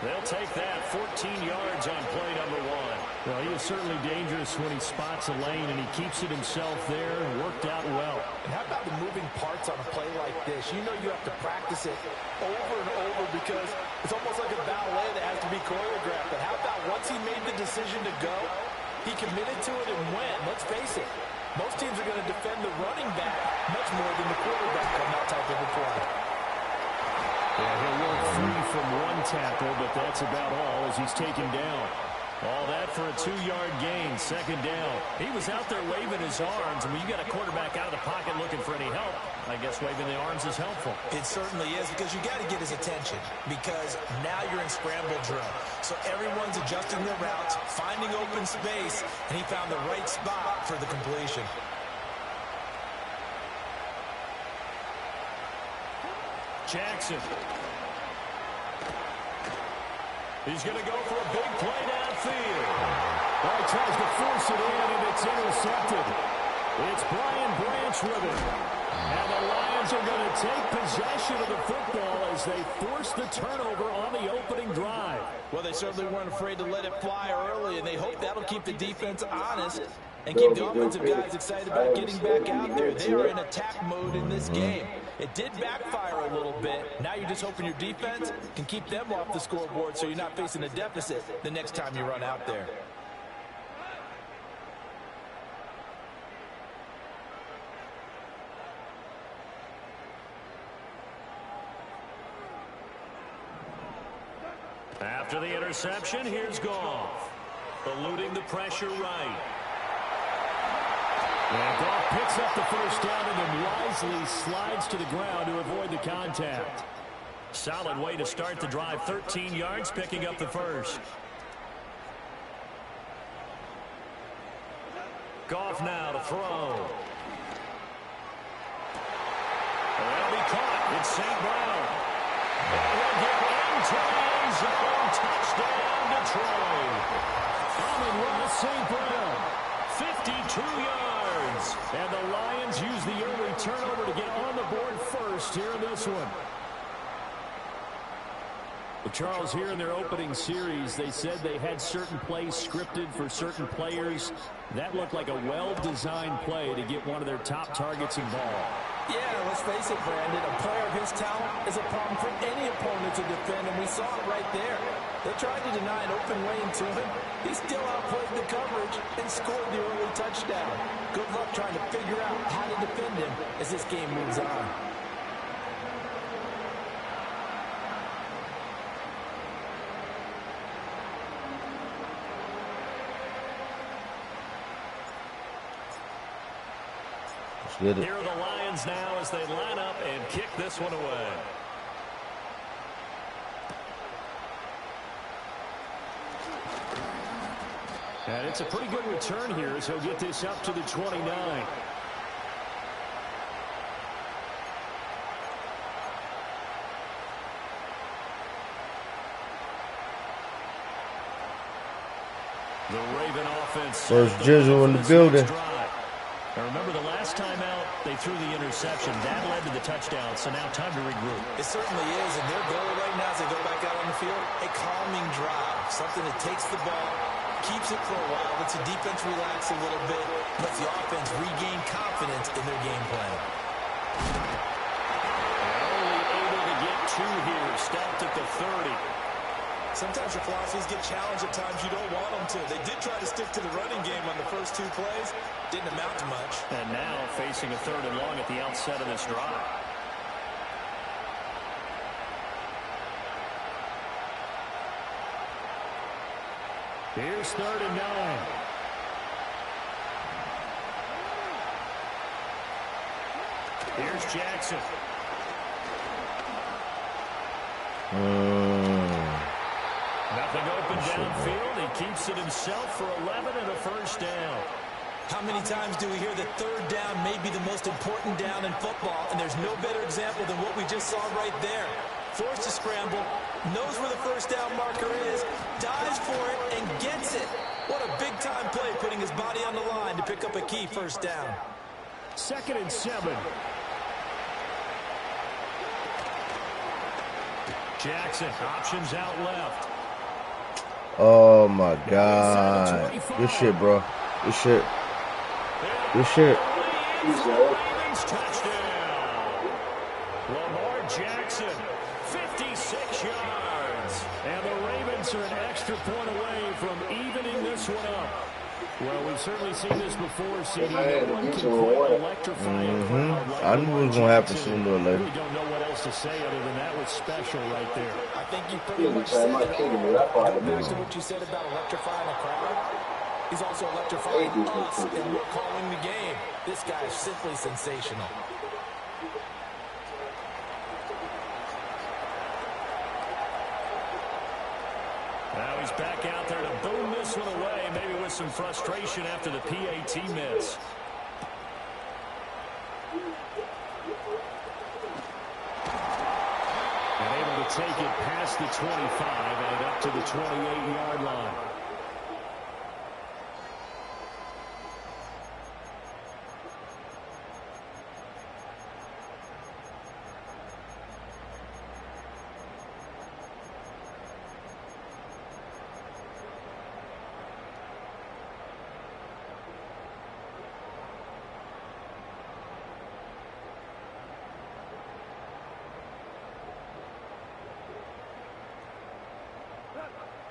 They'll take that 14 yards on play number one. Well, he is certainly dangerous when he spots a lane, and he keeps it himself there and worked out well. And how about the moving parts on a play like this? You know you have to practice it over and over because it's almost like a ballet that has to be choreographed. But how about once he made the decision to go, he committed to it and went. Let's face it. Most teams are going to defend the running back much more than the quarterback on that type of a play. Yeah, he'll work free from one tackle, but that's about all as he's taken down. All that for a 2-yard gain, second down. He was out there waving his arms, and when you got a quarterback out of the pocket looking for any help, I guess waving the arms is helpful. It certainly is because you got to get his attention because now you're in scramble drill. So everyone's adjusting their routes, finding open space, and he found the right spot for the completion. Jackson. He's going to go for a big play downfield. Well, he tries to force it in, and it's intercepted. It's Brian Branch with it. And the Lions are going to take possession of the football as they force the turnover on the opening drive. Well, they certainly weren't afraid to let it fly early, and they hope that'll keep the defense honest and keep the offensive guys excited about getting back out there. They are in attack mode in this game. It did backfire a little bit. Now you're just hoping your defense can keep them off the scoreboard so you're not facing a deficit the next time you run out there. After the interception, here's Goff. Eluding the pressure right. And Goff picks up the first down and then wisely slides to the ground to avoid the contact. Solid way to start the drive. 13 yards, picking up the first. Goff now to throw. And that'll be caught. It's St. Brown. And we'll get into the end zone. Touchdown, Detroit. Amon-Ra St. Brown. 52 yards. And the Lions use the early turnover to get on the board first here in this one. Well, Charles, here in their opening series, they said they had certain plays scripted for certain players. That looked like a well-designed play to get one of their top targets involved. Yeah, let's face it, Brandon. A player of his talent is a problem for any opponent to defend, and we saw it right there. They tried to deny an open lane to him. He still outplayed the coverage and scored the early touchdown. Good luck trying to figure out how to defend him as this game moves on. Here are the Lions Ravens now as they line up and kick this one away. And it's a pretty good return here as he'll get this up to the 29. The Raven offense. First Jizzle in the building. Now remember, the last time out, they threw the interception. That led to the touchdown, so now time to regroup. It certainly is, and their goal right now as they go back out on the field, a calming drive, something that takes the ball, keeps it for a while, lets the defense relax a little bit, lets the offense regain confidence in their game plan. Only able to get two here, stopped at the 30. Sometimes your philosophies get challenged at times you don't want them to. They did try to stick to the running game on the first 2 plays. Didn't amount to much. And now facing a 3rd and long at the outset of this drive. Here's 3rd and 9. Here's Jackson. Nothing open downfield. He keeps it himself for 11 and a first down. How many times do we hear that 3rd down may be the most important down in football, and there's no better example than what we just saw right there. Forced to scramble, knows where the first down marker is, dives for it, and gets it. What a big-time play, putting his body on the line to pick up a key first down. 2nd and 7. Jackson, options out left. Oh my God. Good shit, bro. Good shit. Good shit. Ravens touchdown. Lamar Jackson, 56 yards. And the Ravens are an extra point away from evening this one up. Well, we've certainly seen this before, CD. One can quite electrify a crowd like I knew it was going to happen sooner or later. We don't know what else to say other than that was special right there. I think you pretty much said it. Go back to what you said about electrifying a crowd. He's also electrifying us, and we're calling the game. This guy is simply sensational. Now he's back out there to boom this one away, maybe with some frustration after the PAT miss. And able to take it past the 25 and up to the 28-yard line.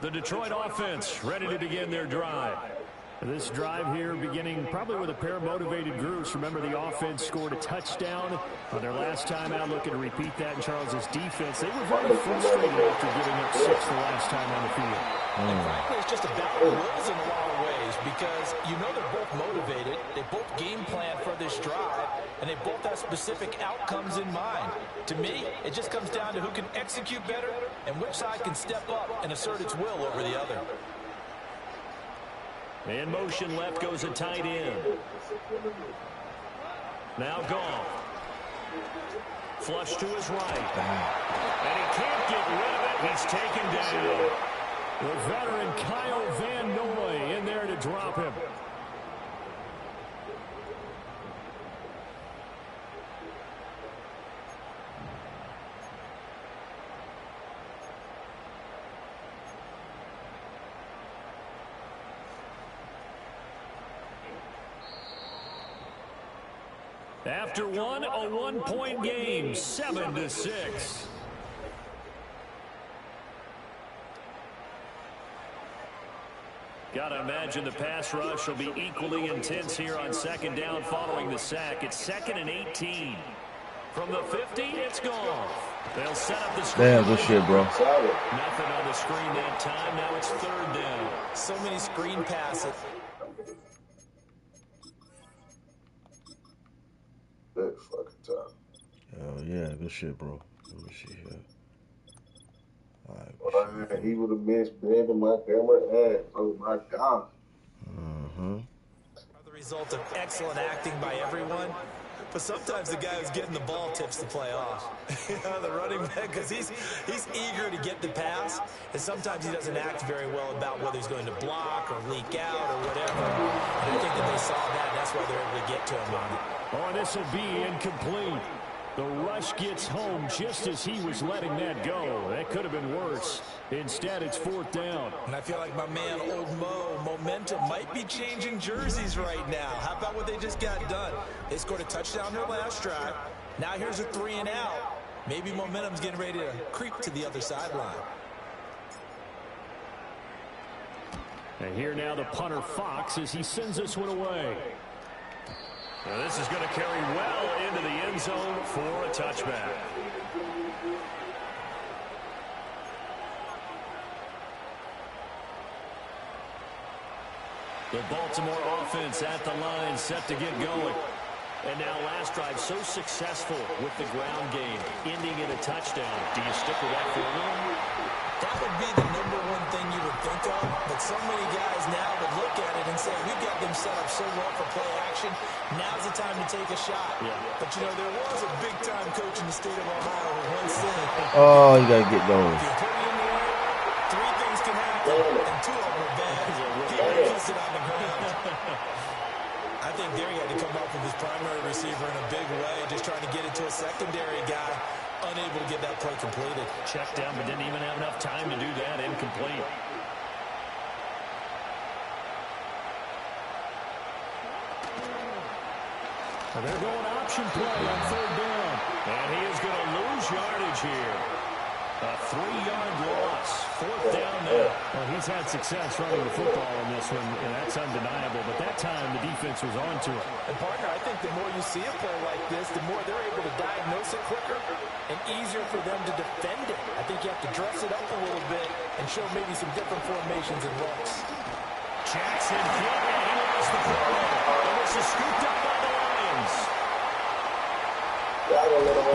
The Detroit offense ready to begin their drive. This drive here beginning probably with a pair of motivated groups. Remember, the offense scored a touchdown on their last time out, looking to repeat that in Charles's defense. They were very frustrated after giving up 6 the last time on the field. And frankly, it's just about the wills in a lot of ways, because you know they're both motivated, they both game plan for this drive, and they both have specific outcomes in mind. To me, it just comes down to who can execute better and which side can step up and assert its will over the other. In motion left goes a tight end. Now gone. Flush to his right. And he can't get rid of it. He's taken down. The veteran Kyle Van Noy in there to drop him. After one, a one-point game, 7-6. Gotta imagine the pass rush will be equally intense here on second down following the sack. It's 2nd and 18. From the 50, it's gone. They'll set up the screen. Damn, good shit, bro. Nothing on the screen that time. Now it's 3rd down. So many screen passes. Good fuck. Yeah, good shit, bro. Let me see here. All right. Boy, he would have missed big in my camera ass. Oh my God. The result of excellent acting by everyone. But sometimes the guy who's getting the ball tips the play off. You know, the running back, because he's eager to get the pass, and sometimes he doesn't act very well about whether he's going to block or leak out or whatever. And I think that they saw that, and that's why they're able to get to him on it. Oh, this will be incomplete. The rush gets home just as he was letting that go. That could have been worse. Instead, it's 4th down. And I feel like my man, Old Mo, momentum might be changing jerseys right now. How about what they just got done? They scored a touchdown their last drive. Now here's a 3 and out. Maybe momentum's getting ready to creep to the other sideline. And here now the punter, Fox, as he sends this one away. Now this is going to carry well into the end zone for a touchback. The Baltimore offense at the line, set to get going. And now last drive so successful with the ground game, ending in a touchdown. Do you stick with that formula? That would be the #1 thing you would think of, but so many guys now would look at it and say, we've got them set up so well for play action, now's the time to take a shot. Yeah. But, you know, there was a big-time coach in the state of Ohio who once said, oh, you got to get going. If you put it in the air, 3 things can happen, and 2 of them are bad. He puts it on the ground. I think there he had to come up with his primary receiver in a big way, just trying to get it to a secondary guy. Unable to get that play completed. Checked down, but didn't even have enough time to do that. Incomplete. They're going option play on 3rd down. And he is going to lose yardage here. A 3-yard loss. 4th down now. Well, he's had success running the football in this one, and that's undeniable. But that time, the defense was on to it. And, partner, I think the more you see a play like this, the more they're able to diagnose it quicker and easier for them to defend it. I think you have to dress it up a little bit and show maybe some different formations and looks. Jackson, he lost the football. And this is scooped up by the Lions.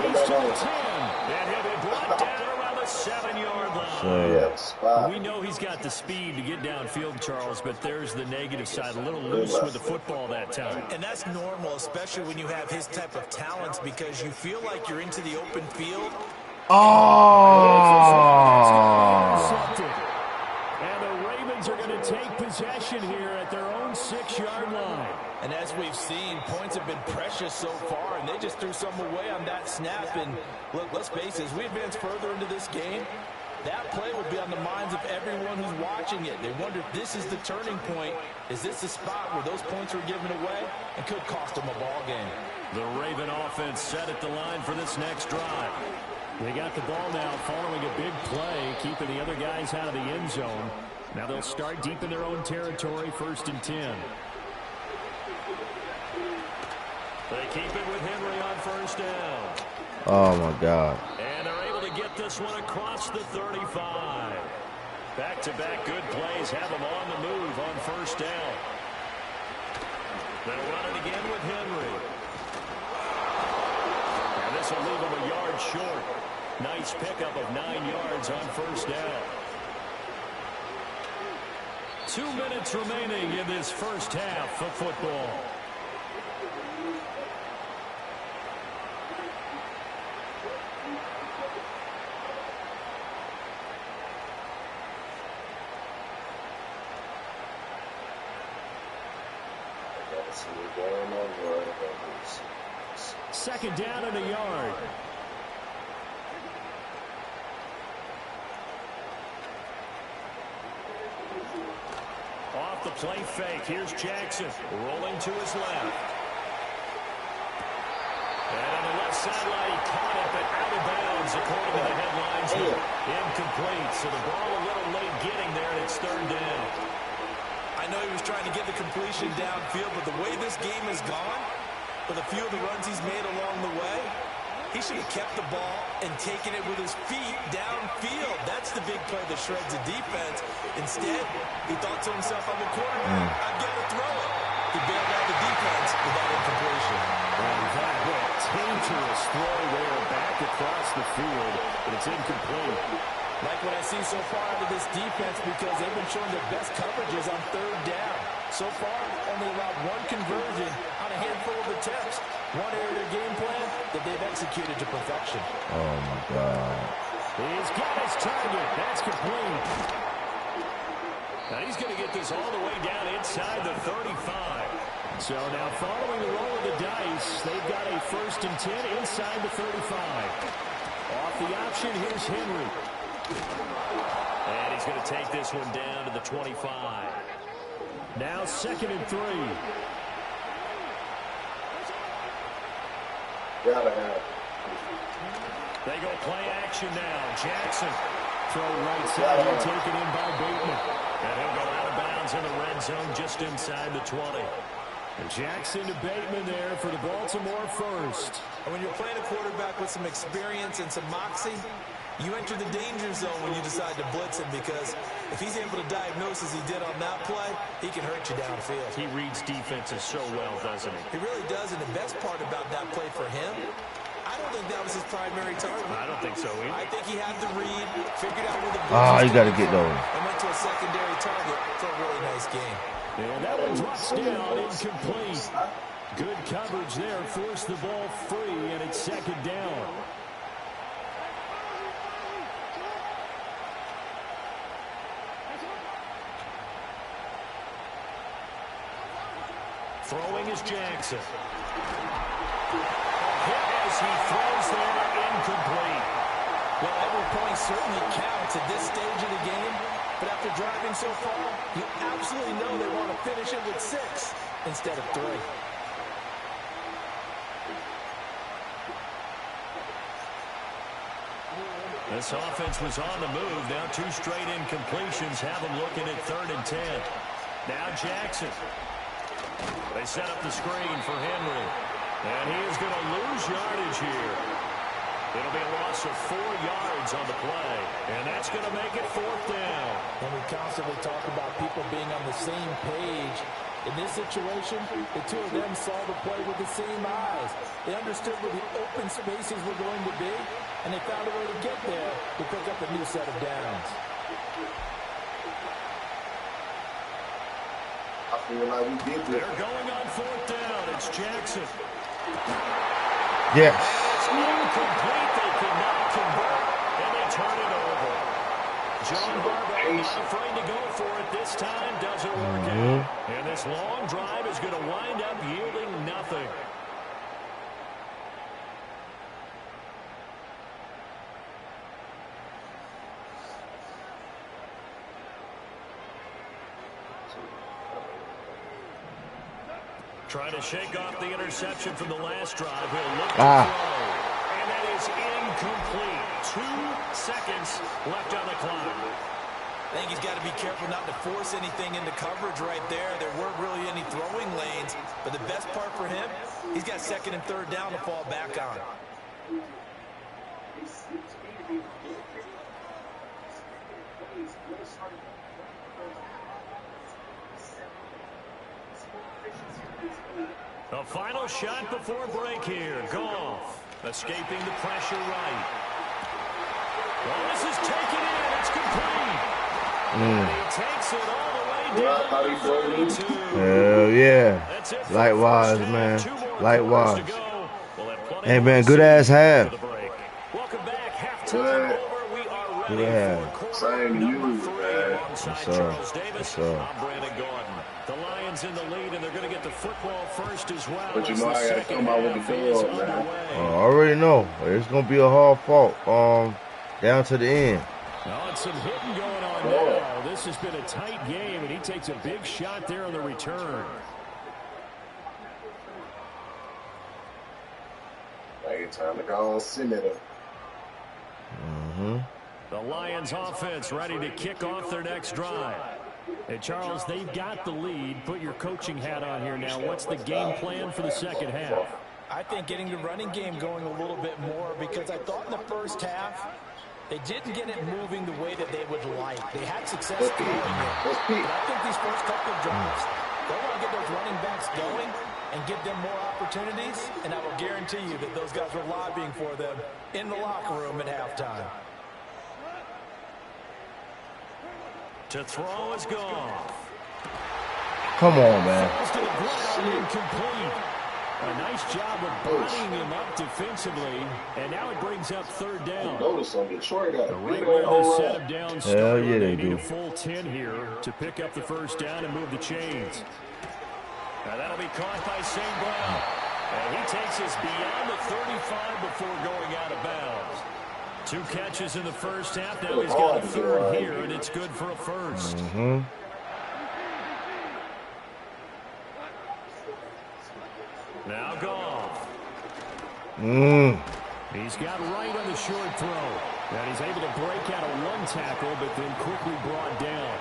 He's to the 10. And he'll be brought down around the 7-yard line. We know he's got the speed to get downfield, Charles, but there's the negative side. A little loose with the football that time. And that's normal, especially when you have his type of talents, because you feel like you're into the open field. And the Ravens are going to take possession here at their own 6-yard line. And as we've seen, points have been precious so far, and they just threw some away on that snap. And look, let's face it, as we advance further into this game, that play will be on the minds of everyone who's watching it. They wonder if this is the turning point. Is this the spot where those points were given away and could cost them a ball game? The Raven offense set at the line for this next drive. They got the ball now following a big play, keeping the other guys out of the end zone. Now they'll start deep in their own territory, 1st and 10. They keep it with Henry on 1st down. Oh, my God. And they're able to get this one across the 35. Back-to-back good plays have them on the move on 1st down. They'll run it again with Henry. And this will leave them a yard short. Nice pickup of 9 yards on 1st down. 2 minutes remaining in this first half of football. Second down and a yard. Off the play fake, here's Jackson rolling to his left. And on the left sideline, he caught it, but out of bounds, according to the headlines. Incomplete, so the ball a little late getting there, and it's 3rd down. I know he was trying to get the completion downfield, but the way this game has gone, with a few of the runs he's made along the way, he should have kept the ball and taken it with his feet downfield. That's the big play that shreds the defense. Instead, he thought to himself, I'm a quarterback, I've got to throw it. He bailed out the defense with that incompletion. And that went dangerous throw there back across the field, but it's incomplete. Like what I see so far out of this defense because they've been showing their best coverages on third down. So far, only allowed one conversion on a handful of attempts. One area of their game plan that they've executed to perfection. Oh, my God. He's got his target. That's complete. Now he's going to get this all the way down inside the 35. So now following the roll of the dice, they've got a 1st and 10 inside the 35. Off the option, here's Henry. And he's going to take this one down to the 25. Now 2nd and 3. Gotta have. They go play action now. Jackson. Throw right side here taken in by Bateman. And he'll go out of bounds in the red zone just inside the 20. And Jackson to Bateman there for the Baltimore 1st. And when you're playing a quarterback with some experience and some moxie, you enter the danger zone when you decide to blitz him because if he's able to diagnose as he did on that play, he can hurt you downfield. He reads defenses so well, doesn't he? He really does, and the best part about that play for him, I don't think that was his primary target. I don't think so either. I think he had the read, figured out where the Ah, you got to get those. and went to a secondary target for a really nice game. And that one drops down, incomplete. Good coverage there, forced the ball free, and it's 2nd down. Throwing is Jackson. Hit as he throws there, incomplete. Well, every point certainly counts at this stage of the game, but after driving so far, you absolutely know they want to finish it with 6 instead of 3. This offense was on the move. Now 2 straight incompletions have them looking at 3rd and 10. Now Jackson. They set up the screen for Henry. And he is going to lose yardage here. It'll be a loss of 4 yards on the play. And that's going to make it 4th down. And we constantly talk about people being on the same page. In this situation, the two of them saw the play with the same eyes. They understood where the open spaces were going to be, and they found a way to get there to pick up a new set of downs. I feel like we did this. They're going on 4th down. It's Jackson. Yes. It's incomplete. They cannot convert, and they turn it over. John Barber not afraid to go for it this time. Doesn't work out. And this long drive is going to wind up yielding nothing. Trying to shake off the interception from the last drive. He'll look to throw. And that is incomplete. 2 seconds left on the clock. I think he's got to be careful not to force anything into coverage right there. There weren't really any throwing lanes. But the best part for him, he's got 2nd and 3rd down to fall back on. The final shot before break here. Goff escaping the pressure right. Well, this is taken in. It's complete. And he takes it all the way down to 32. Hell yeah. Likewise, man. Likewise. Hey, man, good ass half. Welcome back. Halftime over. We are ready for Same to you, man. Alongside Charles Davis, I'm Brandon Gordon. The Lions in the lead, and they're going to get the football first as well. But you know, I got to come out with the ball, man. I already know. It's going to be a hard fought down to the end. Well, it's some hitting going on now. This has been a tight game, and he takes a big shot there on the return. Hey, time to go on Senator. The Lions offense ready to kick off their next drive. Hey, Charles, they've got the lead. Put your coaching hat on here now. What's the game plan for the second half? I think getting the running game going a little bit more because I thought in the first half they didn't get it moving the way that they would like. They had success throwing it. But I think these first couple of drives, They want to get those running backs going and give them more opportunities, and I will guarantee you that those guys were lobbying for them in the locker room at halftime. To throw is gone. Come on, man. Incomplete. A nice job of bodying him up defensively, and now it brings up third down. Notice on Detroit got Right where they set him down, Hell yeah, they they need do. a full 10 here to pick up the first down and move the chains. Now that'll be caught by St. Brown. And he takes us beyond the 35 before going out of bounds. 2 catches in the first half. Now he's got a third here, and it's good for a first. Mm-hmm. Now Goff. He's got right on the short throw. And he's able to break out of one tackle, but then quickly brought down.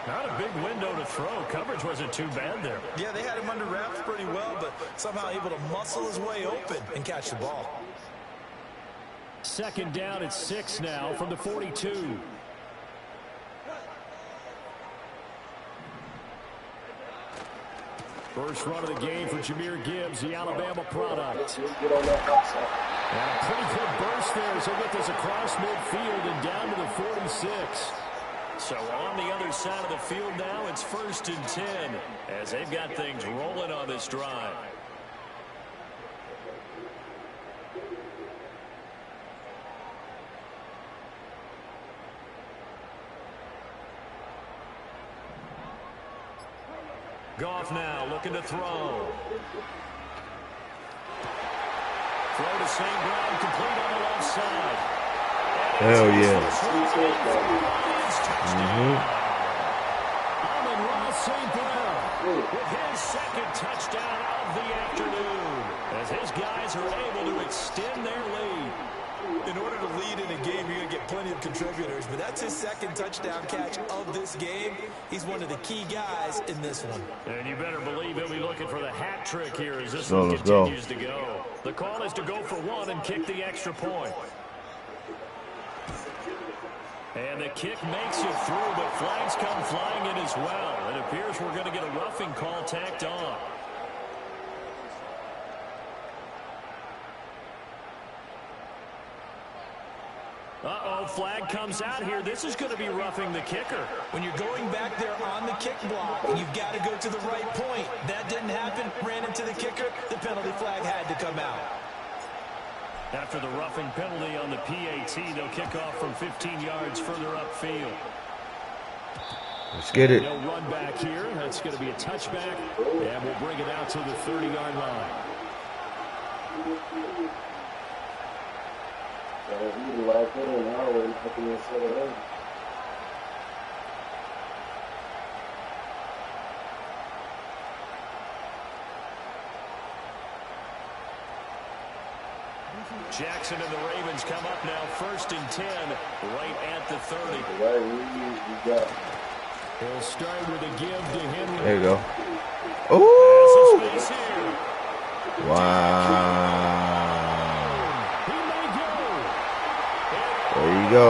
Not a big window to throw. Coverage wasn't too bad there. Yeah, they had him under wraps pretty well, but somehow able to muscle his way open and catch the ball. Second down at 6 now from the 42. First run of the game for Jahmyr Gibbs, the Alabama product. Get on that outside. And a pretty good burst there as he'll get this across midfield and down to the 46. So on the other side of the field now, it's 1st and 10 as they've got things rolling on this drive. Goff now looking to throw. Throw to St. Brown, complete on the left side. Hell yeah. Amon-Ra St. Brown with his second touchdown of the afternoon as his guys are able to extend their lead. In order to lead in a game, you're going to get plenty of contributors, but that's his second touchdown catch of this game. He's one of the key guys in this one. And you better believe he'll be looking for the hat trick here as this So one let's go. continues to go. The call is to go for 1 and kick the extra point. And the kick makes it through, but flags come flying in as well. It appears we're going to get a roughing call tacked on. Uh-oh, flag comes out here. This is going to be roughing the kicker. When you're going back there on the kick block, you've got to go to the right point. That didn't happen. Ran into the kicker. The penalty flag had to come out. After the roughing penalty on the PAT, they'll kick off from 15 yards further upfield. Let's get it. No run back here. That's going to be a touchback, and we'll bring it out to the 30-yard line. Jackson and the Ravens come up now 1st and 10 right at the 30. He'll start with a give to Henry. There you go. Ooh! Wow. There you go.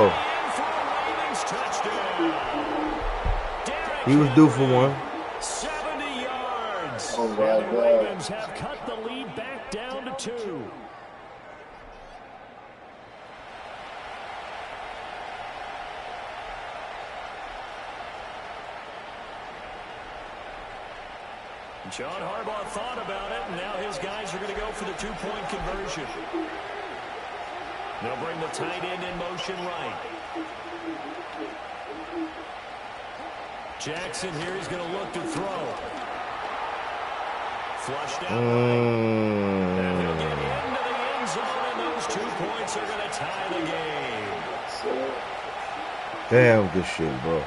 He was due for one. 70 yards. Oh, And my the God. Ravens have cut the lead back down to 2. John Harbaugh thought about it, and now his guys are going to go for the 2-point conversion. They'll bring the tight end in motion right. Jackson here is going to look to throw. Flushed out. And he'll get into the end zone, and those 2 points are going to tie the game. Damn good shit, bro.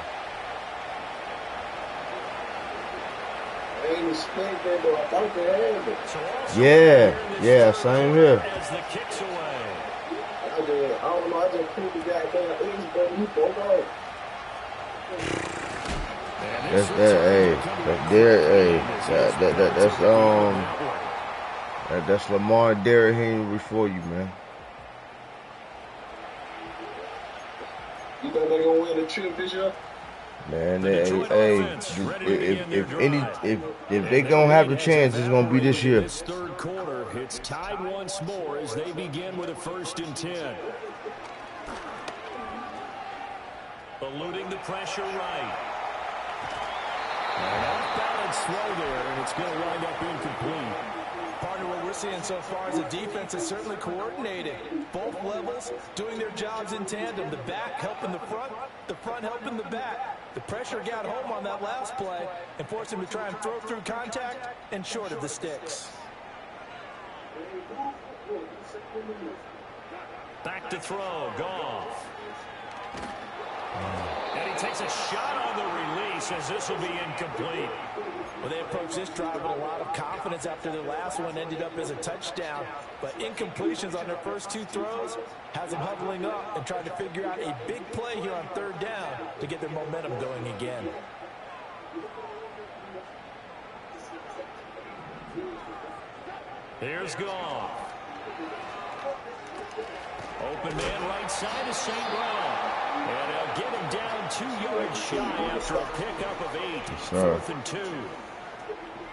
Yeah, same here. As the kicks away. I don't know, I just pulled the goddamn East, but he broke off. That's Lamar and Derrick Henry for you, man. You think they're gonna win the trip this year? Man, The Detroit offense ready to begin their drive. if they gonna have the chance, it's gonna be this year. This third quarter, it's tied once more as they begin with a 1st and 10. Eluding the pressure right. An off-balance throw there, and it's going to wind up incomplete. Partner, what we're seeing so far is the defense is certainly coordinated. Both levels doing their jobs in tandem. The back helping the front helping the back. The pressure got home on that last play and forced him to try and throw through contact and short of the sticks. Back to throw, Goff. And he takes a shot on the release as this will be incomplete. Well, they approached this drive with a lot of confidence after their last one ended up as a touchdown. But incompletions on their first 2 throws has them huddling up and trying to figure out a big play here on 3rd down to get their momentum going again. Here's Goff. Open man right side of St. Brown. And they'll get him down 2 yards shy after a pickup of 8. 4th and 2.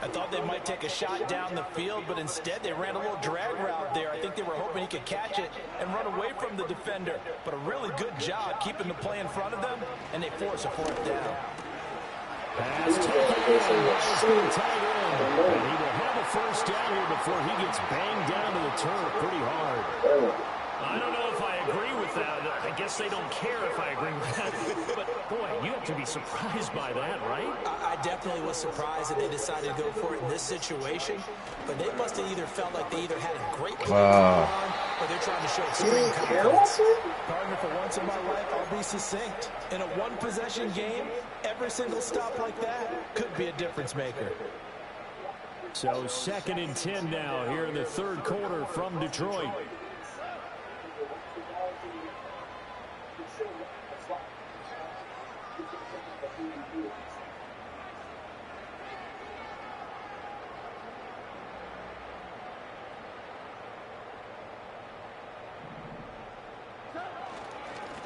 I thought they might take a shot down the field, but instead they ran a little drag route there. I think they were hoping he could catch it and run away from the defender. But a really good job keeping the play in front of them, and they force a 4th down. Pass taken in, tight end. And he will have a 1st down here before he gets banged down to the turf pretty hard. I don't know if I agree with that. I guess they don't care if I agree with that. But, boy, you have to be surprised by that, right? I definitely was surprised that they decided to go for it in this situation. But they must have either felt like they either had a great play on, or they're trying to show extreme confidence. Partner, for once in my life, I'll be succinct. In a 1-possession game, every single stop like that could be a difference maker. So 2nd and 10 now here in the 3rd quarter from Detroit.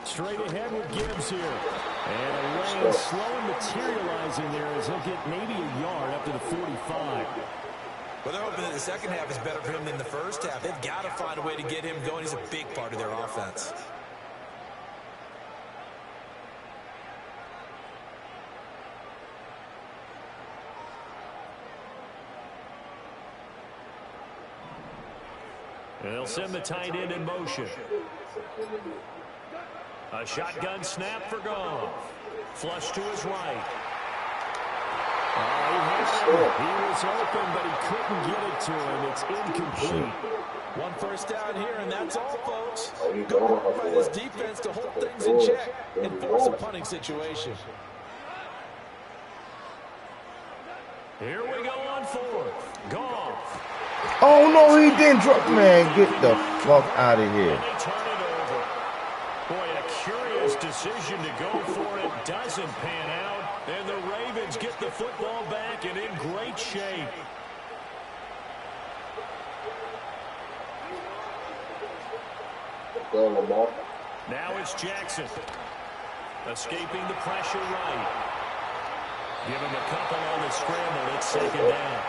Straight ahead with Gibbs here. And a lane slow and materializing there as he'll get maybe a yard up to the 45. Well, they're hoping that the second half is better for him than the first half. They've got to find a way to get him going. He's a big part of their offense. And they'll send the tight end in motion. A shotgun snap for Goff. Flush to his right. He was open, but he couldn't get it to him. It's incomplete. 1 1st down here, and that's all, folks. Good work by this defense to hold things in check and force a punting situation. Here we go on 4th. Goff. Oh, no, he didn't drop. Man, get the fuck out of here. And they turn it over. Boy, a curious decision to go for it. Doesn't pan out. And the Ravens get the football back and in great shape. Now it's Jackson. Escaping the pressure right. Give him a couple on the scramble. It's 2nd down.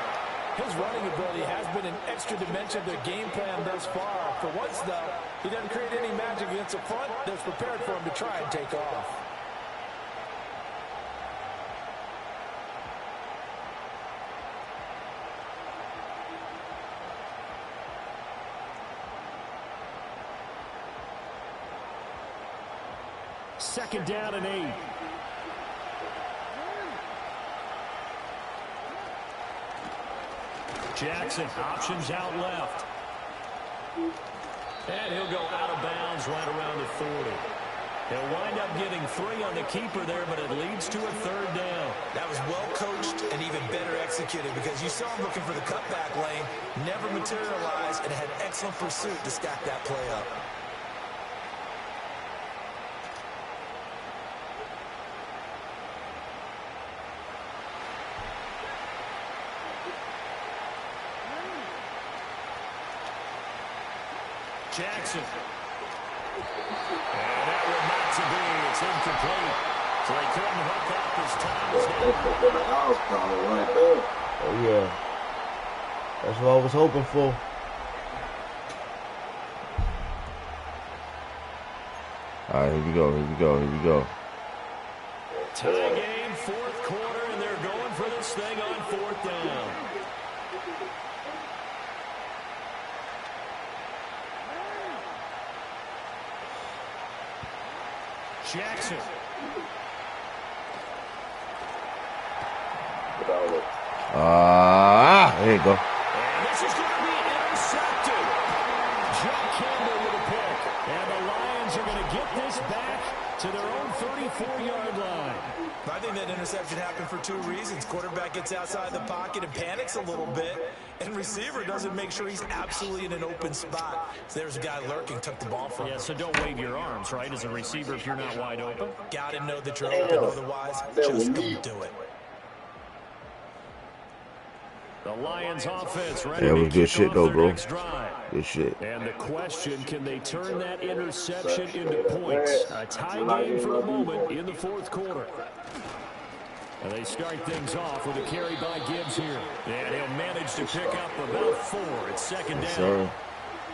His running ability has been an extra dimension of their game plan thus far. For once, though, he doesn't create any magic against the front that's prepared for him to try and take off. Second down and 8. Jackson options out left. And he'll go out of bounds right around the 40. He'll wind up getting 3 on the keeper there, but it leads to a 3rd down. That was well coached and even better executed because you saw him looking for the cutback lane, never materialized, and had excellent pursuit to stack that play up. Jackson. And that will not to be. It's incomplete. So they couldn't hook up as time was Oh, yeah. That's what I was hoping for. All right, here we go. Tie game, fourth quarter, and they're going for this thing on fourth down. Jackson. There you go. And this is going to be intercepted. Jack Campbell with a pick. And the Lions are going to get this back to their own 34-yard line. I think that interception happened for two reasons. Quarterback gets outside the pocket and panics a little bit, and receiver doesn't make sure he's absolutely in an open spot. So there's a guy lurking, took the ball from him. Yeah, so don't wave your arms, right, as a receiver if you're not wide open. Got to know that you're open, otherwise just don't do it. The Lions offense ready That to was good shit, though, bro. Good shit. And the question, can they turn that interception into points? A tie game for the moment in the fourth quarter. And they start things off with a carry by Gibbs here. And he'll manage to pick up about 4 at second down. Sure.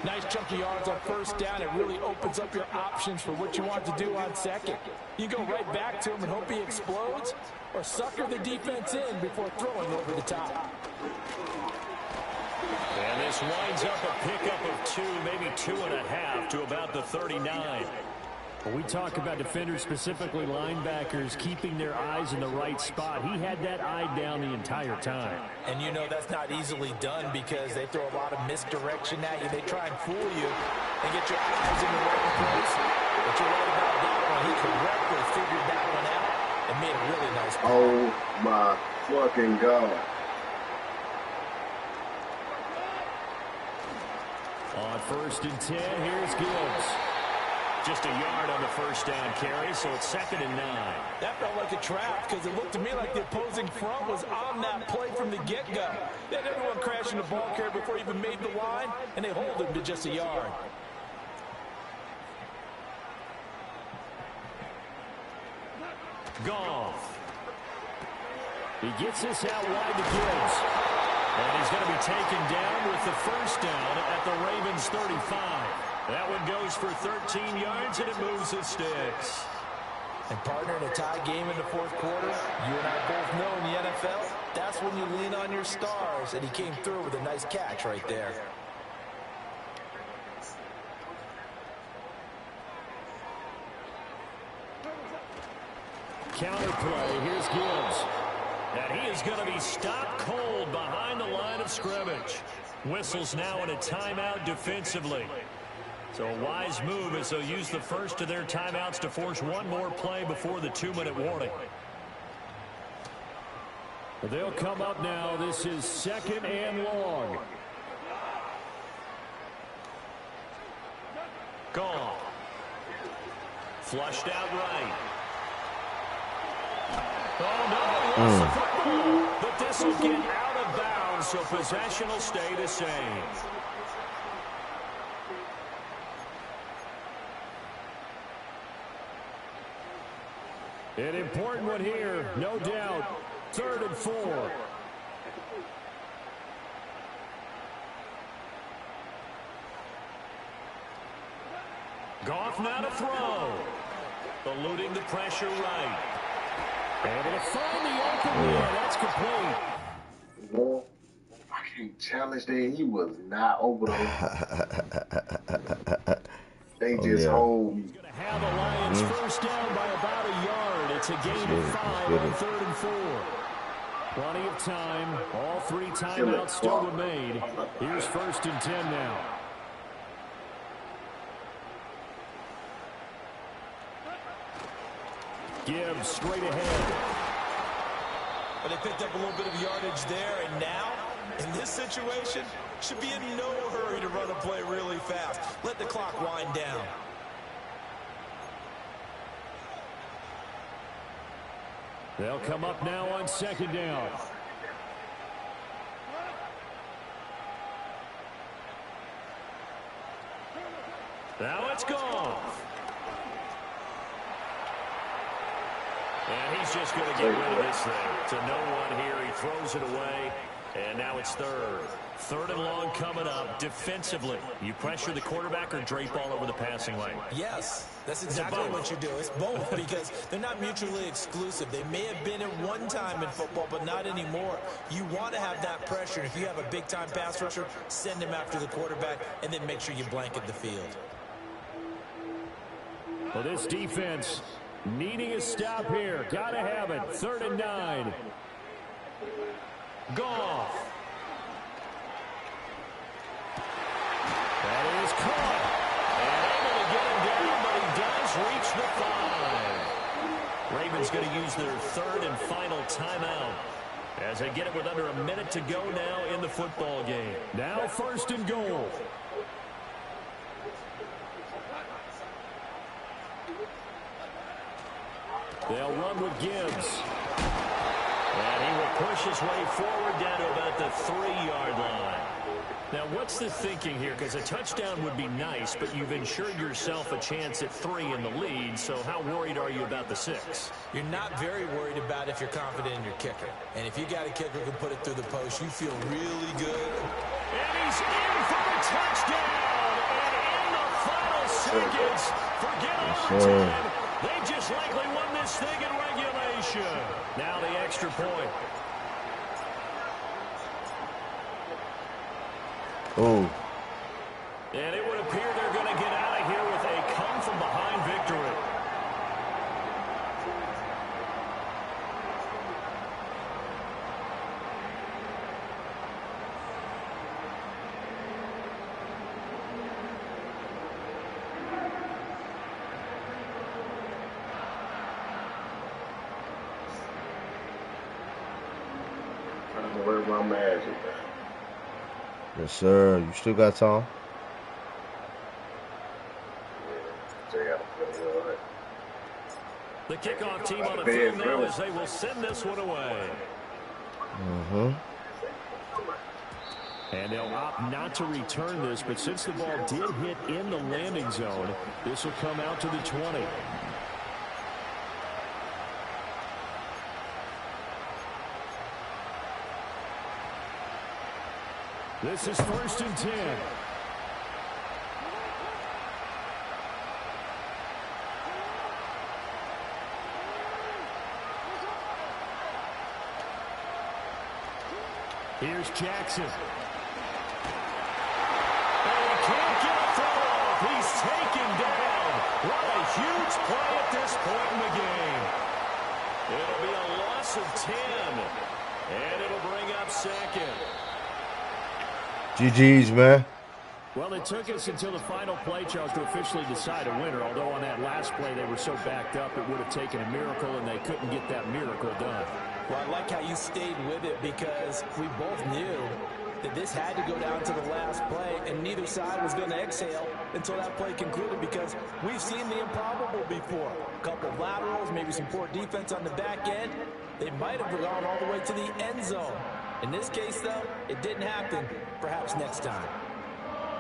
Nice chunky yards on first down. It really opens up your options for what you want to do on second. You go right back to him and hope he explodes, or sucker the defense in before throwing over the top. And this winds up a pickup of 2, maybe 2.5 to about the 39. When we talk about defenders, specifically linebackers, keeping their eyes in the right spot, he had that eye down the entire time. And you know that's not easily done because they throw a lot of misdirection at you. They try and fool you and get your eyes in the right place. But you're right about that one. He correctly figured that one out and made a really nice play. Oh, my fucking God. On first and 10, here's Gibbs. Just a yard on the first down carry, so it's 2nd and 9. That felt like a trap because it looked to me like the opposing front was on that play from the get-go. They had everyone crashing the ball carrier before he even made the line, and they hold him to just a yard. Goff. He gets this out wide to Gibbs. And he's going to be taken down with the first down at the Ravens' 35. That one goes for 13 yards, and it moves the sticks. And partner, in a tie game in the fourth quarter, you and I both know in the NFL, that's when you lean on your stars, and he came through with a nice catch right there. Counter play, here's Gibbs. And he is going to be stopped cold behind the line of scrimmage. Whistles now in a timeout defensively. So a wise move as they'll use the first of their timeouts to force one more play before the 2-minute warning. They'll come up now. This is 2nd and long. Gone. Flushed out right. Oh, no, he lost the football. But this will get out of bounds, so possession will stay the same. An important one here, no doubt. 3rd and 4. Goff now to throw. Eluding the pressure right. Able to find the open man. That's complete. Well, fucking challenge there. He was not over those. They just hold me. He's going to have the Lions first down by about a yard. It's a gain of 5 on 3rd and 4. Plenty of time. All 3 timeouts still remain. Here's 1st and 10 now. Gibbs straight ahead. But they picked up a little bit of yardage there, and now, in this situation, should be in no hurry to run a play really fast. Let the clock wind down. They'll come up now on 2nd down. Now it's gone. And he's just going to get rid of this thing. To no one here. He throws it away. And now it's third. Third and long coming up. Defensively, you pressure the quarterback or drape all over the passing lane? Yes, that's exactly what you do. It's both because they're not mutually exclusive. They may have been at one time in football, but not anymore. You want to have that pressure. If you have a big-time pass rusher, send him after the quarterback, and then make sure you blanket the field. Well, this defense needing a stop here. Got to have it. 3rd and 9. Goff. That is caught. And able to get him down, but he does reach the 5. Ravens going to use their 3rd and final timeout as they get it with under a minute to go now in the football game. Now 1st and goal. They'll run with Gibbs. And he will push his way forward down to about the 3-yard line. Now, what's the thinking here? Because a touchdown would be nice, but you've ensured yourself a chance at 3 in the lead, so how worried are you about the 6? You're not very worried about if you're confident in your kicker. And if you got a kicker who can put it through the post, you feel really good. And he's in for the touchdown! And in the final seconds, forget overtime. They just likely won this thing in regulation. Now the extra point. Oh. And it would appear they're going to get out of here with a come-from-behind victory. Trying to work my magic, man. Yes, sir. You still got time? The kickoff team on the field now as they will send this one away. And they'll opt not to return this, but since the ball did hit in the landing zone, this will come out to the 20. This is 1st and 10. Here's Jackson. And he can't get a throw off. He's taken down. What a huge play at this point in the game. It'll be a loss of 10. And it'll bring up 2nd. GG's, man. Well, it took us until the final play, Charles, to officially decide a winner. Although on that last play they were so backed up, it would have taken a miracle, and they couldn't get that miracle done. Well, I like how you stayed with it because we both knew that this had to go down to the last play, and neither side was going to exhale until that play concluded because we've seen the improbable before. A couple of laterals, maybe some poor defense on the back end. They might have gone all the way to the end zone. In this case, though, it didn't happen. Perhaps next time.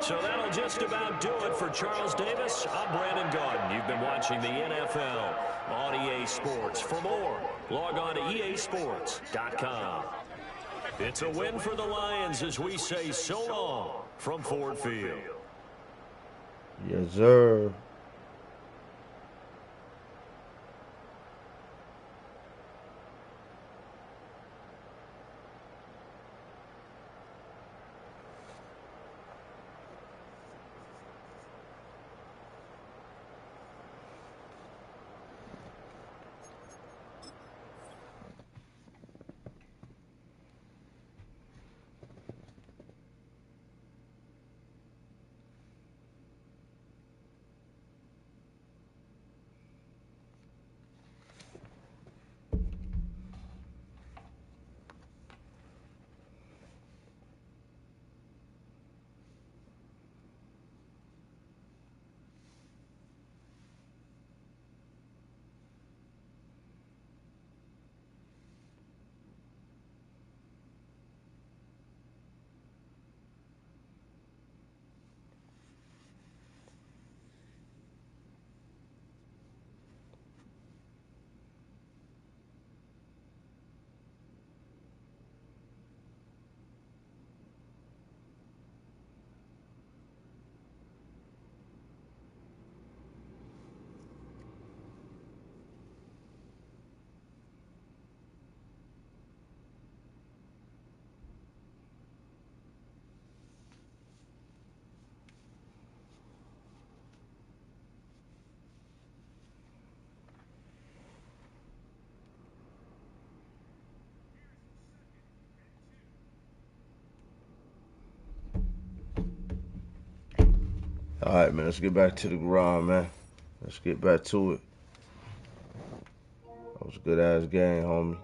So that'll just about do it for Charles Davis. I'm Brandon Gaudin. You've been watching the NFL on EA Sports. For more, log on to easports.com. It's a win for the Lions as we say so long from Ford Field. Yes, sir. All right, man. Let's get back to the grind, man. Let's get back to it. That was a good ass game, homie.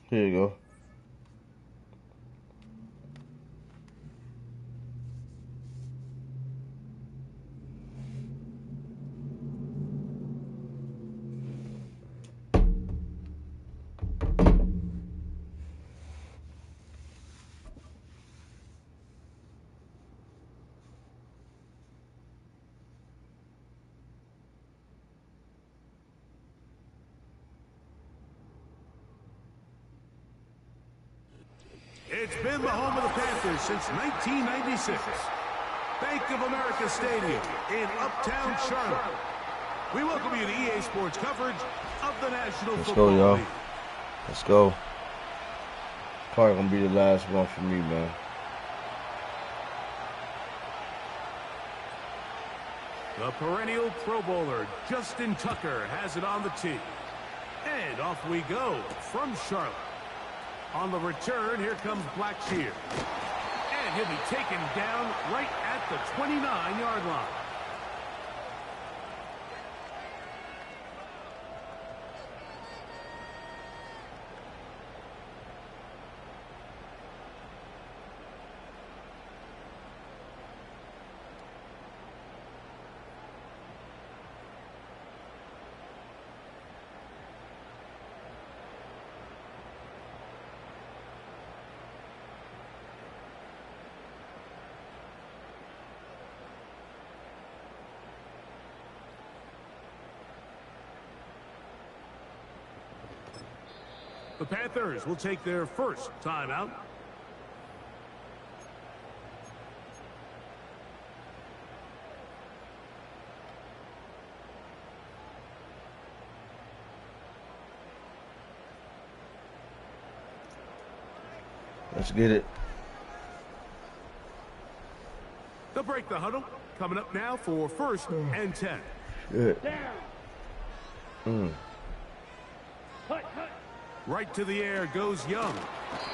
Here you go. It's been the home of the Panthers since 1996. Bank of America Stadium in Uptown Charlotte. We welcome you to EA Sports coverage of the National Football League. Let's go, y'all. Let's go. Probably gonna be the last one for me, man. The perennial Pro Bowler, Justin Tucker, has it on the tee. And off we go from Charlotte. On the return, here comes Blackshear. And he'll be taken down right at the 29-yard line. The Panthers will take their first timeout. Let's get it. They'll break the huddle. Coming up now for 1st and 10. Good. Right to the air goes Young.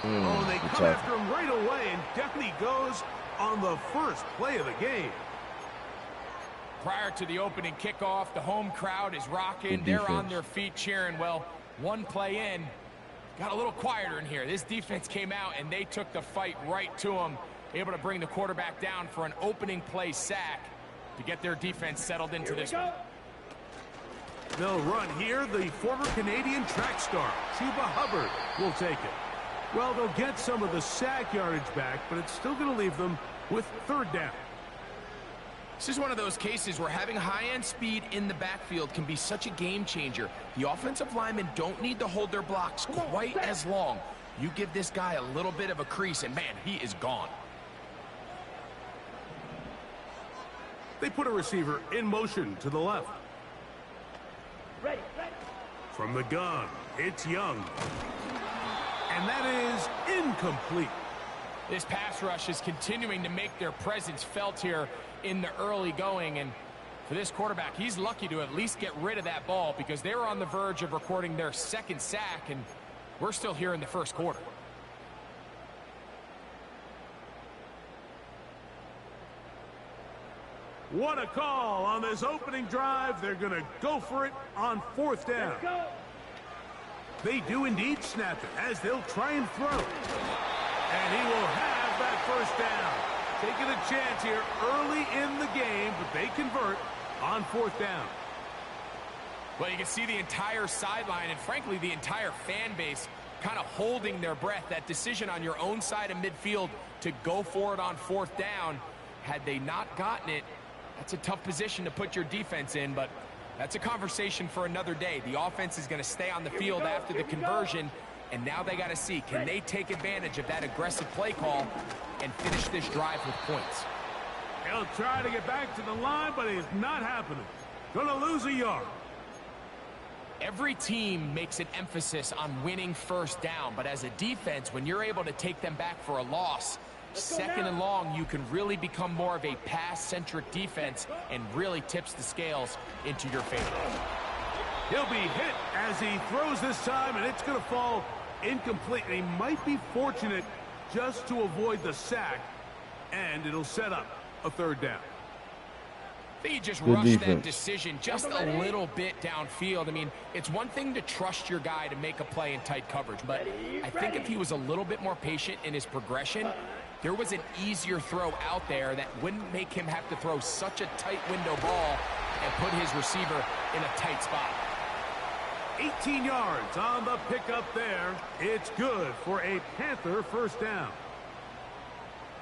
Oh, they come after him right away, and down he goes on the first play of the game. Prior to the opening kickoff, the home crowd is rocking. They're on their feet cheering. Well, one play in, got a little quieter in here. This defense came out, and they took the fight right to him, able to bring the quarterback down for an opening play sack to get their defense settled into this one. They'll run here. The former Canadian track star, Chuba Hubbard, will take it. Well, they'll get some of the sack yardage back, but it's still going to leave them with 3rd down. This is one of those cases where having high-end speed in the backfield can be such a game changer. The offensive linemen don't need to hold their blocks quite as long. You give this guy a little bit of a crease, and man, he is gone. They put a receiver in motion to the left. Ready. From the gun, it's Young. And that is incomplete. This pass rush is continuing to make their presence felt here in the early going. And for this quarterback, he's lucky to at least get rid of that ball because they were on the verge of recording their 2nd sack, and we're still here in the 1st quarter. What a call on this opening drive. They're going to go for it on 4th down. They do indeed snap it as they'll try and throw. And he will have that 1st down. Taking a chance here early in the game, but they convert on 4th down. Well, you can see the entire sideline and, frankly, the entire fan base kind of holding their breath. That decision on your own side of midfield to go for it on 4th down, had they not gotten it, that's a tough position to put your defense in, but that's a conversation for another day. The offense is going to stay on the field after the conversion, and now they got to see, can they take advantage of that aggressive play call and finish this drive with points? He'll try to get back to the line, but it's not happening. Going to lose a yard. Every team makes an emphasis on winning 1st down, but as a defense, when you're able to take them back for a loss, 2nd and long, you can really become more of a pass-centric defense and really tips the scales into your favor. He'll be hit as he throws this time, and it's going to fall incomplete. And he might be fortunate just to avoid the sack, and it'll set up a 3rd down. I think he just rushed that decision just a little bit downfield. I mean, it's one thing to trust your guy to make a play in tight coverage, but I think if he was a little bit more patient in his progression, there was an easier throw out there that wouldn't make him have to throw such a tight window ball and put his receiver in a tight spot. 18 yards on the pickup there. It's good for a Panther 1st down.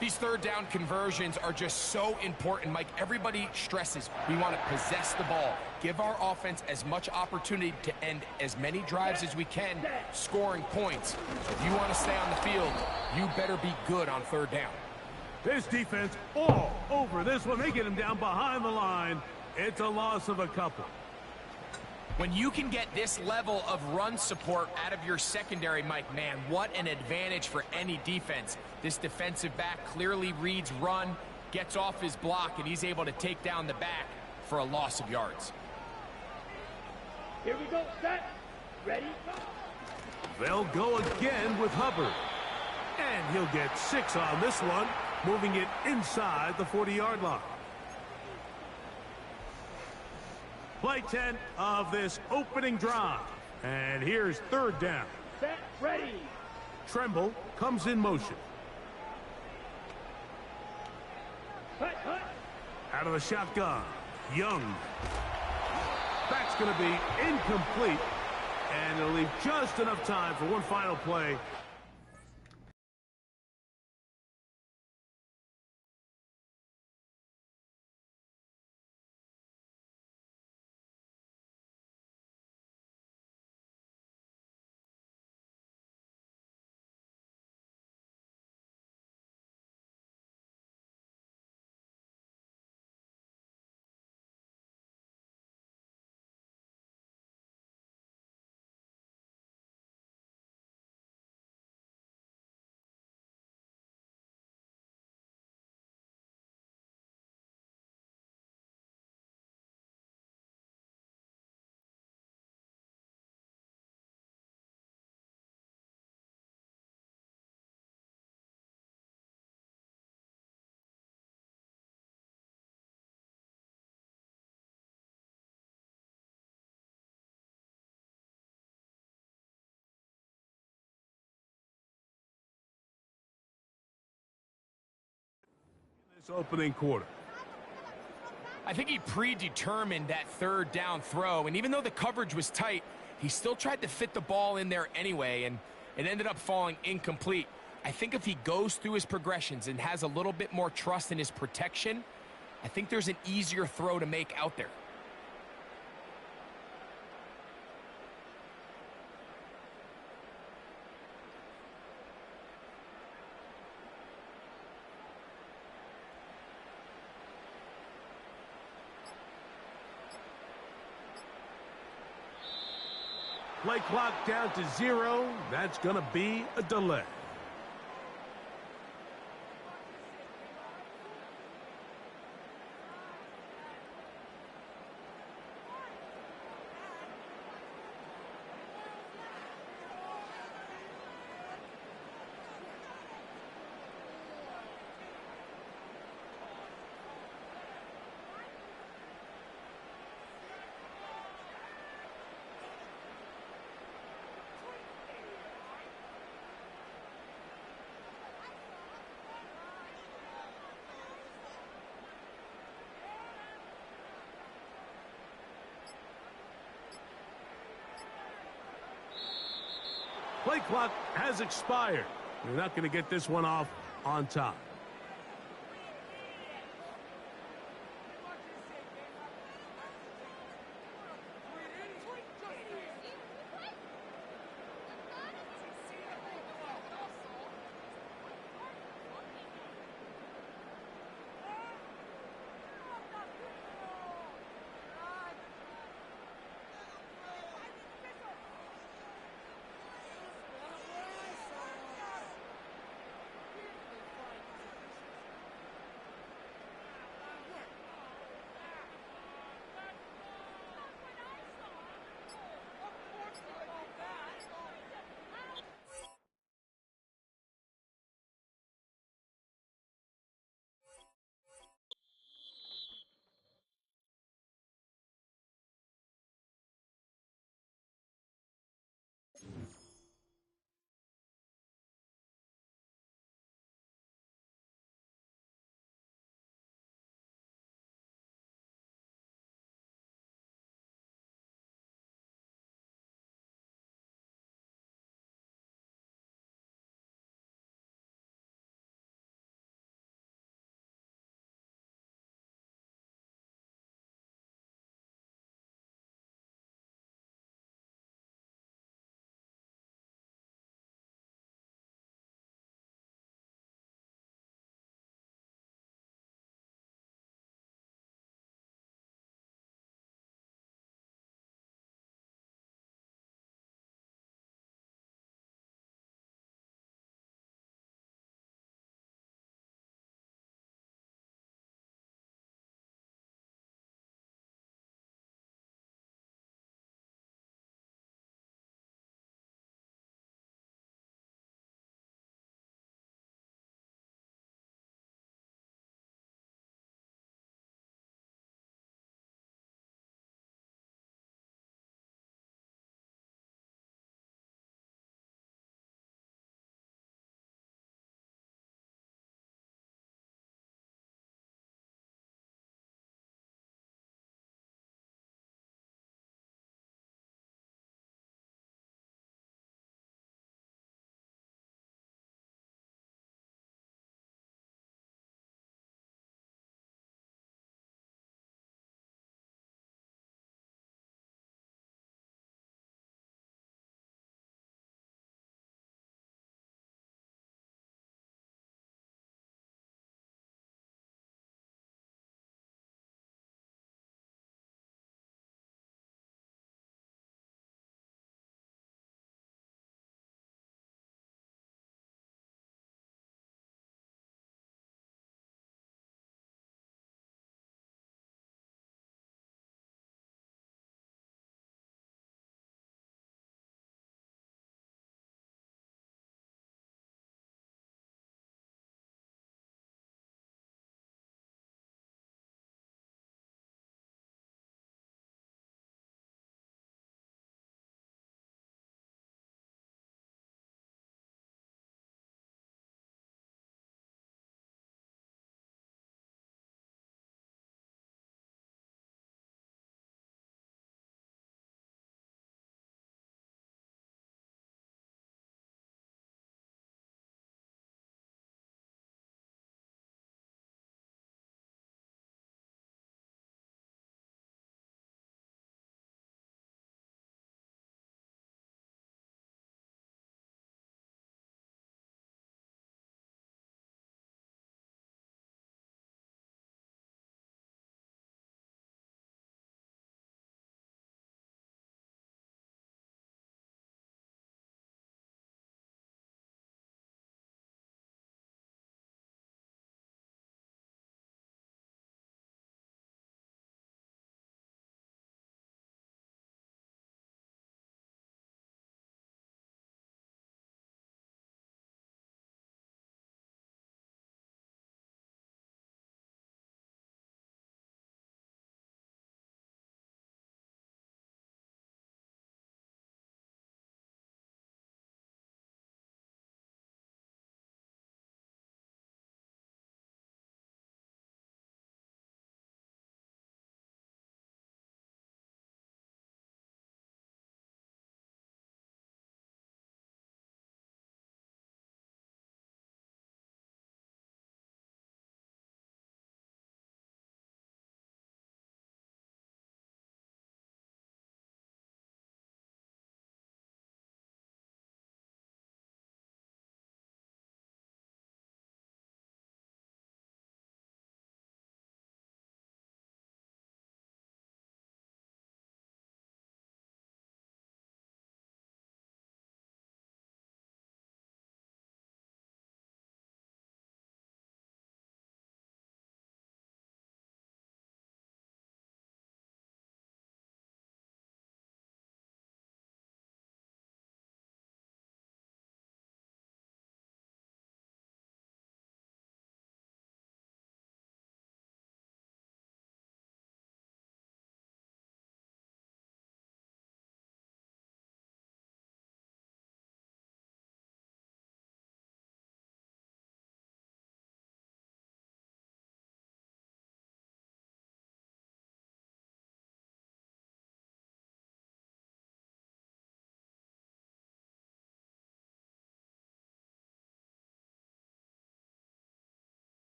These third down conversions are just so important, Mike. Everybody stresses we want to possess the ball, give our offense as much opportunity to end as many drives as we can, scoring points. So if you want to stay on the field, you better be good on third down. This defense all over this one. They get him down behind the line. It's a loss of a couple. When you can get this level of run support out of your secondary, Mike, man, what an advantage for any defense. This defensive back clearly reads run, gets off his block, and he's able to take down the back for a loss of yards. Here we go, set, ready, go. They'll go again with Hubbard. And he'll get 6 on this one, moving it inside the 40-yard line. Play 10 of this opening drive. And here's third down. Set, ready. Tremble comes in motion. Hut, hut. Out of the shotgun, Young. That's going to be incomplete. And it'll leave just enough time for one final play. This opening quarter. I think he predetermined that third down throw, and even though the coverage was tight, he still tried to fit the ball in there anyway, and it ended up falling incomplete. I think if he goes through his progressions and has a little bit more trust in his protection, I think there's an easier throw to make out there. Play clock down to 0. That's going to be a delay. Play clock has expired. You're not going to get this one off on time.